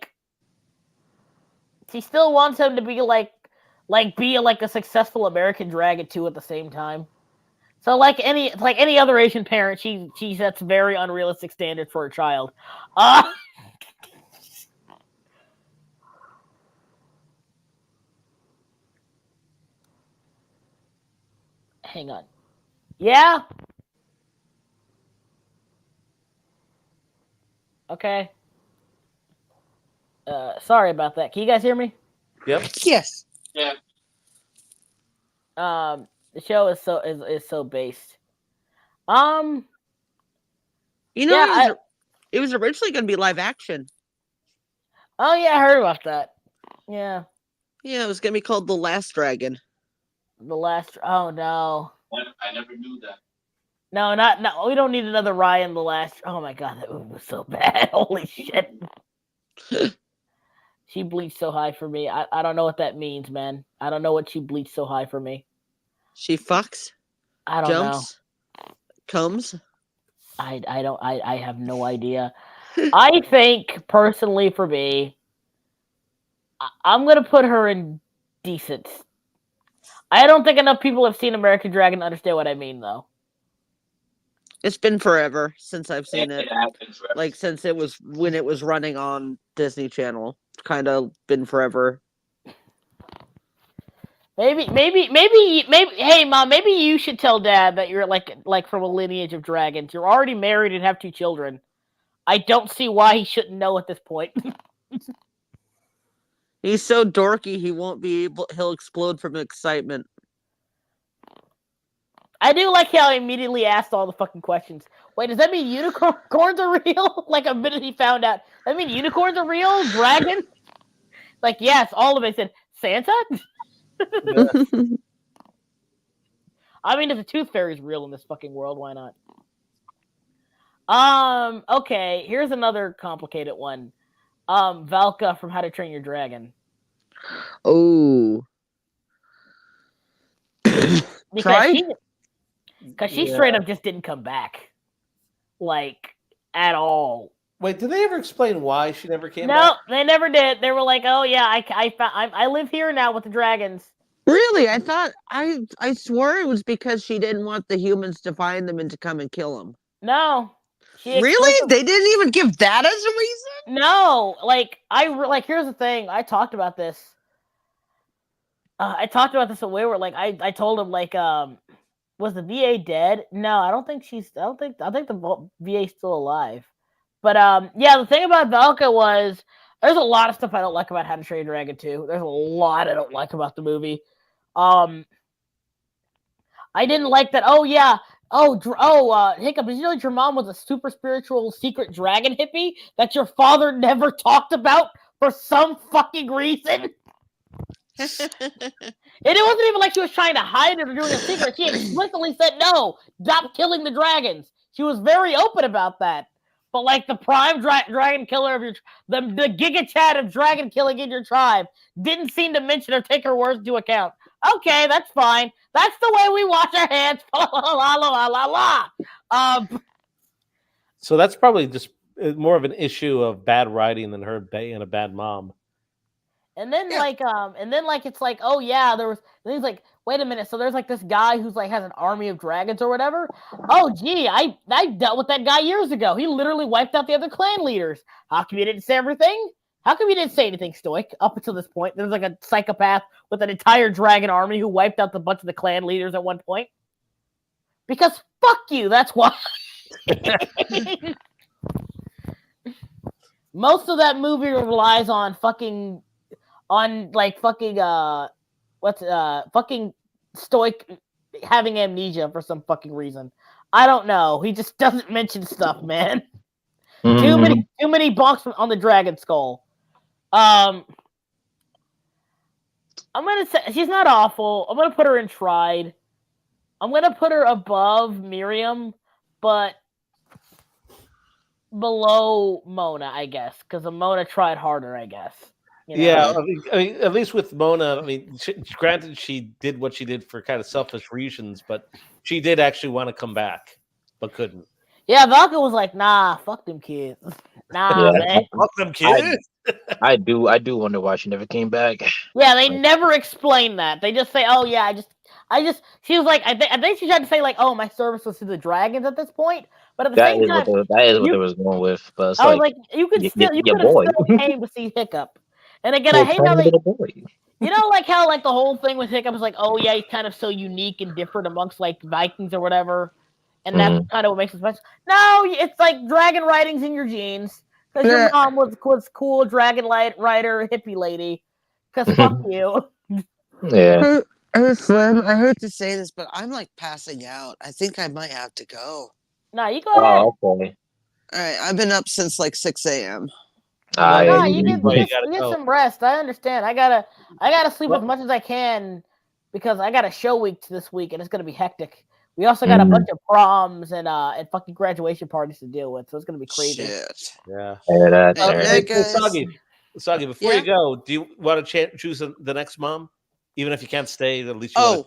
She still wants him to be be a successful American dragon too at the same time. So like any other Asian parent, she sets very unrealistic standards for her child. Hang on. Yeah. Okay. Sorry about that. Can you guys hear me? Yep. Yes. The show is so based. You know, Yeah, it was originally going to be live action. Oh yeah, I heard about that. Yeah. Yeah, it was going to be called The Last Dragon. The last. Oh no. I never knew that. No, not. We don't need another Ryan the last. Oh my god, that movie was so bad. Holy shit. She bleached so high for me. I don't know what that means, man. I don't know what she bleached so high for me. She fucks, I don't jumps, comes. know. I have no idea. I think personally for me, I'm gonna put her in decent. I don't think enough people have seen American Dragon to understand what I mean, though. It's been forever since I've seen it. Happens, right? Like since it was when it was running on Disney Channel. Kind of been forever. Maybe. Hey, Mom. Maybe you should tell Dad that you're like from a lineage of dragons. You're already married and have 2 children. I don't see why he shouldn't know at this point. He's so dorky he won't be able. He'll explode from excitement. I do like how he immediately asked all the fucking questions. Wait, does that mean unicorns are real? Like a minute he found out. That mean unicorns are real? Dragons? Like yes, all of it. Said Santa. I mean, if the Tooth Fairy's real in this fucking world, why not? Okay, here's another complicated one. Valka from How to Train Your Dragon. Oh. Because she straight up just didn't come back. Like, at all. Wait, did they ever explain why she never came No, back? they never did. They were like, oh yeah, I live here now with the dragons. Really? I thought I swore it was because she didn't want the humans to find them and to come and kill them. No. Really? They didn't even give that as a reason? No. Like, here's the thing. I talked about this. I talked about this at Wayward. Like, I told him, like, was the VA dead? No, I think the VA's still alive. But, yeah, the thing about Valka was, there's a lot of stuff I don't like about How to Train Your Dragon 2. There's a lot I don't like about the movie. I didn't like that. Oh, yeah. Hiccup, did you know your mom was a super spiritual secret dragon hippie that your father never talked about for some fucking reason? And it wasn't even like she was trying to hide it or doing a secret. She explicitly said, no, stop killing the dragons. She was very open about that. But like the prime dragon killer of the Giga Chad of dragon killing in your tribe didn't seem to mention or take her words into account. Okay, that's fine. That's the way we wash our hands. La la la la la. So that's probably just more of an issue of bad writing than her being a bad mom. And then it's like, oh yeah, there was. And he's like, wait a minute. So there's like this guy who's like has an army of dragons or whatever. Oh gee, I dealt with that guy years ago. He literally wiped out the other clan leaders. How come you didn't say everything? How come you didn't say anything, Stoic? Up until this point, there's like a psychopath with an entire dragon army who wiped out a bunch of the clan leaders at one point. Because fuck you, that's why. Most of that movie relies on fucking Stoic having amnesia for some fucking reason. I don't know. He just doesn't mention stuff, man. Too many bonks on the dragon skull. I'm gonna say she's not awful. I'm gonna put her in tried. I'm gonna put her above Miriam, but below Mona, I guess, because Mona tried harder, I guess. You know? Yeah, I mean, at least with Mona, I mean, granted, she did what she did for kind of selfish reasons, but she did actually want to come back, but couldn't. Yeah, Valka was like, nah, fuck them kids. Nah, man. Fuck them kids. I do wonder why she never came back. Yeah, they never explain that. They just say, oh yeah, I just she was like, I think she tried to say like, oh, my service was to the dragons at this point. But at the same time, that is what they was going with. But it's I was like, you could still came to see Hiccup. And again, I hate how they you know, like how like the whole thing with Hiccup is like, oh yeah, he's kind of so unique and different amongst like Vikings or whatever. And that's kind of what makes it special. No, it's like dragon writings in your genes. Because your mom was cool dragon rider hippie lady. Because fuck you. Yeah. Hey, Slim, I hate to say this, but I'm like passing out. I think I might have to go. No, you go ahead. Oh, okay. All right, I've been up since like 6 a.m. You get some rest. I understand. I gotta sleep as much as I can because I got a show week this week and it's gonna be hectic. We also got a bunch of proms and fucking graduation parties to deal with, so it's gonna be crazy. Shit. Yeah. Soggy, before you go, do you want to choose the next mom? Even if you can't stay, at least you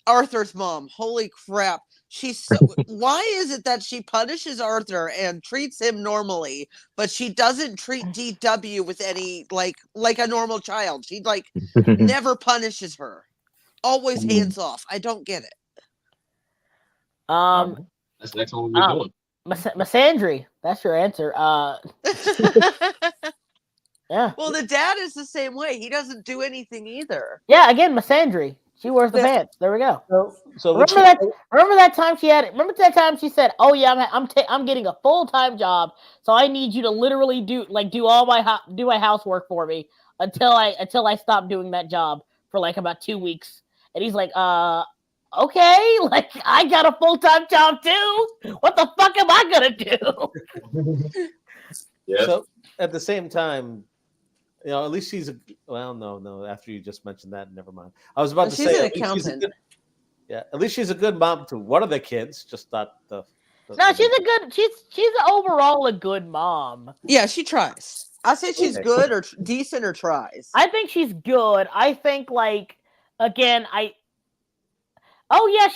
Arthur's mom. Holy crap. She's so, why is it that she punishes Arthur and treats him normally, but she doesn't treat DW with any like a normal child? She like never punishes her. Always hands off. I don't get it. That's the next one we're doing. Masandry, that's your answer. Yeah. Well, the dad is the same way. He doesn't do anything either. Yeah, again, Misandry. She wears the Yeah. pants. There we go. So Remember that? Remember that time she had? Remember that time she said, "Oh yeah, I'm getting a full-time job, so I need you to literally do all my do my housework for me until I stop doing that job for like about 2 weeks." And he's like, okay, like I got a full-time job too. What the fuck am I gonna do? Yeah. So at the same time, at least she's a no. After you just mentioned that, never mind. I was about to She's say, an at least she's a accountant. good, at least she's a good mom to one of the kids, just not the. No, she's overall a good mom. Yeah, she tries. I say she's Okay. good or decent or tries. I think she's good. I think again, oh yeah,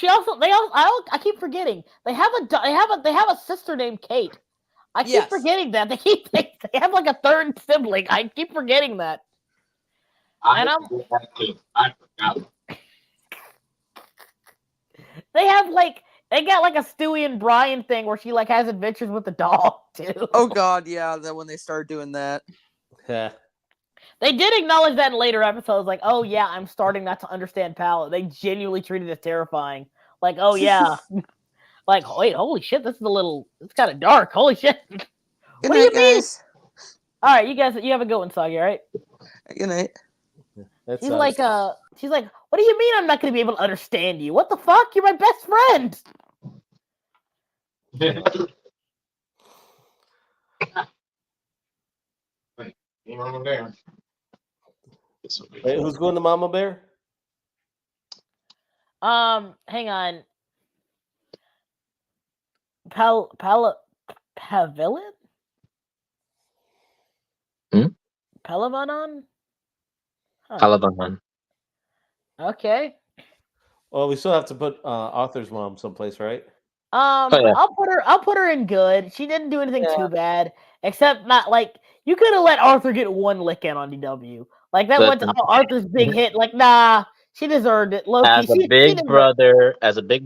I keep forgetting. They have a sister named Kate. I keep Yes. forgetting that. They have like a third sibling. I keep forgetting that. And I forgot. they got like a Stewie and Brian thing where she like has adventures with the dog too. Oh God, yeah. That when they started doing that. Yeah. They did acknowledge that in later episodes, like, oh yeah, I'm starting not to understand Palette. They genuinely treated it terrifying. Like, oh yeah. Like, wait, holy shit, it's kind of dark. Holy shit. Good What night, do you mean? guys. All right, you guys, you have a good one, Soggy, all right? Good night. That's She's like, what do you mean I'm not going to be able to understand you? What the fuck? You're my best friend. Wait, who's going to Mama Bear? Hang on. Pavilion? Palabanon? Huh. Alabama. Okay. Well, we still have to put Arthur's mom someplace, right? yeah. I'll put her in good. She didn't do anything too bad, except not like you could have let Arthur get one lick in on DW. Like that Listen. was Arthur's big hit. Like, nah, she deserved it. Low-key, As a she big deserved-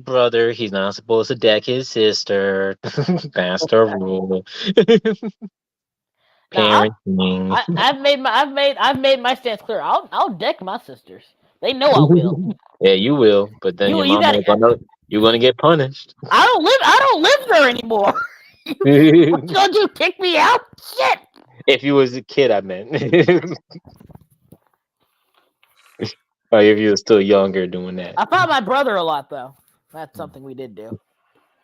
brother, he's not supposed to deck his sister. That's the rule. Parenting. I've made my stance clear. I'll deck my sisters. They know I will. Yeah, you will, but then You your mama you're gonna get punished. I don't live there anymore. What you gonna do? Kick me out? Shit. If you was a kid, I meant. Or if you were still younger doing that. I fought my brother a lot though. That's something we did do.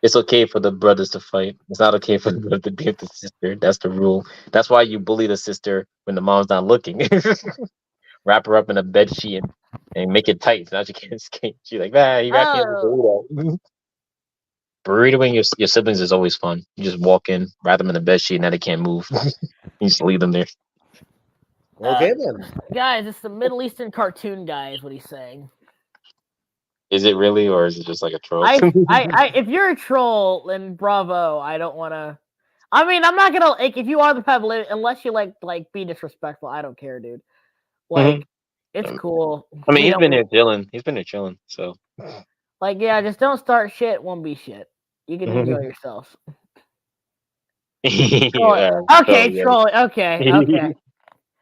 It's okay for the brothers to fight. It's not okay for the brother to beat the sister. That's the rule. That's why you bully the sister when the mom's not looking. Wrap her up in a bed sheet and make it tight so now she can't escape. She's like, you wrapped me in a burrito. Burritoing your siblings is always fun. You just walk in, wrap them in a bed sheet, and now they can't move. You just leave them there. Okay, then. Guys, it's the Middle Eastern cartoon guy, is what he's saying. Is it really, or is it just like a troll? If you're a troll, then bravo. I don't want to. I mean, I'm not gonna like if you are the Pebble, unless you like be disrespectful. I don't care, dude. Like, it's cool. I mean, he's been there chilling. He's been there chilling. So, like, yeah, just don't start shit. Won't be shit. You can enjoy yourself. yeah, Okay, troll. Okay.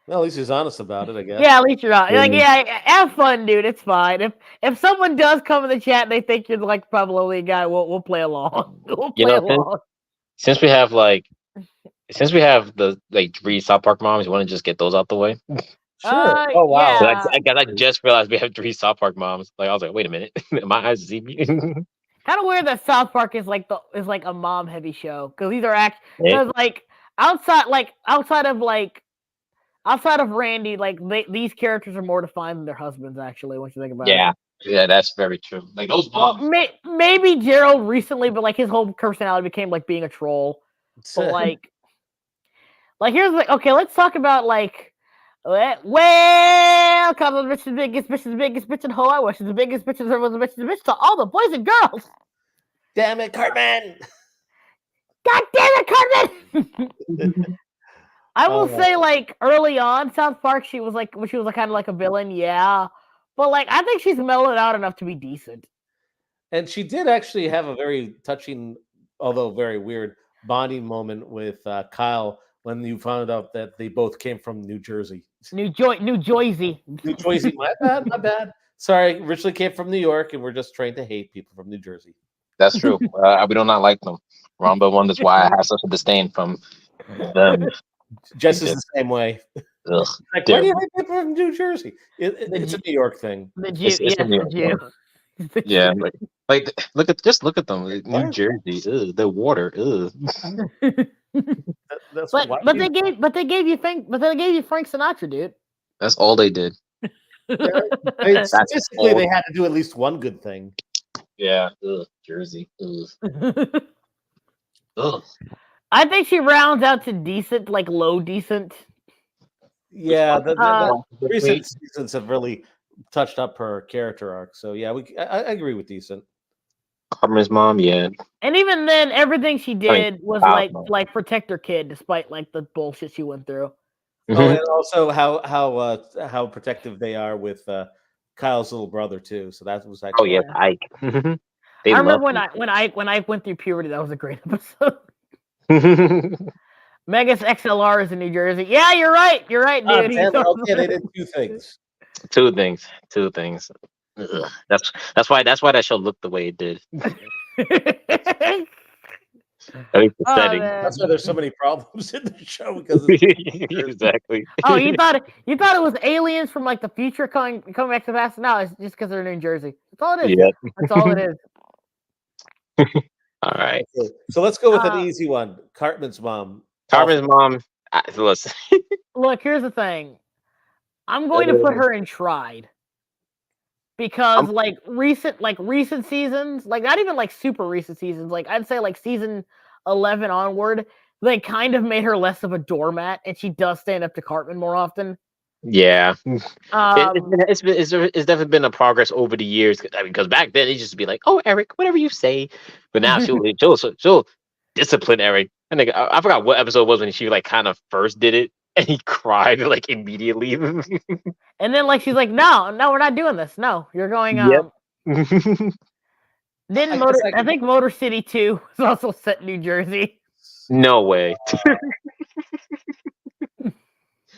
Well, at least he's honest about it, I guess. Yeah, at least you're not. Like, yeah, have fun, dude. It's fine. If someone does come in the chat and they think you're like probably a guy, we'll play along. We'll play along. Since we have the like 3 South Park moms, you want to just get those out the way? Sure. Oh wow. Yeah. So I just realized we have 3 South Park moms. Like I was like, wait a minute, my eyes see me. Kind of weird that South Park is like a mom heavy show because these are because like outside of Randy, like these characters are more defined than their husbands. Actually, once you think about it. Yeah, that's very true. Like those moms. Maybe Gerald recently, but like his whole personality became like being a troll. But like here's okay. Let's talk about like. Well, come on, bitch, the biggest bitch in Hawaii. Which is the biggest bitch in the bitch to all the boys and girls. Damn it, Cartman! God damn it, Cartman! I will say, like early on, South Park, she was kind of like a villain, yeah. But like, I think she's mellowed out enough to be decent. And she did actually have a very touching, although very weird, bonding moment with Kyle when you found out that they both came from New Jersey. New Jersey. New Jersey, my bad, my bad. Sorry, originally came from New York, and we're just trying to hate people from New Jersey. That's true. We do not like them. Rhonda wonders why I have such a disdain from them. Jess is the same way. Ugh, Like, why do you terrible. hate people from New Jersey? It's a New York thing. The Jew. It's Yes, a New the York Jew. Yeah, like look at them. Like, New Jersey, the water. Ugh. That's But why but you- they gave you Frank Sinatra, dude. That's all they did. I mean, statistically, all. they had to do at least one good thing. Yeah, ugh, Jersey. Ugh. Ugh. I think she rounds out to decent, like low decent. Yeah, Uh, the recent seasons have really touched up her character arc. So yeah, I agree with decent. Carmen's mom, yeah. And even then, everything she did was powerful. like protect her kid, despite like the bullshit she went through. Oh, Mhm. and also how protective they are with Kyle's little brother too. So that was Oh actually yeah, Ike. They I remember love when I went through puberty. That was a great episode. him. Megas XLR is in New Jersey. Yeah, you're right. You're right, Ah, dude. damn it, okay, they did two things. Two things. Ugh. That's why that show looked the way it did. At least the Oh, setting. man. That's why there's so many problems in the show because it's Exactly. Oh, you thought it was aliens from like the future coming back to the past? No, it's just because they're in New Jersey. That's all it is. Yep. That's all it is. All right. so let's go with Uh, an easy one. Cartman's mom. Carmen's mom. Listen. Look, here's the thing. I'm going to put her in Tried. Because like recent seasons, like not even like super recent seasons, like I'd say like season 11 onward, they kind of made her less of a doormat, and she does stand up to Cartman more often. Yeah. It's definitely been a progress over the years. I mean, because back then it used to be like, "Oh, Eric, whatever you say," but now she'll discipline Eric. And like, I forgot what episode it was when she like kind of first did it, and he cried like immediately. And then like she's like, no, we're not doing this. No, you're going. Yep. Didn't I Motor? guess I I think Motor City 2 was also set in New Jersey. No way.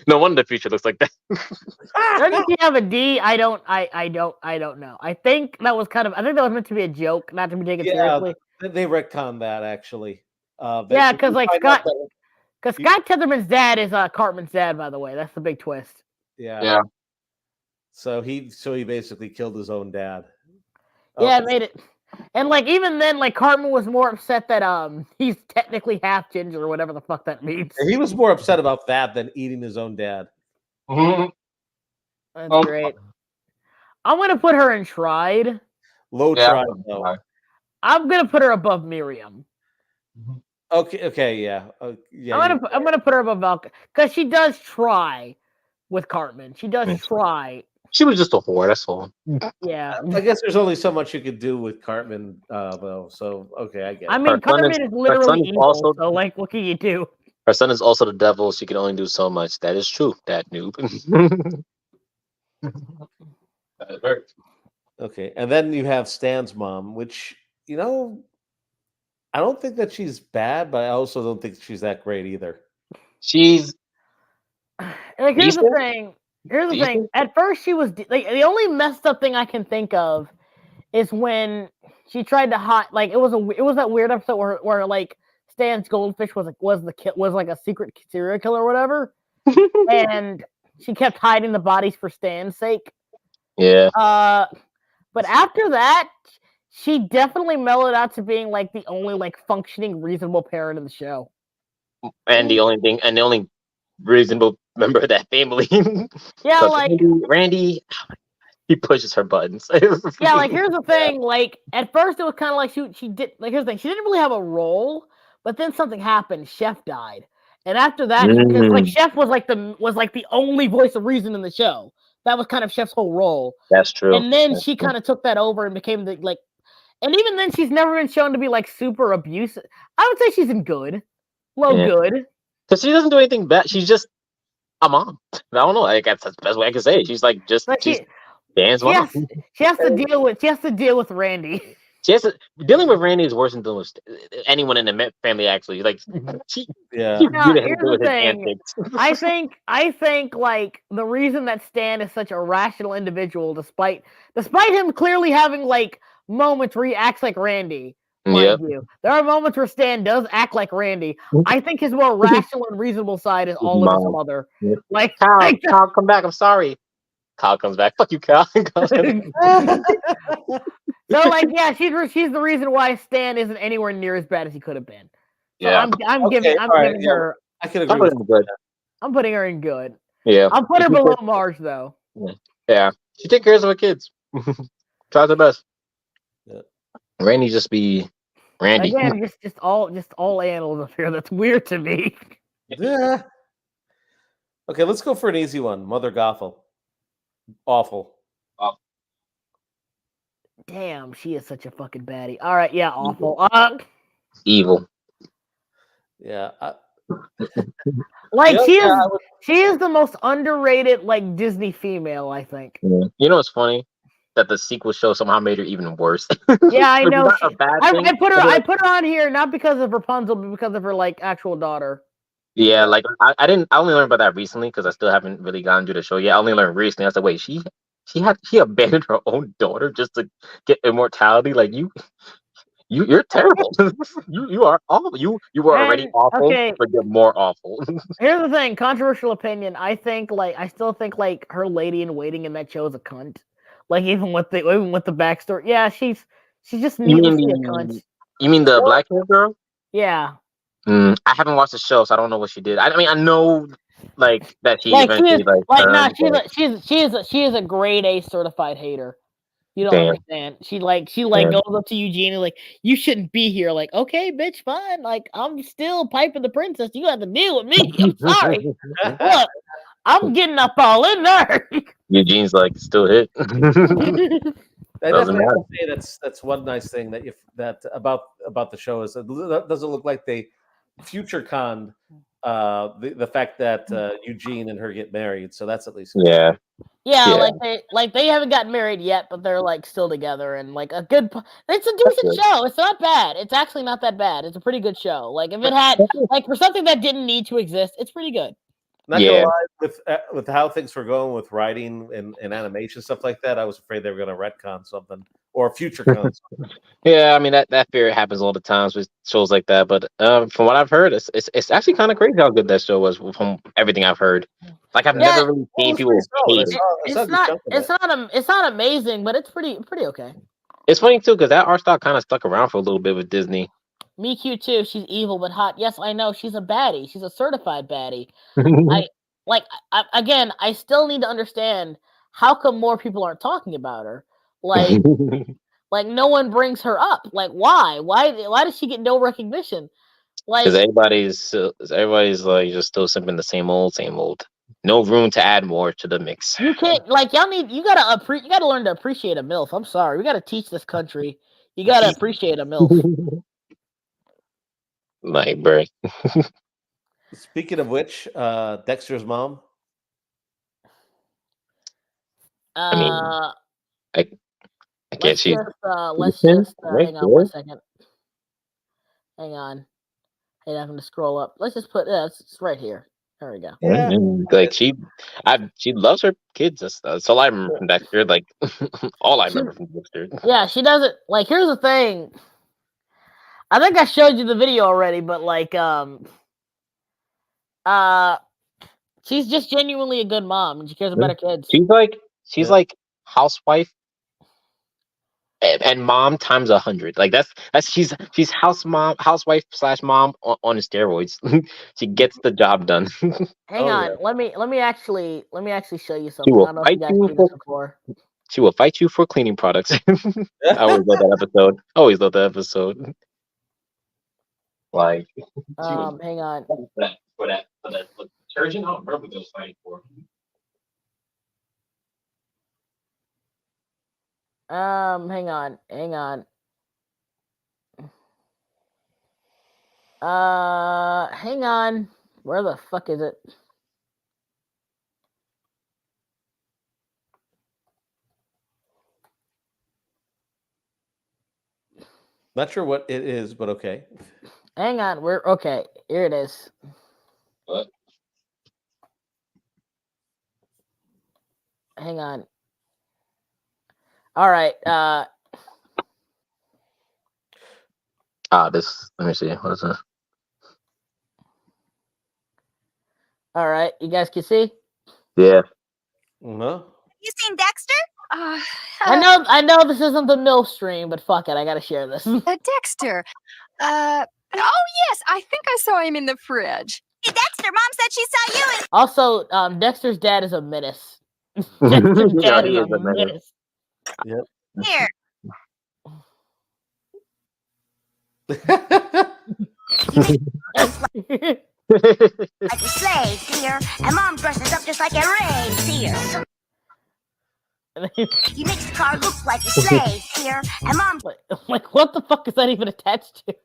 No wonder the future looks like that. Doesn't she have a D? I don't know. I think that was meant to be a joke, not to be taken Yeah, seriously. They retconned that actually. Yeah, because like find out Scott, because Scott Tetherman's dad is Cartman's dad, by the way. That's the big twist. Yeah. Yeah. So he basically killed his own dad. Yeah, Okay. it made it. And like even then, like Cartman was more upset that he's technically half ginger or whatever the fuck that means. He was more upset about that than eating his own dad. That's great. I'm gonna put her in Tried. Low Yeah. tribe though. I'm gonna put her above Miriam. Okay, yeah. Yeah. I'm gonna put her above Valka because she does try with Cartman. She does try. She was just a whore. That's all. Yeah. I guess there's only so much you could do with Cartman, though. So okay, I get it. I mean, Her son Cartman is- is her son literally is evil. also- So like, what can you do? Her son is also the devil. She can only do so much. That is true. That noob. That hurts. Okay, and then you have Stan's mom, which I don't think that she's bad, but I also don't think she's that great either. She's Like, here's the Decent? thing. Here's the Decent? thing. At first, she was like the only messed up thing I can think of is when she tried to hide. Like, it was that weird episode where like Stan's goldfish was like a secret serial killer or whatever, and she kept hiding the bodies for Stan's sake. yeah. But after that, she definitely mellowed out to being like the only like functioning reasonable parent in the show. And the only reasonable member of that family. Yeah, 'Cause like Randy, he pushes her buttons. yeah, like here's the thing. Like at first, it was kind of like she did. Like here's the thing. She didn't really have a role, but then something happened. Chef died, and after that, because like Chef was like the only voice of reason in the show. That was kind of Chef's whole role. That's true. And then That's she true. kind of took that over and became the like. And even then, she's never been shown to be like super abusive. I would say she's in good, low Yeah. good. Because she doesn't do anything bad. She's just a mom. I don't know. Like that's the best way I can say it. She's like just But she's she Dan's mom. has to deal with Randy. She has to, dealing with Randy is worse than dealing with anyone in the family. Actually, like she Yeah. Now, really had to here's deal the with his thing. antics. I think like the reason that Stan is such a rational individual, despite him clearly having like moments where he acts like Randy, mind you. There are moments where Stan does act like Randy. I think his more rational and reasonable side is all of his Mom. mother. Yep. Like, Kyle, come back. I'm sorry. Kyle comes back. Fuck you, Kyle. so like yeah, she's the reason why Stan isn't anywhere near as bad as he could have been. So Yeah. I'm giving her I can I'm agree with putting him good. I'm putting her in good. Yeah. I'll put her below Marge though. Yeah. She takes care of her kids. Tries her best. Yeah. Randy just be Randy. Again, just all animals up here. That's weird to me. Yeah. Okay, let's go for an easy one. Mother Gothel. Awful. Damn, she is such a fucking baddie. All right, yeah, awful. Evil. Yeah. Like Yeah, she is the most underrated like Disney female, I think. Yeah. You know what's funny? That the sequel show somehow made her even worse. Yeah, I Which is know. not a bad thing, I put her but I like- put her on here not because of Rapunzel, but because of her like actual daughter. Yeah, like I only learned about that recently because I still haven't really gotten through the show yet. I only learned recently. I was like, wait, she abandoned her own daughter just to get immortality? Like you're terrible. you are awful. You were already And, awful, okay. but you're more awful. Here's the thing, controversial opinion. I still think like her lady in waiting in that show is a cunt. Like even with the backstory. Yeah, she's just needlessly a cunt. You mean the black hair girl? Yeah. I haven't watched the show, so I don't know what she did. I mean, I know like that she Like she eventually is nah, turned, but- she is a grade A certified hater. You don't Damn. understand. She Damn. goes up to Eugene and like, you shouldn't be here. Like, okay, bitch, fine. Like, I'm still piping the princess. You have to deal with me. I'm sorry. Look, I'm getting up all in there. Eugene's like still hit. I Doesn't definitely matter. have to say that's one nice thing that about the show is it doesn't look like they future conned the fact that Eugene and her get married. So that's at least good. Yeah. Yeah, Yeah. like they haven't gotten married yet, but they're like still together and like a good. It's a decent good. show. It's not bad. It's actually not that bad. It's a pretty good show. Like if it had like for something that didn't need to exist, it's pretty good. Not Yeah. gonna lie, with how things were going with writing and animation stuff like that, I was afraid they were gonna retcon something or future con something. Yeah, I mean that fear happens all the times with shows like that. But from what I've heard, it's actually kind of crazy how good that show was from everything I've heard. Like I've Yeah, never really seen people hate it. It's not amazing, but it's pretty okay. It's funny too because that art style kind of stuck around for a little bit with Disney. Miku too. She's evil but hot. Yes, I know. She's a baddie. She's a certified baddie. Again, I still need to understand how come more people aren't talking about her. Like, like no one brings her up. Like, why? Why does she get no recognition? Like, Because everybody's like just still simping the same old. No room to add more to the mix. you can't. Like, you gotta learn to appreciate a milf. I'm sorry, we gotta teach this country. You gotta appreciate a milf. Like, bro. Speaking of which, Dexter's mom. Uh, I guess she. let's just hang on 1 second. Hang on. Hey, I'm gonna scroll up. Let's just put it's right here. There we go. Yeah. Like she loves her kids. That's all I remember from Dexter. Like all I remember from Dexter. Yeah, she doesn't like. Here's the thing. I think I showed you the video already, but like, she's just genuinely a good mom, and she cares about her kids. She's like housewife and mom times 100. Like that's she's housewife / mom on steroids. She gets the job done. Hang on, yeah. let me actually show you She something. will I don't know if you fight guys you seen for this before. She will fight you for cleaning products. I always love that episode. Always love that episode. Like Hang on. for that detergent. I don't remember what they was fighting for. Hang on. Hang on. Where the fuck is it? Not sure what it is, but okay. Hang on, we're okay. Here it is. What? Hang on. All right. This. Let me see. What is this? All right. You guys can see. Yeah. No. You seen Dexter? I know this isn't the mill stream, but fuck it, I gotta share this. Dexter. Oh yes, I think I saw him in the fridge. Hey, Dexter, Mom said she saw you. Also, Dexter's dad is a menace. Dexter's Yeah, dad he is is a menace. Here. Like a slave, dear. And Mom dresses up just like a reindeer. He makes the car look like a slave, dear. And Mom like, what the fuck is that even attached to?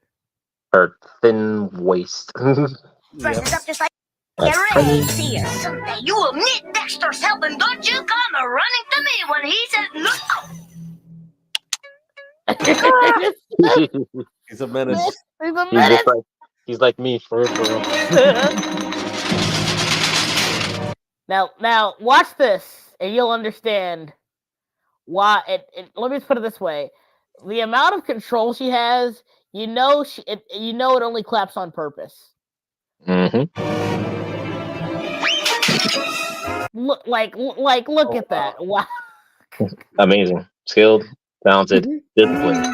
Her thin waist. dresses up just like a reindeer. Someday you will meet Dexter's help, and don't you come running to me when he says no. He's a menace. He's a He's menace. just like like me for real. Now, watch this, and you'll understand why. Let me just put it this way: the amount of control she has, you know, it only claps on purpose. Mm-hmm. Look at that! Wow. Amazing. Skilled, talented, disciplined.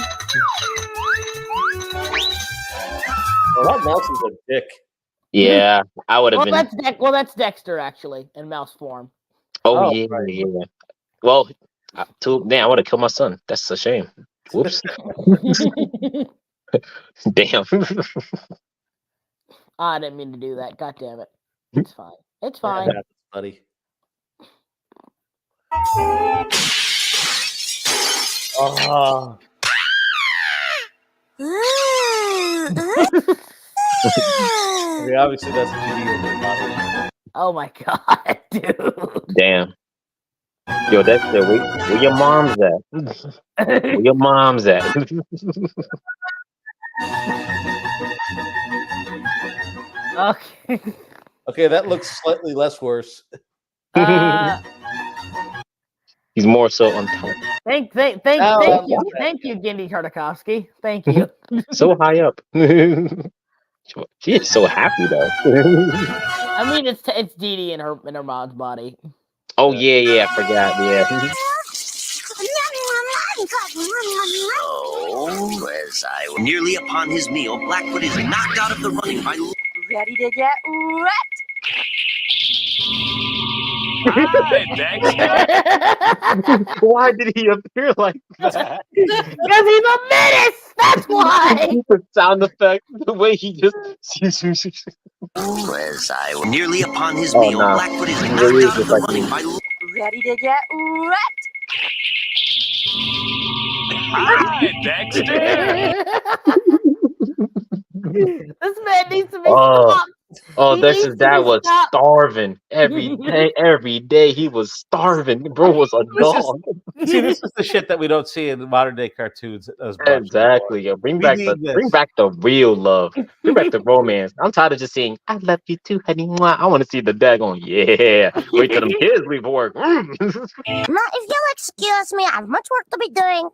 Oh, that mouse is a dick. Yeah, I would have been. That's Dexter actually in mouse form. Oh, Oh, yeah, right. yeah. Well, I would have killed my son. That's a shame. Whoops. Damn. I didn't mean to do that. God damn it. It's fine. It's fine. That's funny. Oh, okay, obviously that's GD over body. Oh my god, dude. Damn. Yo, Dexter, where your mom's at? Where your mom's at? Okay. Okay, that looks slightly less worse. He's more so on top. Thank Oh, you, Gindy Tartakovsky. Thank you. So high up. She is so happy though. I mean, it's Dee Dee in her mom's body. Oh yeah, I forgot. Yeah. Oh, as I was nearly upon his meal, Blackfoot is knocked out of the running by. Ready to get wet? Hi, Dexter. Why did he appear like that? Because he's a menace. That's why. The sound effect, the way he just. Oh, as I was nearly upon his Oh, meal, no. Blackfoot is He knocked really is out of just the like running me. by. Ready to get wet? Hi, Dexter. This man needs to be Oh. stopped. Oh, He Dexter's needs to dad be was stopped. starving every day. Every day he was starving. Bro was a This is- dog. See, this is the shit that we don't see in the modern day cartoons as much anymore. Exactly. Yo, bring We back need this. the real love. Bring back the romance. I'm tired of just saying I love you too, honey. Mwah." I want to see the dad going, yeah. Wait till them kids leave work. Ma, if you'll excuse me, I have much work to be doing.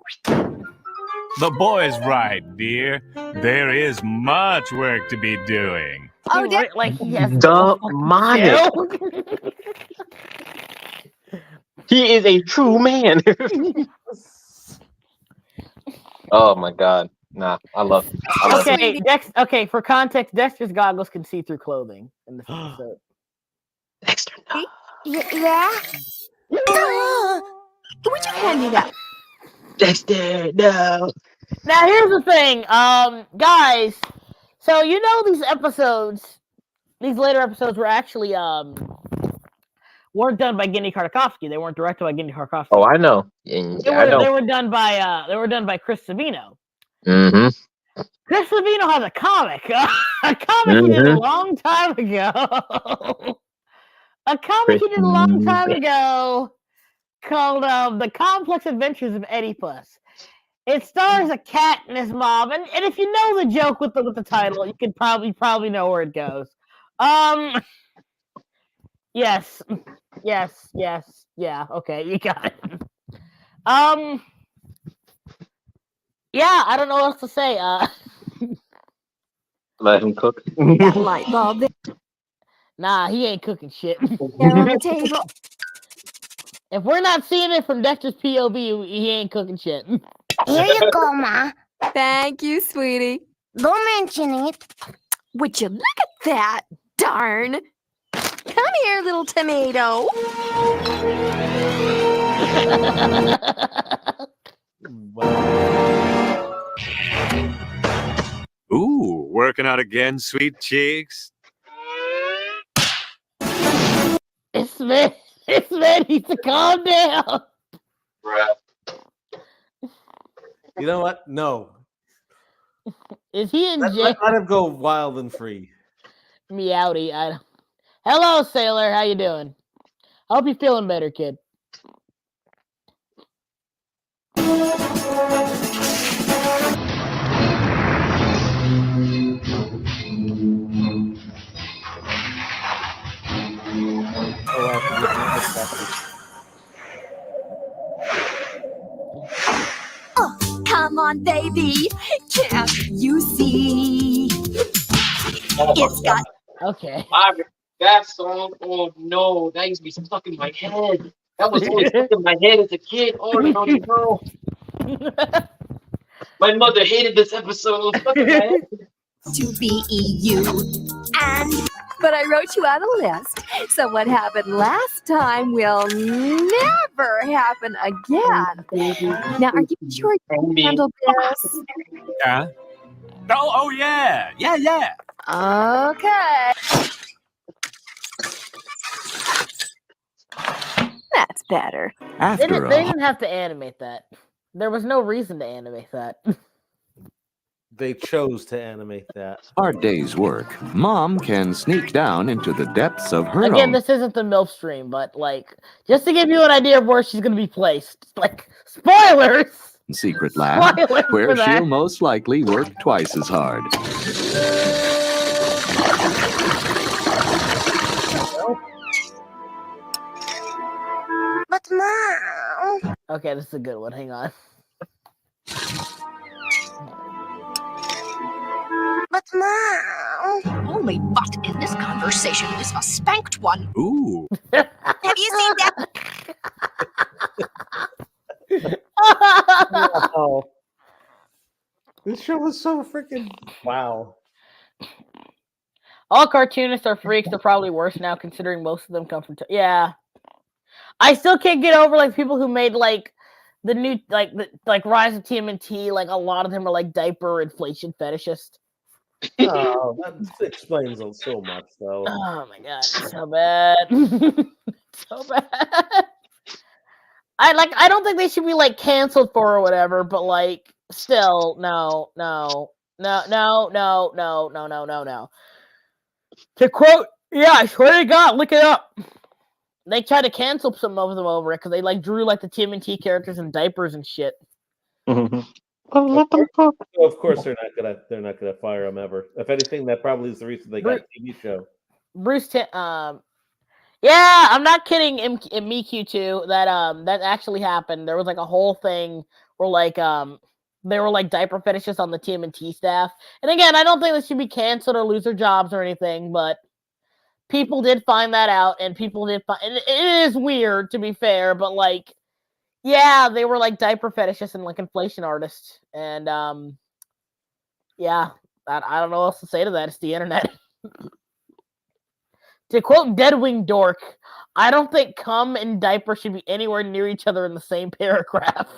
The boy's right, dear. There is much work to be doing. Oh, Right, like he has Demonic. chill. He is a true man. Oh my god. Nah, I love it. Okay, okay, for context, Dexter's goggles can see through clothing in this episode. Dexter, no. Yeah? Would you hand me that? Dexter, no. Now here's the thing, guys. So you know these episodes, these later episodes were actually weren't done by Gindy Tartakovsky. They weren't directed by Gindy Tartakovsky. Oh, I know. Yeah, I know. They were done by Chris Savino. Mm-hmm. Chris Savino has a comic. A comic he did a long time ago. A comic he did a long time ago called The Complex Adventures of Oedipus. It stars a cat and his mom, and if you know the joke with the title, you could probably know where it goes. Yes, yeah. Okay, you got it. Yeah, I don't know what else to say. Let him cook. That light bulb Nah, he ain't cooking shit. there on the table. If we're not seeing it from Dexter's POV, he ain't cooking shit. Here you go, Ma. Thank you, sweetie. Don't mention it. Would you look at that? Darn. Come here, little tomato. Ooh, working out again, sweet cheeks. It's man needs to calm down. You know what? No. Is he in jail? Let him go wild and free. Meowdy. Hello, Sailor. How you doing? Hope you're feeling better, kid. Oh, come on, baby. Can't you see? It's got. Okay. That song, oh no, that used to be stuck in my head. That was always stuck in my head as a kid. Oh no. My mother hated this episode. Stuck in my head. To be EU. But I wrote you out a list. So what happened last time will never happen again. Now, are you sure you can handle this? Yeah. Oh yeah. Yeah. Okay. That's better. They didn't have to animate that. There was no reason to animate that. They chose to animate that. Hard day's work. Mom can sneak down into the depths of her Again, own this isn't the MILF stream, but like, just to give you an idea of where she's gonna be placed. Like, spoilers! secret lab, Spoilers where for that. she'll most likely work twice as hard. But Mom. Okay, this is a good one. Hang on. But Mom. Only but in this conversation is a spanked one. Ooh. Have you seen that? Oh. This show was so freaking wow. All cartoonists are freaks. They're probably worse now, considering most of them come from. Yeah, I still can't get over like people who made like the new like Rise of TMNT. Like a lot of them are like diaper inflation fetishists. Oh, that explains so much, though. Oh my god, it's so bad, so bad. I don't think they should be like canceled for or whatever, but like still, no. To quote, yeah, I swear to God, look it up. They tried to cancel some of them over it because they like drew like the TMNT characters in diapers and shit. Of course, they're not gonna fire him ever. If anything, that probably is the reason they got a TV show. Yeah, I'm not kidding. Miku too. That actually happened. There was like a whole thing where like they were like diaper fetishists on the TMNT staff. And again, I don't think they should be canceled or lose their jobs or anything, but people did find that out, and people did find it is weird to be fair, but like, yeah, they were like diaper fetishists and like inflation artists, and yeah, I don't know what else to say to that. It's the internet. To quote Deadwing Dork, I don't think cum and diaper should be anywhere near each other in the same paragraph.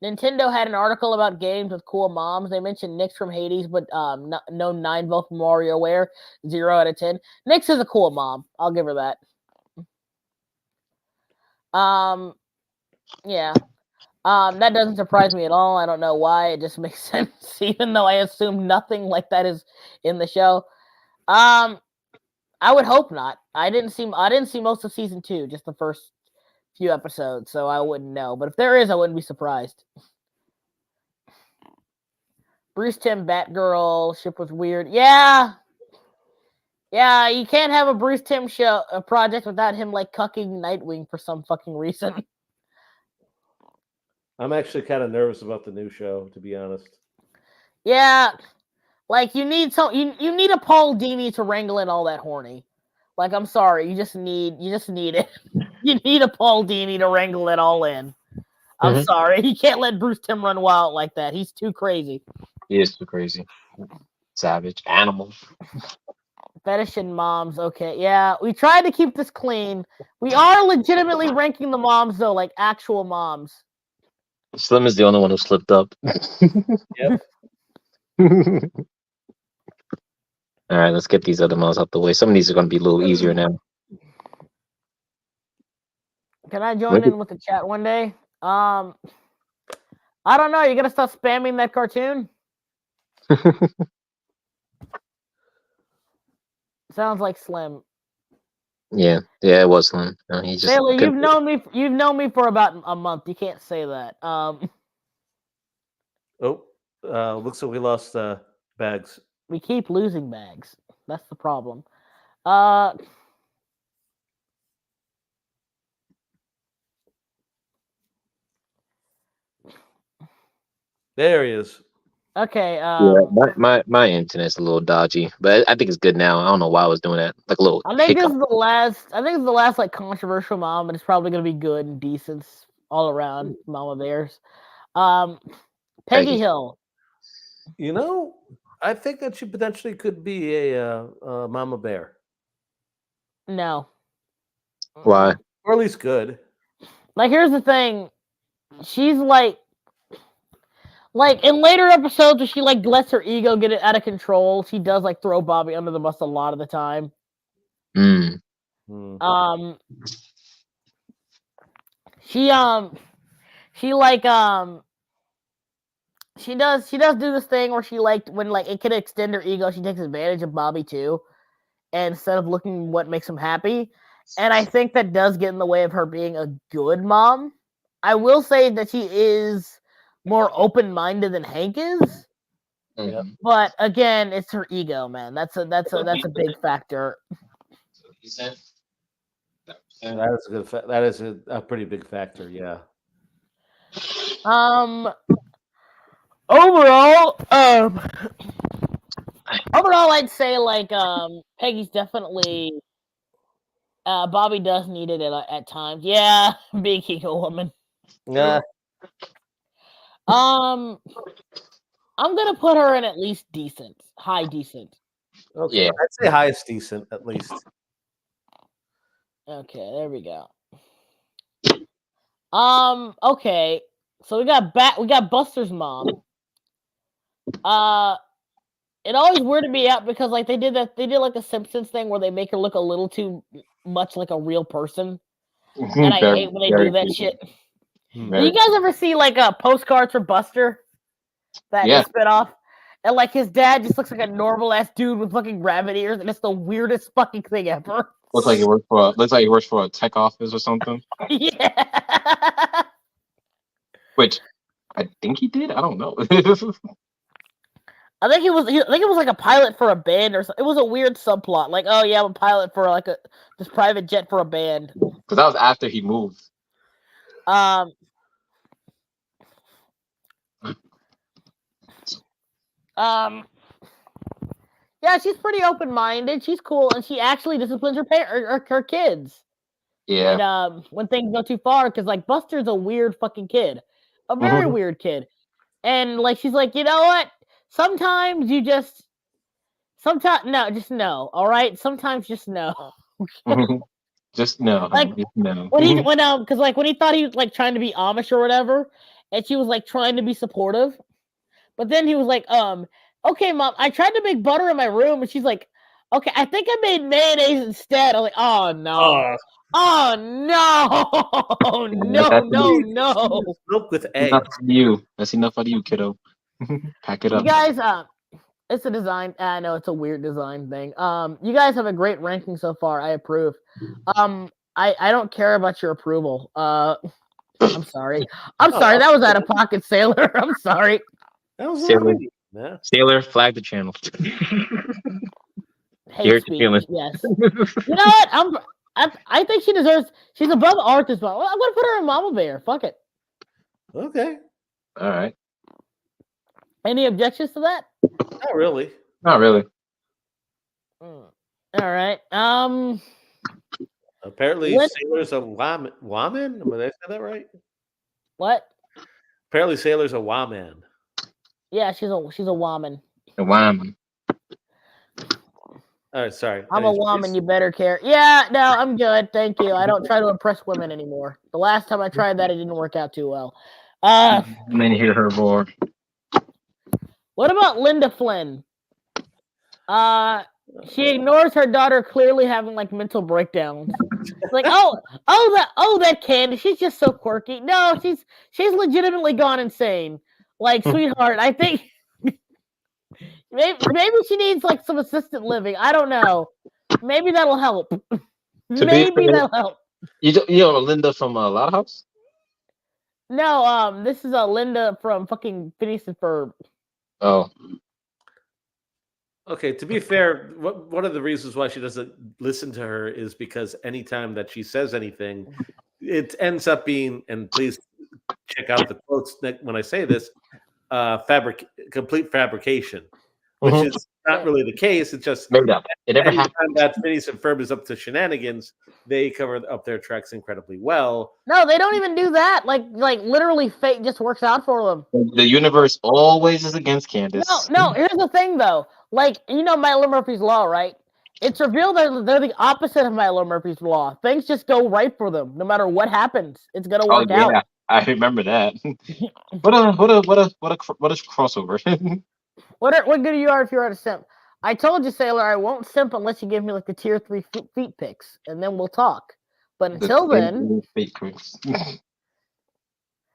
Nintendo had an article about games with cool moms. They mentioned Nyx from Hades, but no 9-volt from WarioWare. 0 out of 10. Nyx is a cool mom. I'll give her that. Yeah. That doesn't surprise me at all. I don't know why. It just makes sense, even though I assume nothing like that is in the show. I would hope not. I didn't see most of season 2, just the first few episodes, so I wouldn't know. But if there is, I wouldn't be surprised. Bruce Timm Batgirl ship was weird. Yeah, you can't have a Bruce Timm show a project without him like cucking Nightwing for some fucking reason. I'm actually kind of nervous about the new show, to be honest. Yeah, like you need you need a Paul Dini to wrangle in all that horny. Like I'm sorry, you just need it. You need a Paul Dini to wrangle it all in. I'm sorry, you can't let Bruce Timm run wild like that. He's too crazy. He is too crazy. Savage animal. Fetish and moms, okay. Yeah, we tried to keep this clean. We are legitimately ranking the moms, though, like actual moms. Slim is the only one who slipped up. Yep. All right, let's get these other moms out the way. Some of these are going to be a little easier now. Can I join in with the chat one day? I don't know. You got to stop spamming that cartoon? Sounds like Slim. Yeah, it was Slim. He just Bailey, you've known me for about a month. You can't say that. Looks like we lost Bags. We keep losing Bags. That's the problem. There he is. Okay. Yeah, my internet's a little dodgy, but I think it's good now. I don't know why I was doing that. Like a little. I think this hiccup. is the last. I think it's the last like controversial mom, and it's probably gonna be good and decent all around. Mama Bears. Peggy Hill. You know, I think that she potentially could be a Mama Bear. No. Why? Or at least good. Like, here's the thing. She's like in later episodes where she like lets her ego get it out of control, she does like throw Bobby under the bus a lot of the time. She does do this thing where she like when like it can extend her ego, she takes advantage of Bobby too, and instead of looking what makes him happy. And I think that does get in the way of her being a good mom. I will say that she is more open-minded than Hank is. But again, it's her ego, man. That's a big factor. That is a good. That is a pretty big factor. Yeah. Overall, I'd say like Peggy's definitely. Bobby does need it at times. Yeah, big ego woman. Yeah. I'm gonna put her in at least decent, high decent. Okay, I'd say highest decent at least. Okay, there we go. Okay, so we got Buster's mom. It always weirded me out because like they did like the Simpsons thing where they make her look a little too much like a real person, and I hate when they do that shit. Do you guys ever see like postcards for Buster? That spinoff, and like his dad just looks like a normal ass dude with fucking rabbit ears, and it's the weirdest fucking thing ever. Looks like he works for a tech office or something. Yeah. Which I think he did. I don't know. I think it was like a pilot for a band or something. It was a weird subplot. Like, oh yeah, I'm a pilot for like this private jet for a band. Because that was after he moved. Yeah, she's pretty open-minded. She's cool, and she actually disciplines her kids. Yeah. And when things go too far, because like Buster's a weird fucking kid, a very weird kid, and like she's like, you know what? Sometimes just no. All right, sometimes just no. Just no. Like just no. when he because like when he thought he was like trying to be Amish or whatever, and she was like trying to be supportive, but then he was like, okay, Mom, I tried to make butter in my room, and she's like, okay, I think I made mayonnaise instead. I'm like, oh no. Oh no! No! Milk with eggs. Enough for you. That's enough for you, kiddo. Pack it up. You guys, It's a design. I know it's a weird design thing. You guys have a great ranking so far. I approve. I don't care about your approval. I'm sorry. I'm sorry. That was out of pocket, Sailor. I'm sorry. That was Sailor, right. Yeah. Sailor, flag the channel. Hate Here's speech. your feeling. Yes. You know what? I think she deserves. She's above art as well. I'm gonna put her in Mama Bear. Fuck it. Okay. All right. Any objections to that? Not really. Not really. All right. Apparently, What- Sailor's a woman. Did I say that right? What? Apparently, Sailor's a woman. Yeah, she's a woman. The woman. All right, sorry. I'm a woman. You better care. Yeah, no, I'm good. Thank you. I don't try to impress women anymore. The last time I tried that, it didn't work out too well. And then you hear her roar. What about Linda Flynn? She ignores her daughter clearly having like mental breakdowns. Like, that Candy, she's just so quirky. No, she's legitimately gone insane. Like, sweetheart, I think maybe she needs like some assisted living. I don't know. Maybe that'll help. Maybe that'll help. You know Linda from Loud House? No, this is Linda from fucking Phineas and Ferb. Oh. Okay, to be fair, one of the reasons why she doesn't listen to her is because anytime that she says anything, it ends up being, and please check out the quotes when I say this, complete fabrication, which is not really the case. It's just Maybe not. It never anytime happened. that Phineas and Ferb is up to shenanigans, they cover up their tracks incredibly well. No, they don't even do that. Like literally, fate just works out for them. The universe always is against Candace. No. Here's the thing, though. Like, you know Milo Murphy's Law, right? It's revealed that they're the opposite of Milo Murphy's Law. Things just go right for them, no matter what happens. It's gonna work out. I remember that. What a crossover. What good are you if you're at a simp? I told you, Sailor, I won't simp unless you give me like the tier 3 feet pics, and then we'll talk. But until then,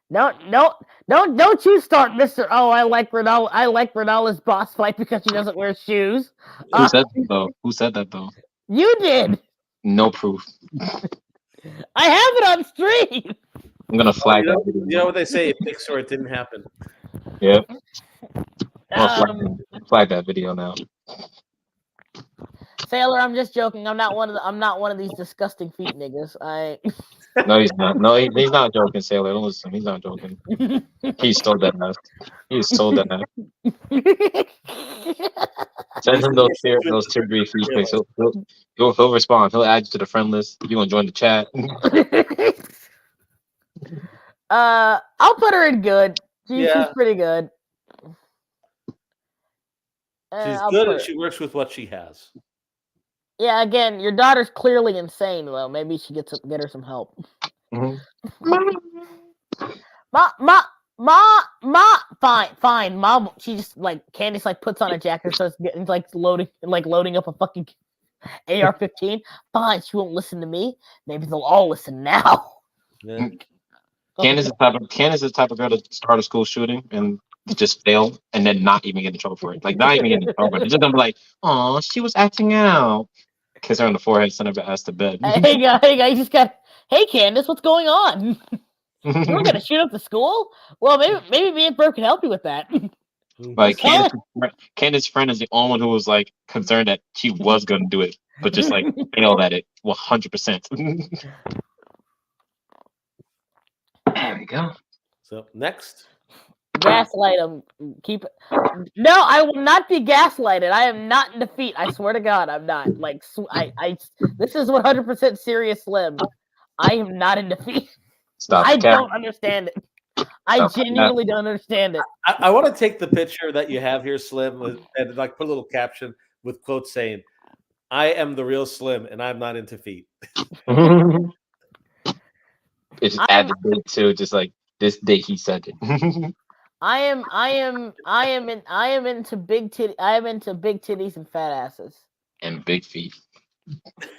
don't you start, Mr. Oh, I like Ronaldo's boss fight because he doesn't wear shoes. Who said that though? Who said that though? You did. No proof. I have it on stream. I'm gonna flag that video. You know what they say? It picks or it didn't happen. Yep. Flag that video now. Sailor, I'm just joking. I'm not one of these disgusting feet niggas. No, he's not. No, he's not joking, Sailor. Don't listen. He's not joking. He's so dead ass. He's so dead ass. Send him those tier 3 feet pics. He'll respond. He'll add you to the friend list. You gonna join the chat? I'll put her in good. She's pretty good. She's good and she works with what she has. Yeah, again, your daughter's clearly insane, though. Maybe she get her some help. Fine. Mom, she just like Candace like puts on a jacket, starts getting loading up a fucking AR-15. Fine, she won't listen to me. Maybe they'll all listen now. Yeah. Candace is the type of girl to start a school shooting and just fail and then not even get in trouble for it. Like not even get in trouble. It's just gonna be like, oh, she was acting out. Kiss her on the forehead, send her ass to bed. Hey guy, you just got. Hey Candace, what's going on? You were gonna shoot up the school? Well, maybe me and Bro can help you with that. Like Candace's friend is the only one who was like concerned that she was gonna do it, but just like failed at it 100%. There we go. So next. Gaslight him. Keep it. No, I will not be gaslighted. I am not in defeat. I swear to God, I'm not. Like, this is 100% serious, Slim. I am not in defeat. Stop. I don't understand it. I genuinely don't understand it. I want to take the picture that you have here, Slim, and like put a little caption with quotes saying, "I am the real Slim, and I'm not into feet." It's just add the date too, just like this day he said it. I am into big titty. I am into big titties and fat asses and big feet.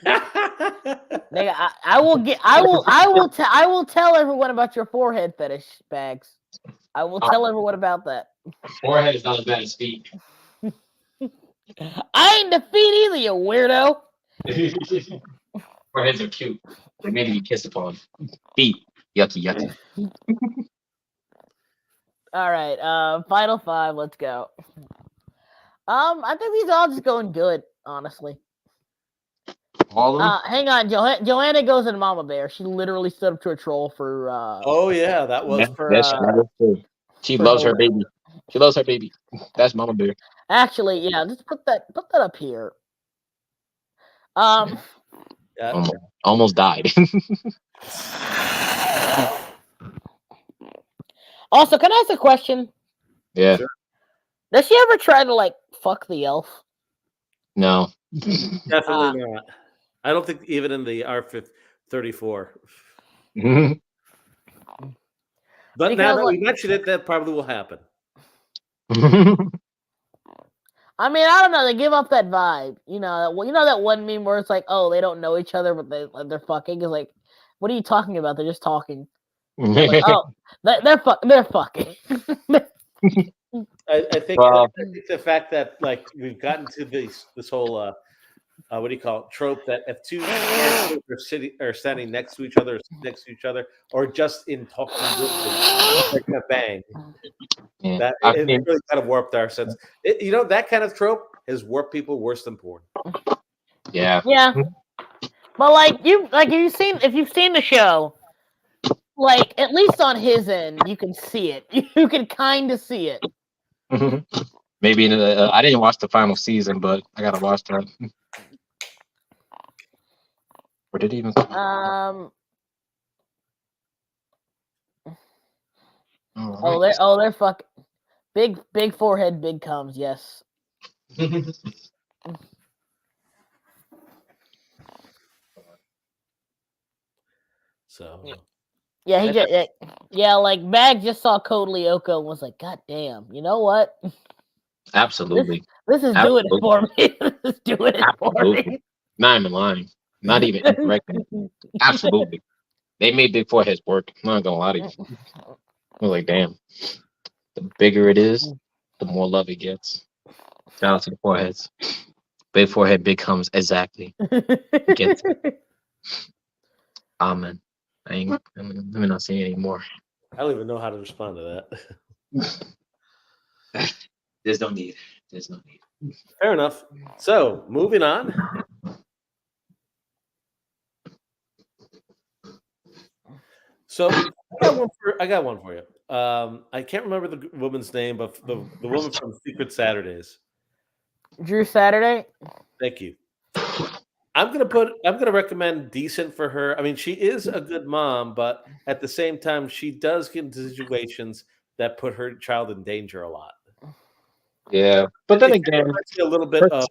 Nigga, I will tell everyone about your forehead fetish, Bags. I will tell everyone about that. Forehead is not as bad as feet. I ain't defeat either, you weirdo. Foreheads are cute. They're made to be kissed upon. Feet. Yucky, yucky. All right, final five. Let's go. I think these are all just going good, honestly. All of them? Hang on, Joanna goes in Mama Bear. She literally stood up to a troll for. Oh yeah, that was for. She loves her baby. She loves her baby. That's Mama Bear. Actually, yeah, just put that up here. Yeah. Almost died. Also, can I ask a question? Yeah. Sure. Does she ever try to like fuck the elf? No. Definitely not. I don't think even in the R34. But now that we mentioned it, that probably will happen. I mean, I don't know. They give off that vibe, you know. That one meme where it's like, oh, they don't know each other, but they're fucking. It's like, what are you talking about? They're just talking. Like, oh, they're fucking. I think the fact that like we've gotten to this whole what do you call it, trope that if two characters are standing next to each other, or just in talking distance, they're gonna bang. Yeah. That it really kind of warped our sense. That kind of trope has warped people worse than porn. Yeah. Yeah. But if you've seen the show, like at least on his end, you can see it. You can kind of see it. Maybe I didn't watch the final season, but I gotta watch that. Or did he even? They're fucking big forehead, big comes. Yes. So. Yeah, like Mag just saw Code Lyoko and was like, God damn, you know what? Absolutely. This is doing it for me. This is doing it for me. Not even lying. Not even incorrect. Absolutely. They made big foreheads work. I'm not gonna lie to you. I'm like, damn. The bigger it is, the more love it gets. Shout out to the foreheads. Big forehead, big comes. Exactly. Gets it. Amen. Let me not say anymore. I don't even know how to respond to that. There's no need. Fair enough. So, moving on. So, I got one for you. I can't remember the woman's name, but the woman from Secret Saturdays. Drew Saturday. Thank you. I'm gonna recommend decent for her. I mean, she is a good mom, but at the same time, she does get into situations that put her child in danger a lot. Yeah, but then again, a little bit of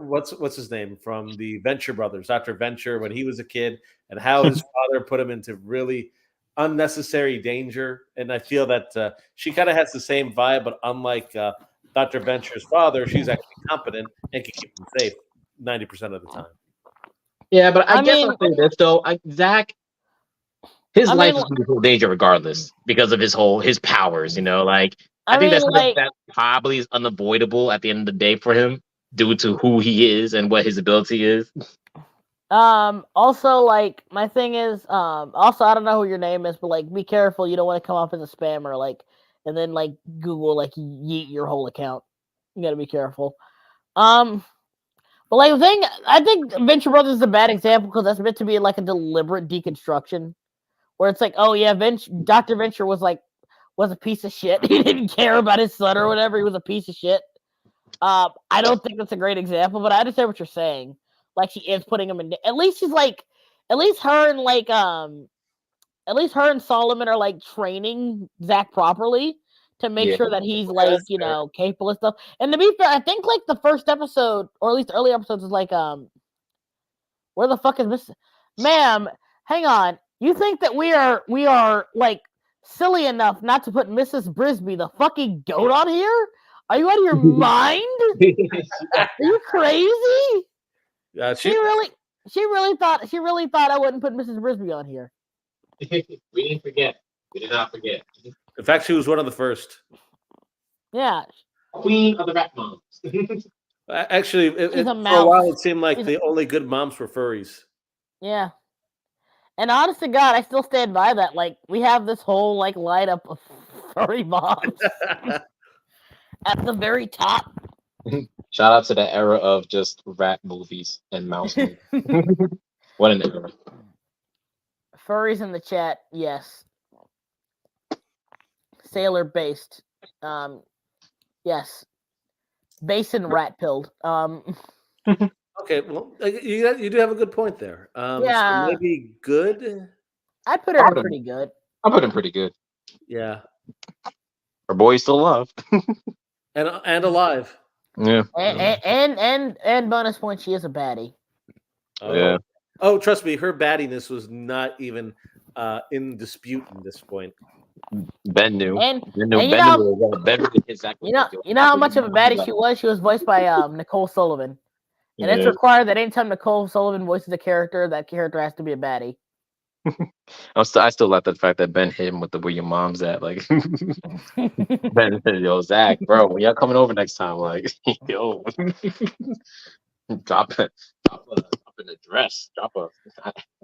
what's his name from the Venture Brothers, Dr. Venture, when he was a kid, and how his father put him into really unnecessary danger. And I feel that she kind of has the same vibe, but unlike Dr. Venture's father, she's actually competent and can keep him safe 90% of the time. Yeah, but I guess I'll say this though, Zach, his life is in danger regardless because of his powers. Like I think that's something that probably is unavoidable at the end of the day for him due to who he is and what his ability is. Also, like my thing is, also I don't know who your name is, but like be careful, you don't want to come off as a spammer, like, and then like Google like yeet your whole account. You gotta be careful. But like the thing, I think Venture Brothers is a bad example because that's meant to be like a deliberate deconstruction, where it's like, oh yeah, Dr. Venture was a piece of shit. He didn't care about his son or whatever. He was a piece of shit. I don't think that's a great example, but I understand what you're saying. Like she is putting him in. At least her and Solomon are like training Zach properly to make sure that he's like, capable and stuff. And to be fair, I think like the first episode, or at least early episodes, is like, where the fuck is Miss? Ma'am, hang on. You think that we are like silly enough not to put Mrs. Brisby, the fucking goat, on here? Are you out of your mind? Are you crazy? She really thought I wouldn't put Mrs. Brisby on here. We didn't forget. We did not forget. In fact, she was one of the first. Yeah. Queen of the rap moms. Actually, She's a for a mouse. while, it seemed like She's- the only good moms were furries. Yeah. And honest to God, I still stand by that. Like, we have this whole like lineup of furry moms at the very top. Shout out to the era of just rat movies and mouse movies. What an era. Furries in the chat, yes. Sailor based, yes. Basin rat pilled. Okay, well, you do have a good point there. Yeah. So maybe good. I put her in pretty good. I put him pretty good. Yeah, Her boy's still alive. and alive. Yeah. And bonus point, she is a baddie. Oh. Yeah. Oh, trust me, her battiness was not even in dispute at this point. Ben knew. And Ben knew. you Ben know- knew. Ben knew exactly. You know how much of a baddie she was? She was voiced by Nicole Sullivan. And it's required that anytime Nicole Sullivan voices a character, that character has to be a baddie. I still like the fact that Ben hit him with the "where your mom's at." Like Ben said, "Yo, Zach, bro, when y'all coming over next time, like, yo, drop in a dress, I'm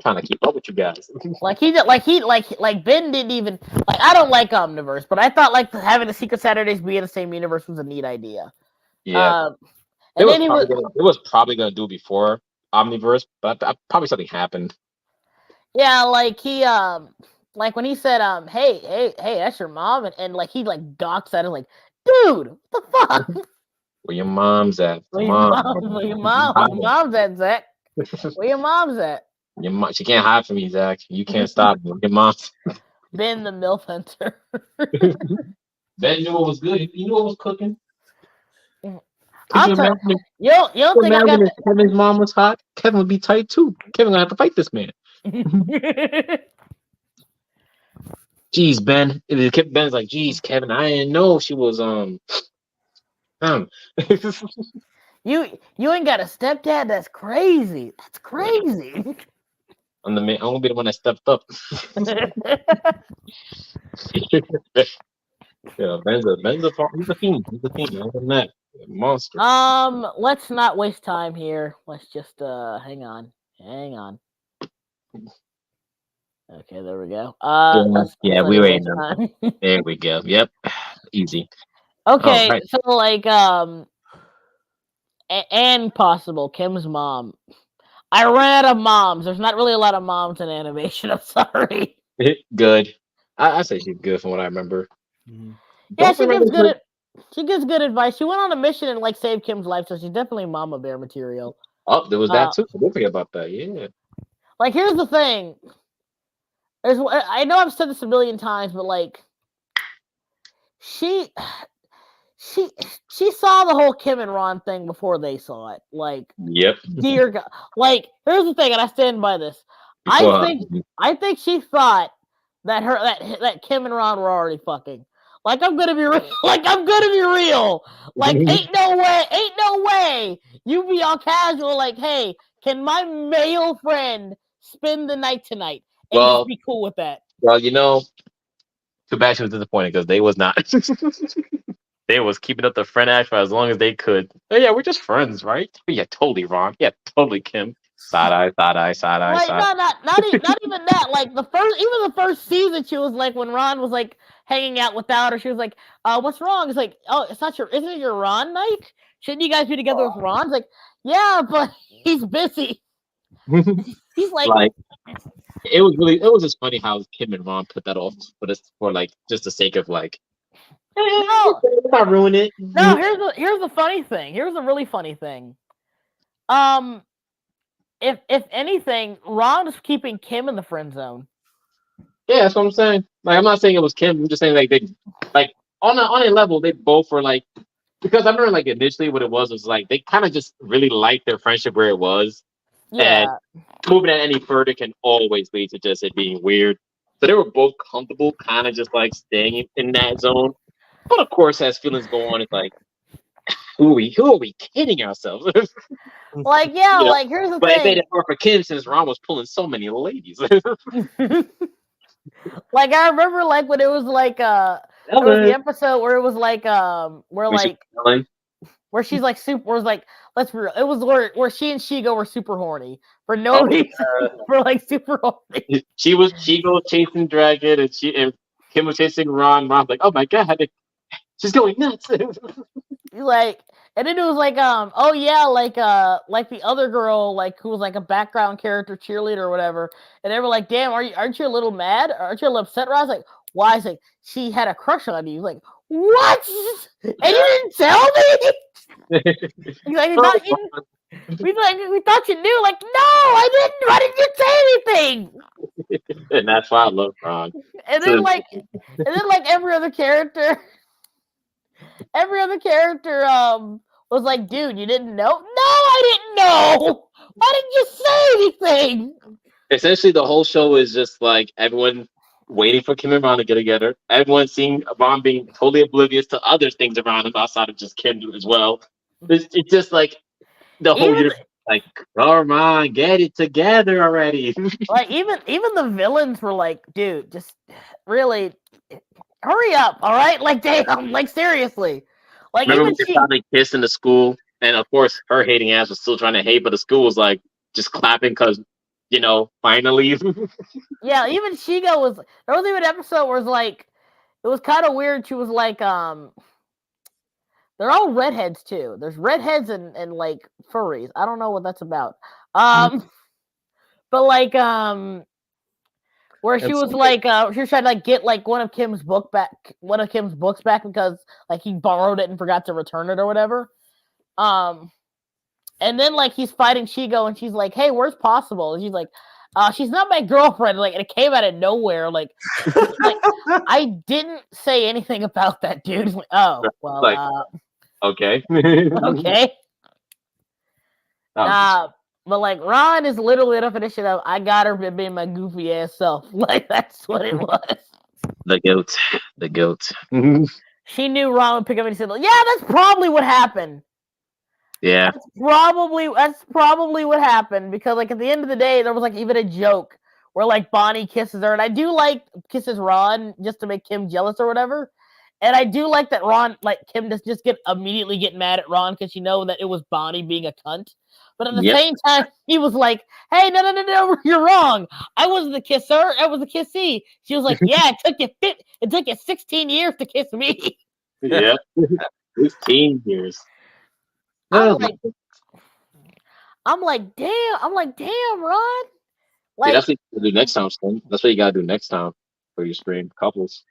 trying to keep up with you guys." Like Ben didn't even like. I don't like Omniverse, but I thought like having the Secret Saturdays be in the same universe was a neat idea. Yeah, And then it was probably gonna do before Omniverse, but probably something happened. yeah, like he like when he said hey, that's your mom, and like he like gawks at him like, dude, what the fuck? Where your mom's at? Where your mom's at, Zach? Where your mom's at? Your mom, she can't hide from me, Zach. You can't stop me. Your mom's. Ben the MILF hunter. Ben knew what was good. He knew what was cooking. I'll tell you don't think I got if Kevin's mom was hot, Kevin would be tight too. Kevin gonna have to fight this man. Jeez, Ben. Ben's like, jeez, Kevin, I didn't know she was You ain't got a stepdad. That's crazy. That's crazy. I'm the man. I'm gonna be the one that stepped up. Yeah, Ben's a fiend. He's a fiend. Other than that, a monster. Let's not waste time here. Let's just hang on. Okay, there we go. We were in there. There we go. Yep. Easy. Okay, right. so like and possible Kim's mom. I ran out of moms. There's not really a lot of moms in animation. I'm sorry. Good. I say she's good from what I remember. Yeah, she gives good advice. She went on a mission and like saved Kim's life, so she's definitely mama bear material. Oh, there was that too. Don't forget about that. Yeah. Like, here's the thing. I know I've said this a million times, but like, she saw the whole Kim and Ron thing before they saw it. Like, yep. Dear God. Like, here's the thing, and I stand by this. I think she thought that Kim and Ron were already fucking. Like, I'm gonna be real. Like, ain't no way. You be all casual, like, hey, can my male friend spend the night tonight? And just be cool with that. Well, too bad she was disappointed because they was not. They was keeping up the friend act for as long as they could. Oh yeah, we're just friends, right? Yeah, totally, Ron. Yeah, totally, Kim. Side eye. Like, not even that. Like the first season, she was like, when Ron was like hanging out without her, she was like, what's wrong? It's like, oh, isn't it your Ron night? Shouldn't you guys be together with Ron? It's like, yeah, but he's busy. He's like it was just funny how Kim and Ron put that off for like just the sake of like, no, not ruin it. No, here's the funny thing. Here's the really funny thing. If anything, Ron is keeping Kim in the friend zone. Yeah, that's what I'm saying. Like, I'm not saying it was Kim. I'm just saying like they like on a level they both were like, because I remember like initially what it was like they kind of just really liked their friendship where it was. Yeah. And moving it any further can always lead to just it being weird. So they were both comfortable, kind of just like staying in that zone. But of course, as feelings go on, it's like, who are we kidding ourselves? Like, yeah, like here's the thing. But it made it hard for Kim since Ron was pulling so many ladies. Like, I remember like when it was like there was the episode where it was like where like where she's like super. Was like, let's be real. It was where she and Shigo were super horny for no reason. For like super horny. She goes chasing Dragon, and Kim was chasing Ron. Ron's like, oh my god, she's going nuts. Like, and then it was like, oh yeah, like the other girl, like who was like a background character cheerleader or whatever, and they were like, damn, aren't you a little mad? Aren't you a little upset? I was like, why? It's like she had a crush on you. Like, what? And you didn't tell me? He's like, we thought you knew. Like, no, I didn't. Why didn't you say anything? And that's why I love Ron. And then like every other character was like, dude, you didn't know? No, I didn't know. Why didn't you say anything? Essentially, the whole show is just like everyone waiting for Kim and Ron to get together. Everyone seeing Ron being totally oblivious to other things around him outside of just Kim as well. It's just like the whole universe, like, oh Ron, get it together already. Like even the villains were like, dude, just really hurry up, all right? Like, damn, like seriously. Like, remember even when they kissed in the school, and of course her hating ass was still trying to hate, but the school was like just clapping because, you know, finally. Yeah, even Shigo was. There was even an episode where it was like, it was kind of weird. She was like, they're all redheads too. There's redheads and like furries. I don't know what that's about. But like, where she was like, she was trying to like get like one of Kim's books back because like he borrowed it and forgot to return it or whatever. And then like he's fighting Shigo and she's like, hey, where's Possible? And she's like, she's not my girlfriend. Like, and it came out of nowhere. Like, like I didn't say anything about that, dude. Like, oh, well, like, okay. okay. But like Ron is literally the definition of I got her being my goofy ass self. Like, that's what it was. The goat. She knew Ron would pick up and he said, yeah, that's probably what happened. Yeah. That's probably what happened, because like at the end of the day, there was like even a joke where like Bonnie kisses her, and I do like kisses Ron just to make Kim jealous or whatever. And I do like that Ron, like Kim just immediately get mad at Ron because she know that it was Bonnie being a cunt. But at the same time, he was like, hey, no, you're wrong. I wasn't the kisser, I was the kissee. She was like, yeah, it took you 16 years to kiss me. Yeah. 15 years. I'm like, damn, Ron. Like, that's what you do next time, son. That's what you gotta do next time for your stream couples.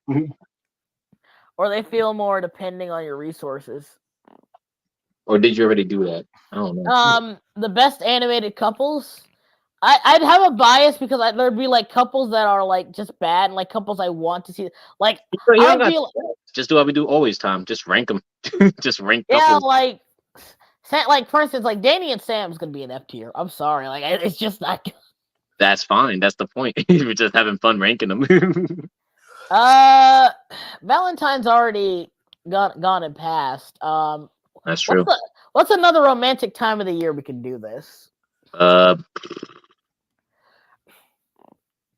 Or they feel more depending on your resources. Or did you already do that? I don't know. The best animated couples. I'd have a bias because there'd be like couples that are like just bad, and like couples I want to see. Like, just do what we do always, Tom. Just rank them. Just rank. Yeah, couples. like for instance, like Danny and Sam's gonna be an F tier. I'm sorry, like it's just not. That's fine. That's the point. We're just having fun ranking them. Valentine's already gone and passed. That's true. What's another romantic time of the year we can do this? Damn,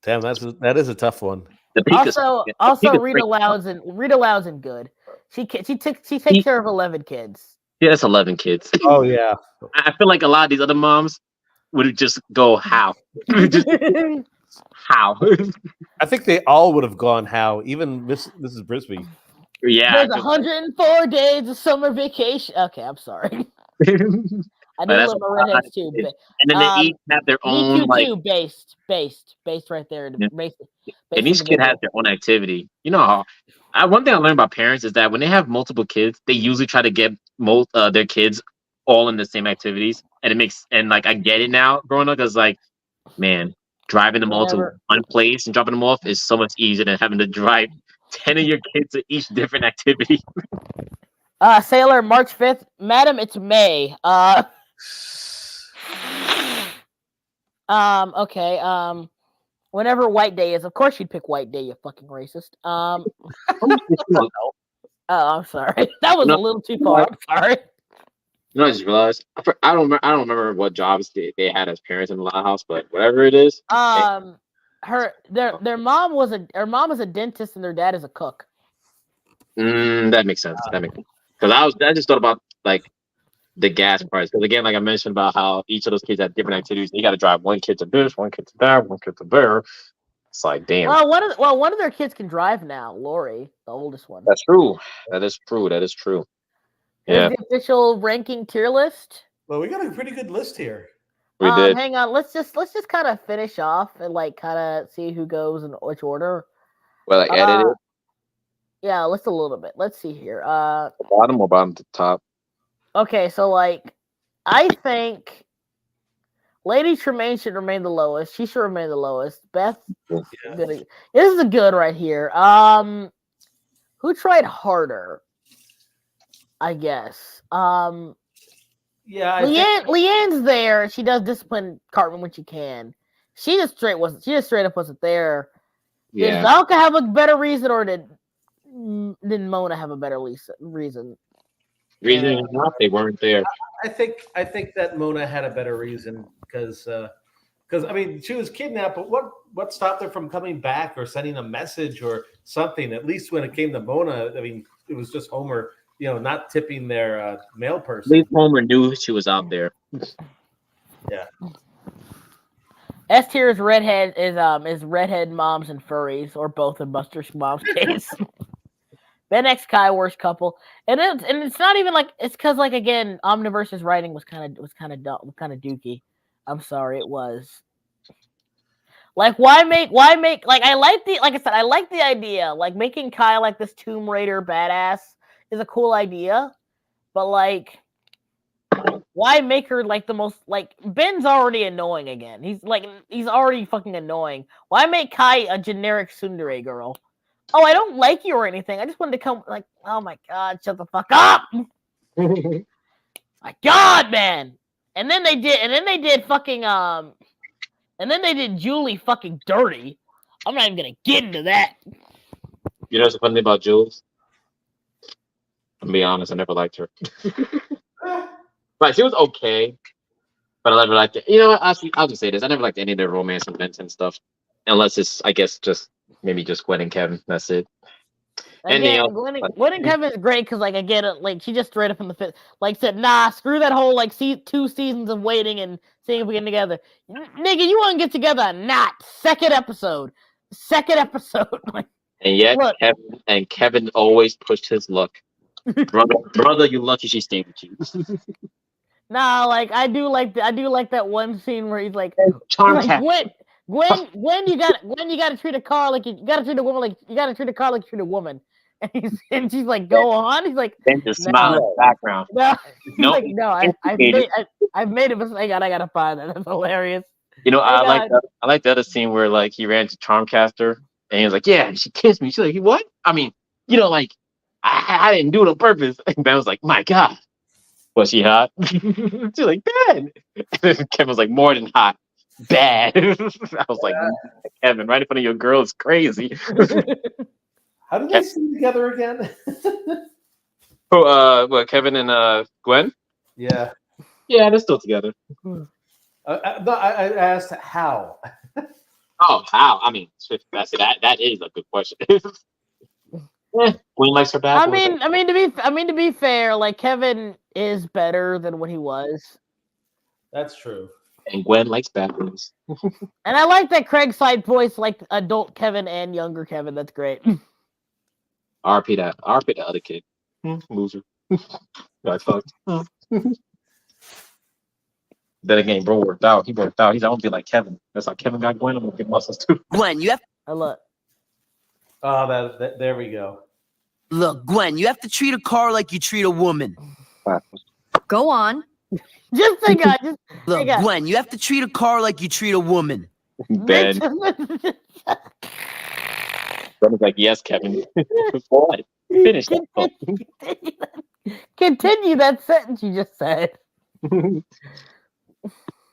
that is a tough one. Also, Rita Loud's and good. She takes care of 11 kids. Yeah, that's 11 kids. Oh yeah. I feel like a lot of these other moms would just go how. How? I think they all would have gone how. Even Mrs. Brisby. Yeah. There's 104 days of summer vacation. Okay, I'm sorry. I do love my redheads too. And then they each have their own like based right there. And each kid has their own activity. You know, one thing I learned about parents is that when they have multiple kids, they usually try to get their kids all in the same activities, and it makes I get it now growing up because like, man, driving them all to one place and dropping them off is so much easier than having to drive 10 of your kids to each different activity. Sailor, March 5th. Madam, it's May. Okay. Whenever White Day is, of course you'd pick White Day, you fucking racist. Oh, I'm sorry. That was a little too far. I'm sorry. You know, I just realized I don't remember what jobs they had as parents in the Loud House, but whatever it is. Their mom is a dentist and their dad is a cook. That makes sense. Because I just thought about like the gas price. Because again, like I mentioned about how each of those kids have different activities. You got to drive one kid to this, one kid to that, one kid to there. It's like, damn. Well, one of their kids can drive now. Lori, the oldest one. That's true. That is true. That is true. Yeah, Here's the official ranking tier list. Well, we got a pretty good list here. we did. Hang on, let's just kind of finish off and like kind of see who goes in which order. Well, like edited Yeah, let's a little bit. Let's see here. the bottom or bottom to top. Okay, so like, I think Lady Tremaine should remain the lowest. She should remain the lowest. Beth, this is a good right here. Who tried harder? I guess. Yeah, Leanne's there. She does discipline Cartman when she can. She just straight up wasn't there. Did Yeah. Valka have a better reason, or did Mona have a better reason? Reason or not, they weren't there. I think that Mona had a better reason because I mean she was kidnapped, but what stopped her from coming back or sending a message or something? At least when it came to Mona, I mean it was just Homer, not tipping their mail At person. least Homer knew she was out there. Yeah. S tier is redhead moms and furries, or both in Buster's mom's case. Ben X Kai worst couple, and it's not even like it's because like again Omniverse's writing was kind of dookie. I'm sorry, it was. Like why make like I like the idea, like making Kai like this Tomb Raider badass is a cool idea, but like why make her like the most like Ben's already annoying again. He's already fucking annoying. Why make Kai a generic tsundere girl? Oh, I don't like you or anything. I just wanted to come like, oh my god, shut the fuck up. My god, man. And then they did Julie fucking dirty. I'm not even gonna get into that. You know what's the funny thing about Jules? I'm be honest, I never liked her. But she was okay, but I never liked it. You know what? I'll just say this: I never liked any of their romance events and stuff, unless it's, I guess, just maybe just Gwen and Kevin. That's it. Again, Gwen and Kevin is great because, like, again, like she just straight up in the fifth, like said, "Nah, screw that whole like 2 seasons of waiting and seeing if we get together, nigga. You want to get together? Not second episode. Like, And yet, look. Kevin always pushed his luck. brother, you lucky she stayed with you. Nah, like I do like that one scene where he's like, Gwen, Gwen, you gotta treat a car like you gotta treat a woman like you gotta treat a car like you treat a woman. And she's like, go on. He's like, then just smile in the background. No, he's Nope. like, no, I've made a mistake and I gotta find that. That's hilarious. You know, Oh, I God. like the other scene where like he ran to Charmcaster and he was like, "Yeah," and she kissed me. She's like, "What?" I mean, like I didn't do it on purpose. And Ben was like, "My God, was she hot?" She's like, "Bad." And Kevin was like, "More than hot, bad." I was like, "Kevin, right in front of your girl is crazy." How did they sing together again? What, Kevin and Gwen? Yeah. Yeah, they're still together. No, I asked how. Oh, how? I mean, that is a good question. Gwen likes her bad. I mean to be fair, like Kevin is better than what he was. That's true. And Gwen likes bad boys. And I like that Craig side voice like adult Kevin and younger Kevin. That's great. RP the other kid. Loser. I fucked. Then again, bro worked out. He worked out. He's gonna be like Kevin. That's like Kevin got Gwen. I'm gonna get muscles too. Gwen, you have look. Oh, there we go. Look, Gwen, you have to treat a car like you treat a woman. Go on. Just think, Look, Gwen, you have to treat a car like you treat a woman. Ben. Gwen's like, yes, Kevin. Boy, finish that. Continue that sentence you just said.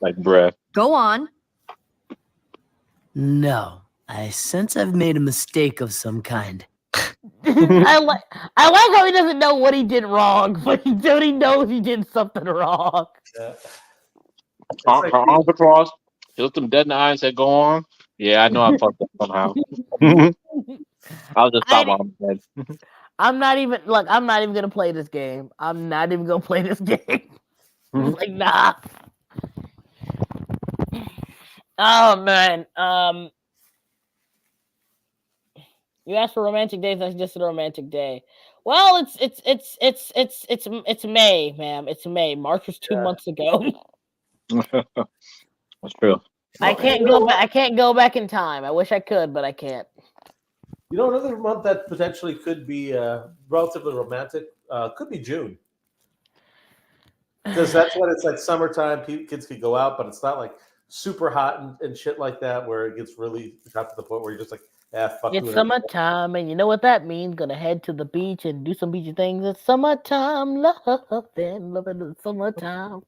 Like, bruh. Go on. No, I sense I've made a mistake of some kind. I like how he doesn't know what he did wrong, but he knows he did something wrong. Yeah. Her arms across. She looked him dead in the eye and said, "Go on." Yeah, I know I fucked up somehow. I'll just stop while I'm dead. I'm not even gonna play this game. I'm not even gonna play this game. Like, nah. Oh man. You asked for romantic days. That's just a romantic day. Well, it's May, ma'am. It's May. March was 2 months ago. That's true. I can't go back. I can't go back in time. I wish I could, but I can't. You know, another month that potentially could be relatively romantic could be June. Because that's when it's like summertime. Kids could go out, but it's not like super hot and shit like that where it gets really got to the point where you're just like, fuck. It's summertime, and you know what that means. Gonna head to the beach and do some beachy things. It's summertime, loving the summertime.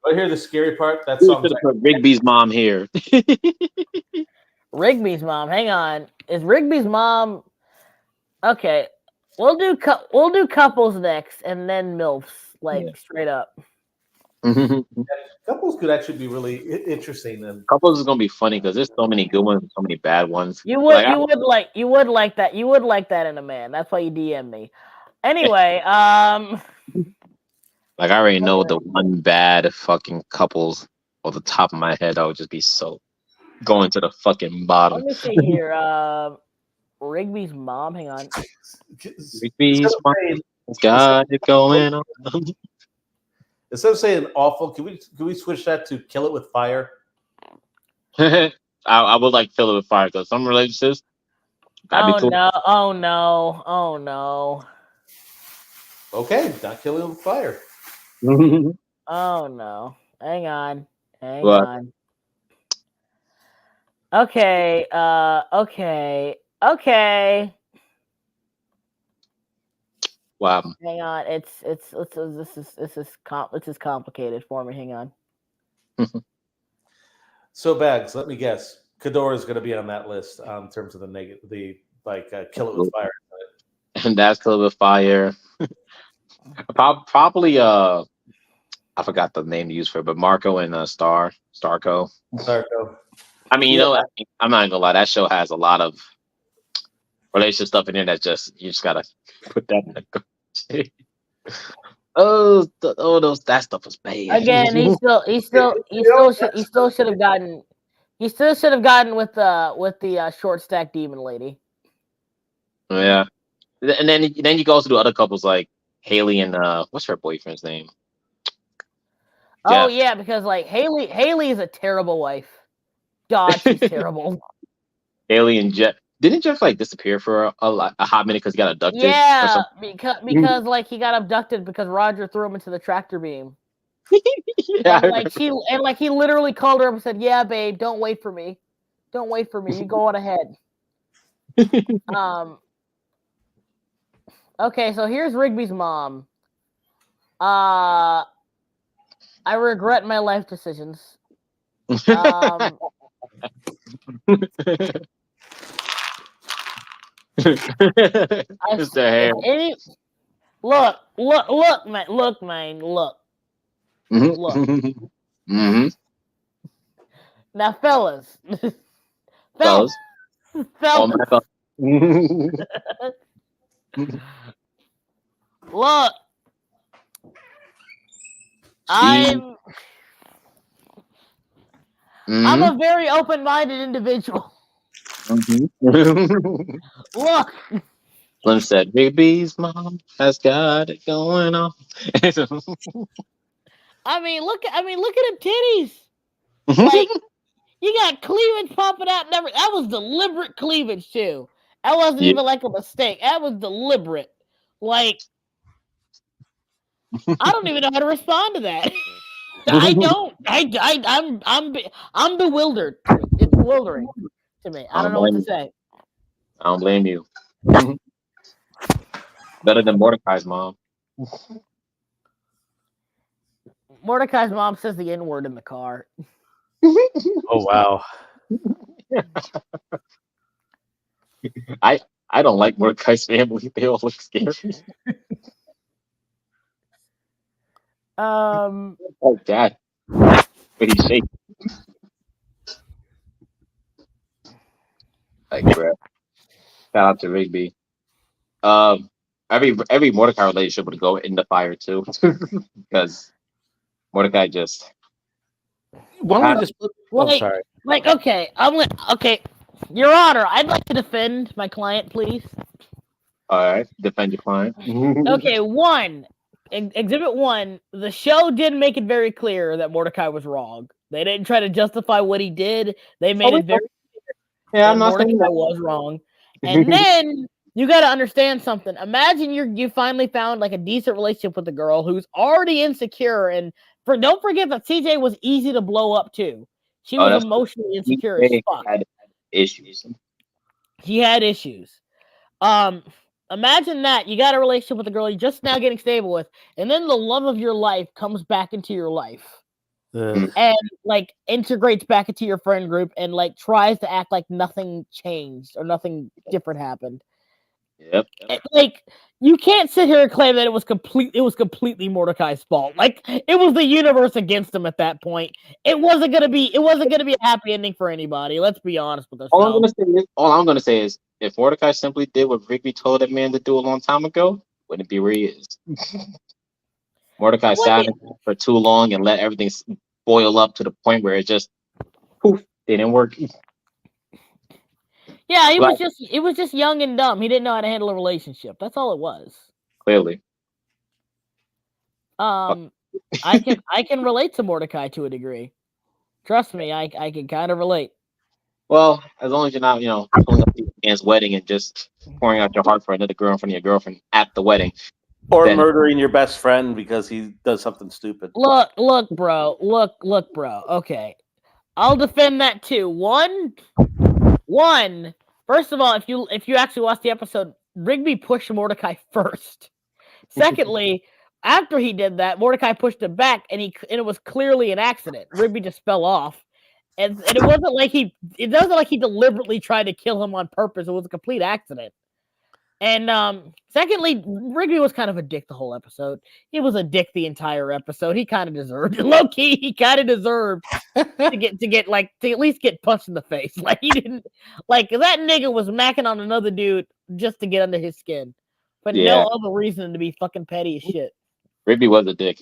I hear the scary part. That song. Rigby's mom here. Rigby's mom. Hang on. Is Rigby's mom? Okay, we'll do couples next, and then MILFs, like straight up. Couples could actually be really interesting. And Couples is gonna be funny because there's so many good ones, and so many bad ones. You would like that. You would like that in a man. That's why you DM me. Anyway, Like I already know the one bad fucking couples off the top of my head. I would just be so going to the fucking bottom. let me see here. Rigby's mom. Hang on. Rigby's mom. Got it going on. Instead of saying awful, can we switch that to kill it with fire? I would like kill it with fire because some relationships. Oh cool. No! Oh no! Oh no! Okay, not killing with fire. Oh no! Hang on! Hang what? on! Okay. Okay. Wow. Hang on. This is complicated for me. Hang on. So Bags, let me guess. Kadora is going to be on that list in terms of kill it with fire. And that's kill it with fire. Probably I forgot the name to use for it, but Marco and Starco. I mean, you know, I'm not gonna lie, that show has a lot of relationship stuff in there that you just gotta put that in the that stuff was bad. Again, he still should have gotten with the short stack demon lady. Yeah, and then you go to the other couples like Haley and what's her boyfriend's name? Oh yeah, because like Haley is a terrible wife. God, she's terrible. Haley and Jeff. Didn't Jeff like disappear for a hot minute because he got abducted? Yeah, because like he got abducted because Roger threw him into the tractor beam. Yeah, and he literally called her up and said, "Yeah, babe, don't wait for me. Don't wait for me. You go on ahead." Okay, so here's Rigby's mom. I regret my life decisions. Look, man, look. Mm-hmm. Now, fellas. Look, I'm a very open-minded individual. Look. Slim said, "Rigby's mom has got it going on." I mean, look at them titties. Like, you got cleavage popping out. That was deliberate cleavage too. That wasn't even like a mistake. That was deliberate. Like, I don't even know how to respond to that. I don't. I'm bewildered. It's bewildering to me. I don't know what to say. I don't blame you. Better than Mordecai's mom. Mordecai's mom says the N-word in the car. Oh wow. I don't like Mordecai's family. They all look scary. Oh God. But he's shaking. Like crap. Shout out to Rigby. Every Mordecai relationship would go in the fire too, because Mordecai just. Why don't we just? Like, sorry. Like, okay, okay, Your Honor, I'd like to defend my client, please. All right, defend your client. Okay, Exhibit 1, the show did make it very clear that Mordecai was wrong. They didn't try to justify what he did. They made it very clear that Mordecai was wrong. And then you got to understand something. Imagine you finally found like a decent relationship with a girl who's already insecure, and don't forget that CJ was easy to blow up too. She was emotionally insecure as fuck. Had issues. He had issues. Imagine that you got a relationship with a girl you're just now getting stable with, and then the love of your life comes back into your life. And like integrates back into your friend group and like tries to act like nothing changed or nothing different happened. Yep. Like you can't sit here and claim that it was completely Mordecai's fault. Like it was the universe against him at that point. It wasn't gonna be a happy ending for anybody. Let's be honest with ourselves. All I'm gonna say is if Mordecai simply did what Rigby told that man to do a long time ago, wouldn't be where he is. Mordecai sat in for too long and let everything boil up to the point where it just poof, didn't work. Yeah, it was just young and dumb. He didn't know how to handle a relationship. That's all it was. Clearly. I can relate to Mordecai to a degree. Trust me, I can kind of relate. Well, as long as you're not, pulling up to your man's wedding and just pouring out your heart for another girl in front of your girlfriend at the wedding. Or murdering your best friend because he does something stupid. Look, bro. Okay. I'll defend that too. One. First of all, if you actually watch the episode, Rigby pushed Mordecai first. Secondly, after he did that, Mordecai pushed him back, and it was clearly an accident. Rigby just fell off, and it wasn't like he deliberately tried to kill him on purpose. It was a complete accident. And secondly, Rigby was kind of a dick the whole episode. He was a dick the entire episode. He kind of deserved it. Low key, he kind of deserved to at least get punched in the face. Like he didn't that nigga was macking on another dude just to get under his skin, but no other reason to be fucking petty as shit. Rigby was a dick,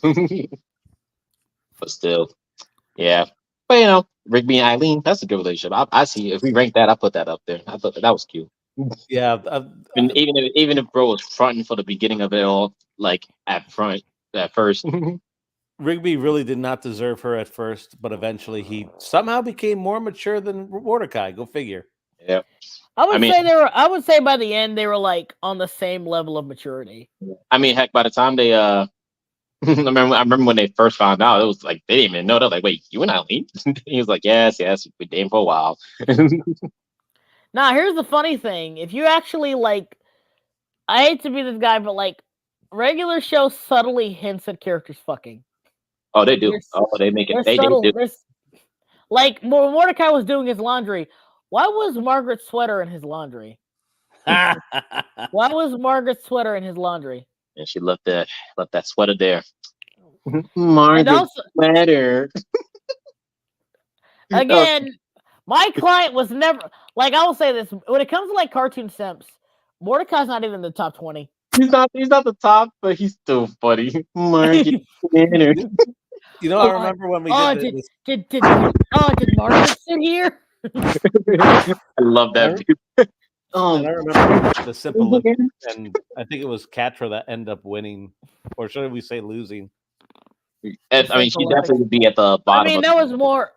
but still, yeah. But Rigby and Eileen, that's a good relationship. I see. If we rank that, I put that up there. I thought that was cute. Yeah, and even if bro was fronting for the beginning of it all, like at first. Rigby really did not deserve her at first, but eventually he somehow became more mature than Mordecai. Go figure. Yeah, I would say by the end they were like on the same level of maturity. I mean, heck, by the time they I remember when they first found out, it was like they didn't even know. They're like, "Wait, you and Eileen?" He was like, "Yes, we dating for a while." Now, here's the funny thing. If you actually I hate to be this guy, but regular shows subtly hints at characters fucking. Oh, they do. They make it. They do. Like when Mordecai was doing his laundry, why was Margaret's sweater in his laundry? Why was Margaret's sweater in his laundry? And she left that sweater there. Margaret's sweater. Again. My client was never I will say this when it comes to cartoon simps, Mordecai's not even in the top 20. He's not the top, but he's still funny. Margaret. I remember when we did Margaret sit here? I love that. I remember the simple look, and I think it was Catra that ended up winning, or should we say losing? I mean, she definitely would be at the bottom. I mean, that was more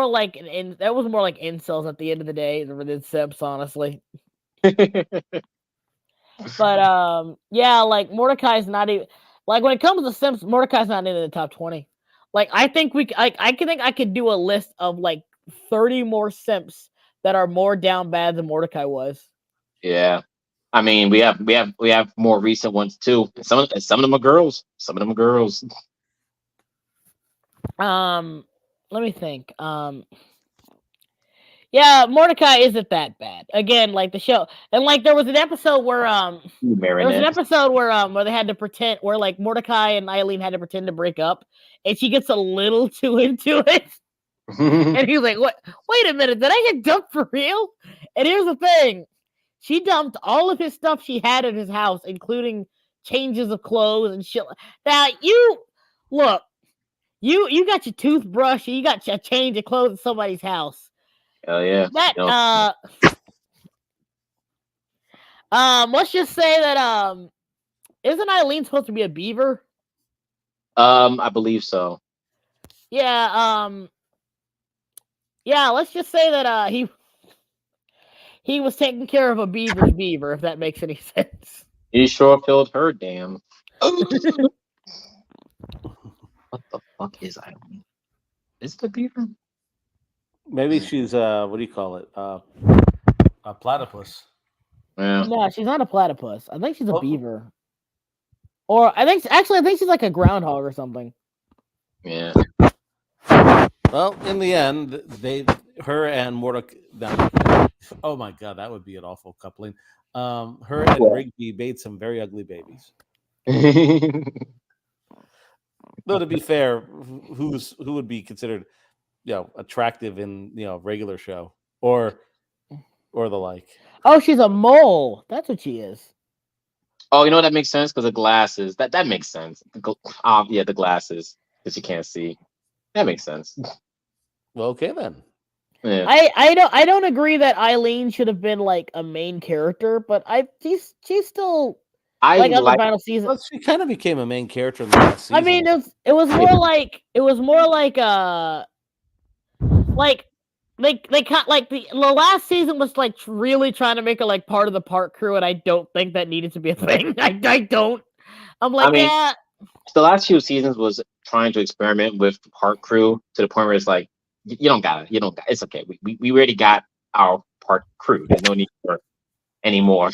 like incels at the end of the day than simps, honestly. But Mordecai's not even when it comes to simps, Mordecai's not in the top 20. I think I could do a list of 30 more simps that are more down bad than Mordecai was. Yeah, I mean, we have more recent ones too. Some of them are girls. Some of them are girls. Let me think. Yeah, Mordecai isn't that bad. Again, the show, and there was an episode where where they had to pretend, where Mordecai and Eileen had to pretend to break up, and she gets a little too into it, and he's like, "What? Wait a minute, did I get dumped for real?" And here's the thing: she dumped all of his stuff she had in his house, including changes of clothes and shit. Now you look. You got your toothbrush, and you got a change of clothes at somebody's house. Hell yeah. That let's just say that isn't Eileen supposed to be a beaver? I believe so. Yeah, yeah, let's just say that he was taking care of a beaver's beaver, if that makes any sense. He sure filled her damn. What the fuck is Eileen? Is it a beaver? Maybe she's what do you call it? A platypus. Yeah. No, she's not a platypus. I think she's a beaver. Or I think she's like a groundhog or something. Yeah. Well, in the end, her and Mordecai. Oh my god, that would be an awful coupling. Her and Rigby made some very ugly babies. Though to be fair, who would be considered, attractive in regular show or the like? Oh, she's a mole. That's what she is. Oh, you know that makes sense because the glasses. That makes sense. The glasses because you can't see. That makes sense. Well, okay then. Yeah. I don't agree that Eileen should have been like a main character, but she's still like on the final season. Well, she kind of became a main character in the last season. I mean, it was more like they cut like the last season was like really trying to make her like part of the park crew, and I don't think that needed to be a thing. I don't. I'm like, yeah. The last few seasons was trying to experiment with the park crew to the point where it's like, you don't got it. It's okay. We already got our park crew. There's no need for any more.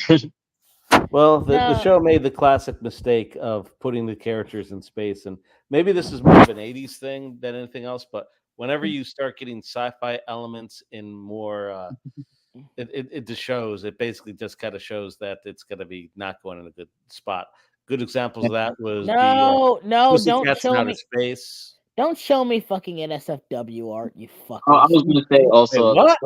Well, the show made the classic mistake of putting the characters in space, and maybe this is more of an 80s thing than anything else, but whenever you start getting sci-fi elements in more it just shows, it basically just kind of shows that it's going to be not going in a good spot. Good examples of that was don't show me space. Don't show me fucking NSFW art, you fuck. I was going to say also. Wait, what?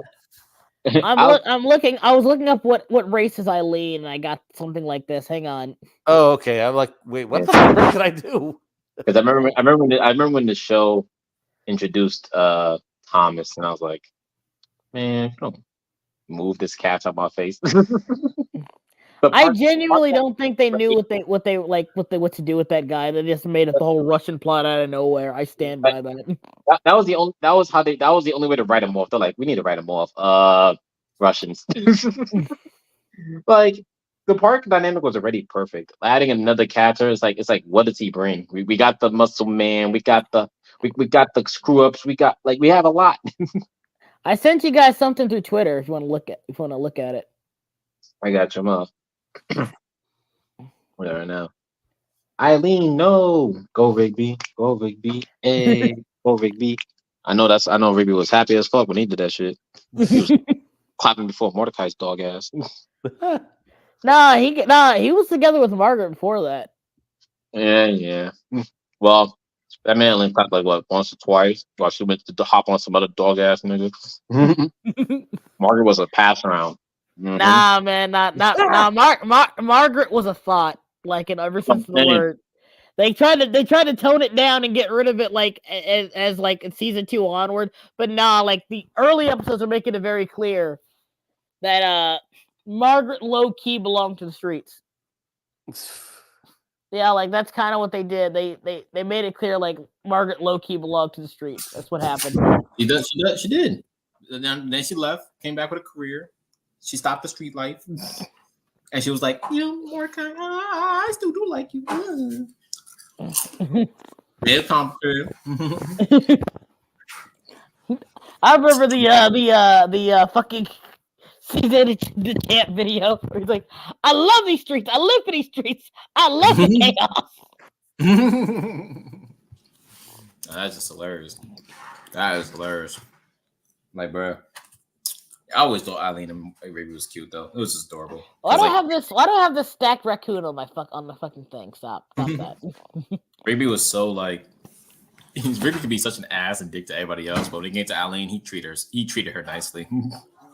I was looking up what race is Eileen, and I got something like this. Hang on. Oh, okay. I'm like, wait, what the fuck did I do? Because I remember when the show introduced Thomas, and I was like, man, don't move this cat out my face. I genuinely don't think they knew what to do with that guy. They just made up the whole Russian plot out of nowhere. I stand by that. That was the only way to write him off. They're like, we need to write him off. Russians. Like the park dynamic was already perfect. Adding another character is like, what does he bring? We got the muscle man, we got the screw ups, we have a lot. I sent you guys something through Twitter if you want to look at it. I got your mouth. Whatever now. Eileen, no. Go Rigby. Go Rigby. Hey, go Rigby. I know Rigby was happy as fuck when he did that shit. He was clapping before Mordecai's dog ass. He was together with Margaret before that. Yeah. Well, that man only clapped like what, once or twice while she went to hop on some other dog ass nigga. Margaret was a pass around. Mm-hmm. Nah, man, Margaret was a thought. Like, ever since the word, they tried to tone it down and get rid of it, like as like in season 2 onward. But nah, like the early episodes are making it very clear that Margaret low key belonged to the streets. Yeah, like that's kind of what they did. They made it clear like Margaret low key belonged to the streets. That's what happened. She did. Then she left, came back with a career. She stopped the street life, and she was like, Mordecai, I still do like you. Very complicated. I remember the fucking season the camp video where he's like, I love these streets. I live for these streets. I love the chaos. That's just hilarious. That is hilarious. Like, bro. I always thought Eileen and Rigby was cute though. It was just adorable. Why do I have this stacked raccoon on my fucking thing? Stop that. Rigby was so like, Rigby could be such an ass and dick to everybody else, but when it came to Eileen, he treated her nicely.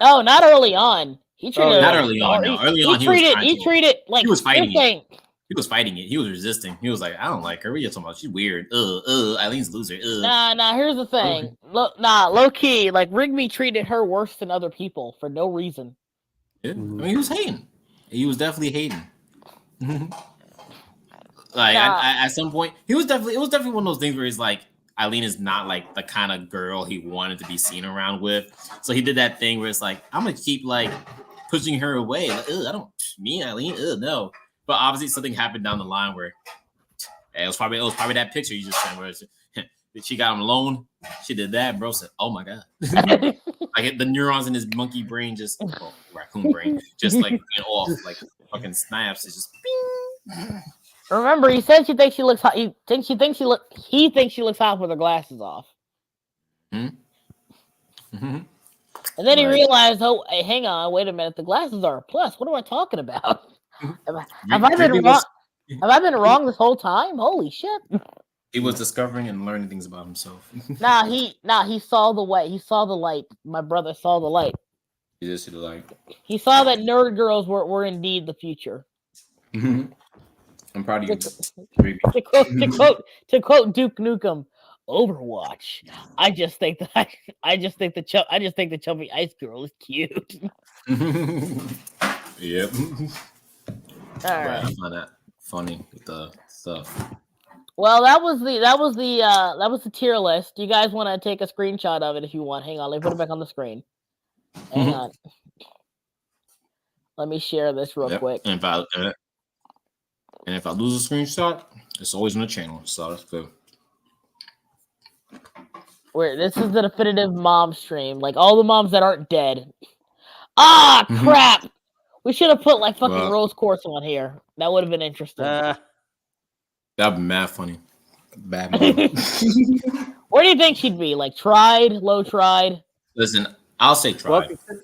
Oh, not early on. He treated her not early on. No, early on he treated like he was fighting. He was fighting it. He was resisting. He was like, I don't like her. What are you talking about? She's weird. Eileen's a loser. Nah. Here's the thing. Low key, like Rigby treated her worse than other people for no reason. Yeah. I mean, he was hating. He was definitely hating. Like at some point, it was definitely one of those things where he's like, Eileen is not like the kind of girl he wanted to be seen around with. So he did that thing where it's like, I'm gonna keep like pushing her away. Like, I don't, me and Eileen, no. But obviously something happened down the line where it was probably that picture you just sent where she got him alone. She did that, bro. Said, "Oh my god!" Like the neurons in his monkey brain just, raccoon brain, just like went off, like fucking snaps. It's just. Bing. Remember, he said she thinks she looks hot. He thinks she looks hot with her glasses off. Mm-hmm. And then he realized, oh, hey, hang on, wait a minute, the glasses are a plus. What am I talking about? Have I been wrong? Have I been wrong this whole time? Holy shit! He was discovering and learning things about himself. He saw the way. He saw the light. My brother saw the light. He did see the light. He saw that nerd girls were indeed the future. Mm-hmm. I'm proud of you. To quote Duke Nukem, Overwatch. I just think the chubby ice girl is cute. Yep. All right. I find that funny with the stuff. Well, that was the tier list. You guys want to take a screenshot of it if you want. Hang on, let me put it back on the screen. Hang on. Let me share this real quick. And if I lose a screenshot, it's always on the channel, so that's good. Where this is the definitive mom stream, like all the moms that aren't dead. Ah, crap! We should have put like fucking Rose Quartz on here. That would have been interesting. That'd be mad funny. Bad mom. Where do you think she'd be? Like tried, low tried? Listen, I'll say tried. Well,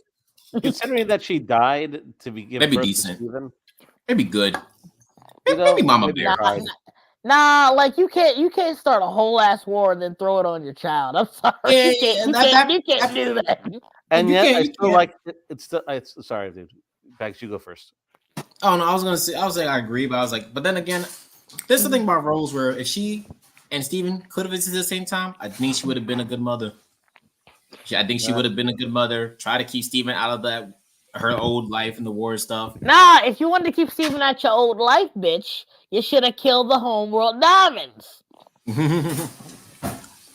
considering that she died to be given maybe birth decent. to Steven, maybe good. Maybe Mama Bear. Nah, like you can't start a whole ass war and then throw it on your child. I'm sorry, you can't do that. And yet, I still like it's still. Sorry, dude. Back, you go first. Oh no, I was saying I agree, but I was like, but then again, there's the thing about Rose where if she and Steven could have existed at the same time, I think she would have been a good mother. I think she would have been a good mother. Try to keep Steven out of her old life and the war stuff. Nah, if you wanted to keep Steven out your old life, bitch, you should have killed the Homeworld Diamonds.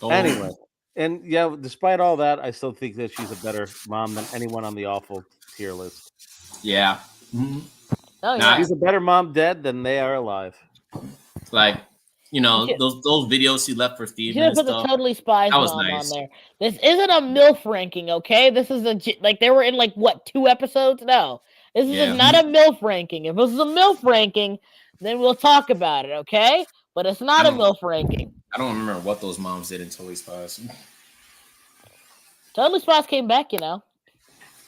Anyway, and yeah, despite all that, I still think that she's a better mom than anyone on the awful tier list. Yeah. Oh yeah. She's a better mom dead than they are alive. Like, those videos she left for Steven. You should have put the Totally Spies mom on there. This isn't a MILF ranking, okay? This is they were in 2 episodes? No. This is not a MILF ranking. If this is a MILF ranking, then we'll talk about it, okay? But it's not a MILF ranking. I don't remember what those moms did in Totally Spies. Totally Spies came back,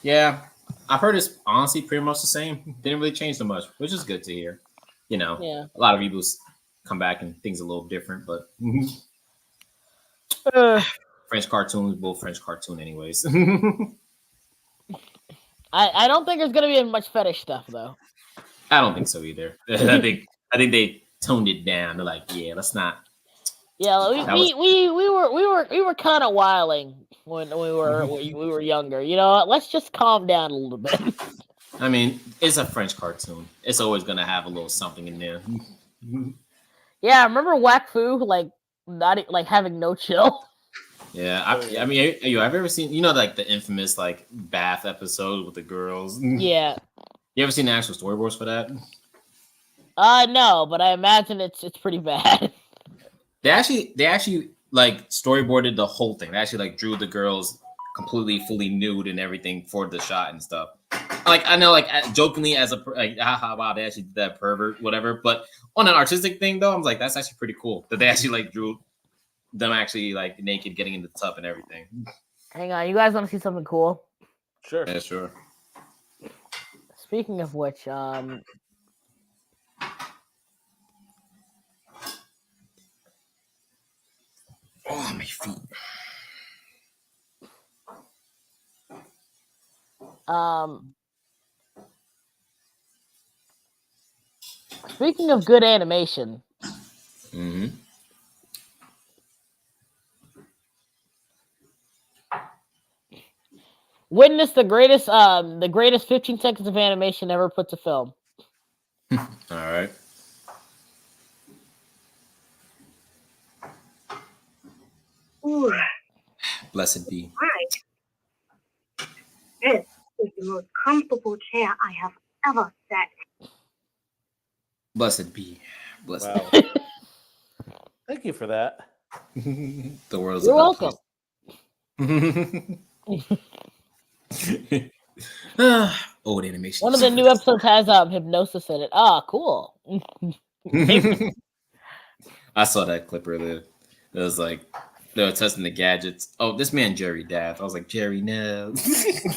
Yeah. I've heard it's honestly pretty much the same. Didn't really change so much, which is good to hear. A lot of people come back and things a little different, but French cartoons, both French cartoon anyways. I don't think there's gonna be much fetish stuff though. I don't think so either. I think they toned it down. They're like, yeah, let's not. Yeah, we were kind of wiling when we were younger. Let's just calm down a little bit. I mean, it's a French cartoon. It's always gonna have a little something in there. Yeah, remember Wakfu not having no chill? Yeah, I mean, have you ever seen the infamous bath episode with the girls? Yeah. You ever seen the actual storyboards for that? No, but I imagine it's pretty bad. They actually storyboarded the whole thing. They actually drew the girls completely fully nude and everything for the shot and stuff. I know jokingly as haha, wow, they actually did that, pervert, whatever. But on an artistic thing though, I'm like, that's actually pretty cool that they actually drew them actually naked getting in the tub and everything. Hang on, you guys want to see something cool? Sure. Yeah, sure. Speaking of which, oh, my feet. Speaking of good animation, Mm-hmm. witness the greatest 15 seconds of animation ever put to film. All right. Ooh, Blessed be. right. This is the most comfortable chair I have ever sat. Blessed be. Blessed. Wow. Thank you for that. Be. The world's You're a welcome. Old animation. One of the new episodes has hypnosis in it. Ah, cool. I saw that clip earlier. It was like they were testing the gadgets. Oh, this man Jerry Dath. I was like, Jerry, no.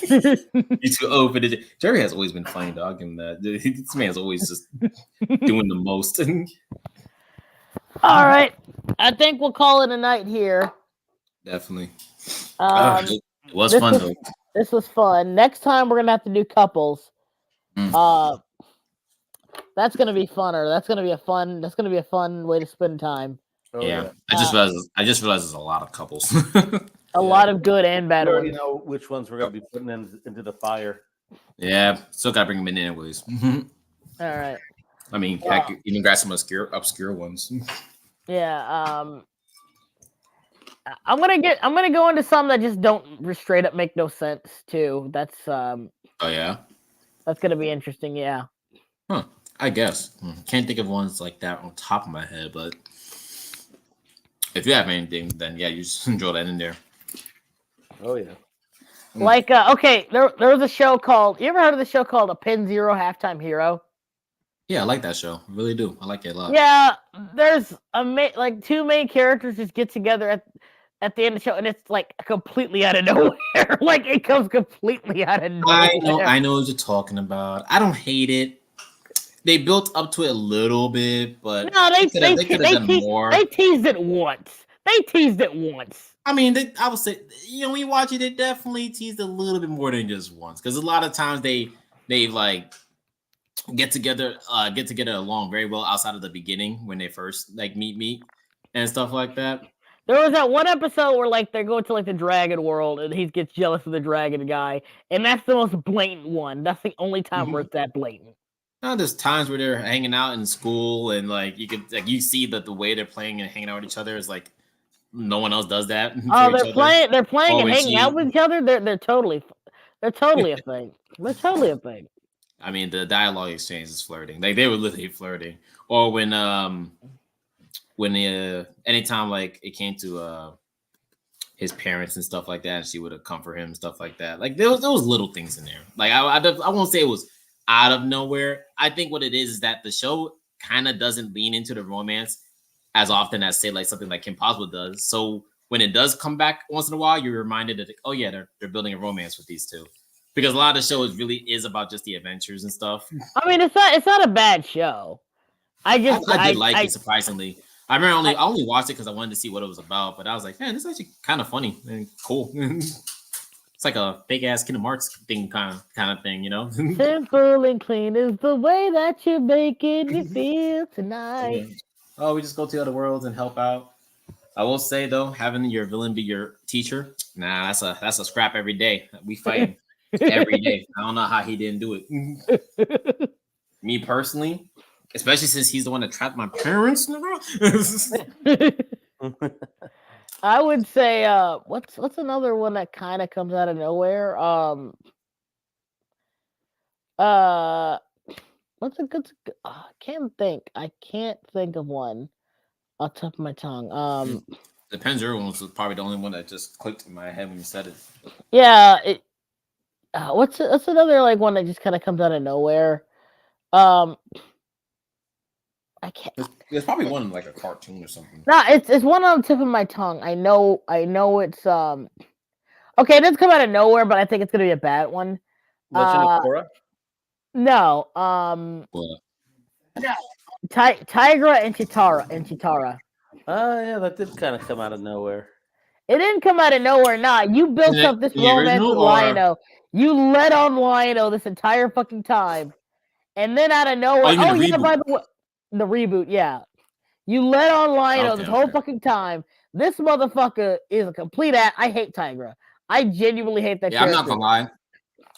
You too old for the Jerry has always been funny, dog. I'll give him that. This man's always just doing the most. All right, I think we'll call it a night here. Definitely. It was fun though. This was fun. Next time we're gonna have to do couples. That's gonna be funner. That's gonna be a fun way to spend time. Yeah. I just realized there's a lot of couples. A lot of good and bad We already ones. know which ones we're gonna be putting into the fire. Yeah, still gotta bring them in anyways. All right. I mean, heck, even grab some obscure ones. Yeah. I'm gonna go into some that just don't straight up make no sense too. That's Oh yeah. That's gonna be interesting. Yeah. Huh. I guess. Can't think of ones like that on top of my head, but if you have anything, then yeah, you just enjoy that in there. Oh yeah. Like okay, there was a show called. You ever heard of the show called A Pin Zero Halftime Hero? Yeah, I like that show. I really do. I like it a lot. Yeah, there's like two main characters just get together at the end of the show, and it's like completely out of nowhere. Like it comes completely out of nowhere. I know what you're talking about. I don't hate it. They built up to it a little bit, but No, they could have done more. They teased it once. I mean, I would say, when you watch it, they definitely teased a little bit more than just once. Because a lot of times they like get together along very well outside of the beginning when they first like meet and stuff like that. There was that one episode where like they're going to like the dragon world and he gets jealous of the dragon guy, and that's the most blatant one. That's the only time where it's that blatant. No, there's times where they're hanging out in school and like you could like you see that the way they're playing and hanging out with each other is like no one else does that. Oh, they're playing and hanging out with each other. They're totally a thing. They're totally a thing. I mean, the dialogue exchange is flirting. Like they were literally flirting. Or when anytime like it came to his parents and stuff like that, and she would have come for him and stuff like that. Like there was little things in there. Like I won't say it was out of nowhere. I think what it is that the show kind of doesn't lean into the romance as often as say like something like Kim Possible does. So when it does come back once in a while, you're reminded that oh yeah, they're building a romance with these two. Because a lot of the show really is about just the adventures and stuff. I mean, it's not a bad show. I did like it surprisingly. I remember I only watched it because I wanted to see what it was about, but I was like, man, this is actually kind of funny and cool. It's like a fake ass Kingdom Hearts thing kind of thing, you know? Simple and clean is the way that you're making me feel tonight. Yeah. Oh, we just go to other worlds and help out. I will say though, having your villain be your teacher, nah, that's a scrap every day. We fight every day. I don't know how he didn't do it. Me personally, especially since he's the one that trapped my parents in the room. I would say, what's another one that kind of comes out of nowhere? What's a good? I can't think of one off the top of my tongue. The Panzer one was probably the only one that just clicked in my head when you said it. Yeah. What's another like one that just kind of comes out of nowhere? I can't. There's probably one like a cartoon or something. No, it's one on the tip of my tongue. I know it's okay, it doesn't come out of nowhere, but I think it's gonna be a bad one. Legend of Korra? No. Tigra and Chitara. Oh yeah, that did kind of come out of nowhere. It didn't come out of nowhere. Nah, you built up this romance with Lion-O. You led on Lion-O this entire fucking time. And then out of nowhere, by the way, The reboot, yeah. You let on Lion-O Okay, this whole okay. fucking time. This motherfucker is a complete ass. I hate Tigra. I genuinely hate that Yeah, I'm character. not gonna lie.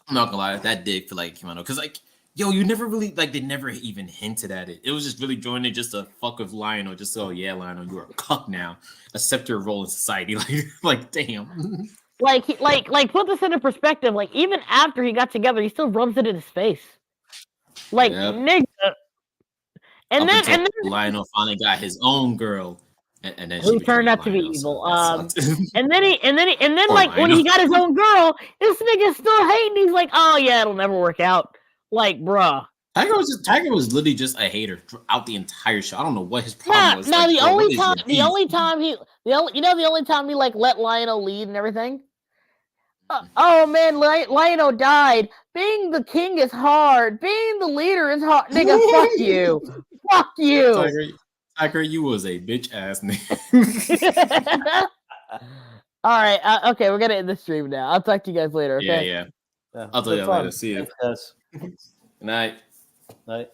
I'm not gonna lie. That did feel like Kimono because like, yo, you never really like they never even hinted at it. It was just really joining it just to fuck with Lionel. Just so yeah, Lionel, you're a cuck now. Accept your role in society. Like damn. Like put this into perspective. Like even after he got together, he still rubs it in his face. Like Yep. nigga. And Up then until and then Lionel finally got his own girl, and then who she turned became out to be Lionel, so evil. that sucked. And then Poor like when Lionel. he got his own girl, this nigga's still hating. He's like, oh yeah, it'll never work out. Like, bruh. Tiger was literally just a hater throughout the entire show. I don't know what his problem was. No, Like, the bro, what only is your time beef? the only time he like let Lionel lead and everything. Oh man, Lionel died. Being the king is hard. Being the leader is hard. Nigga, fuck you. Fuck you. Tiger, you was a bitch ass nigga. All right. Okay, we're gonna end the stream now. I'll talk to you guys later. Okay. Yeah. I'll tell you That's later. fun. See you. Yes. Good night. Night.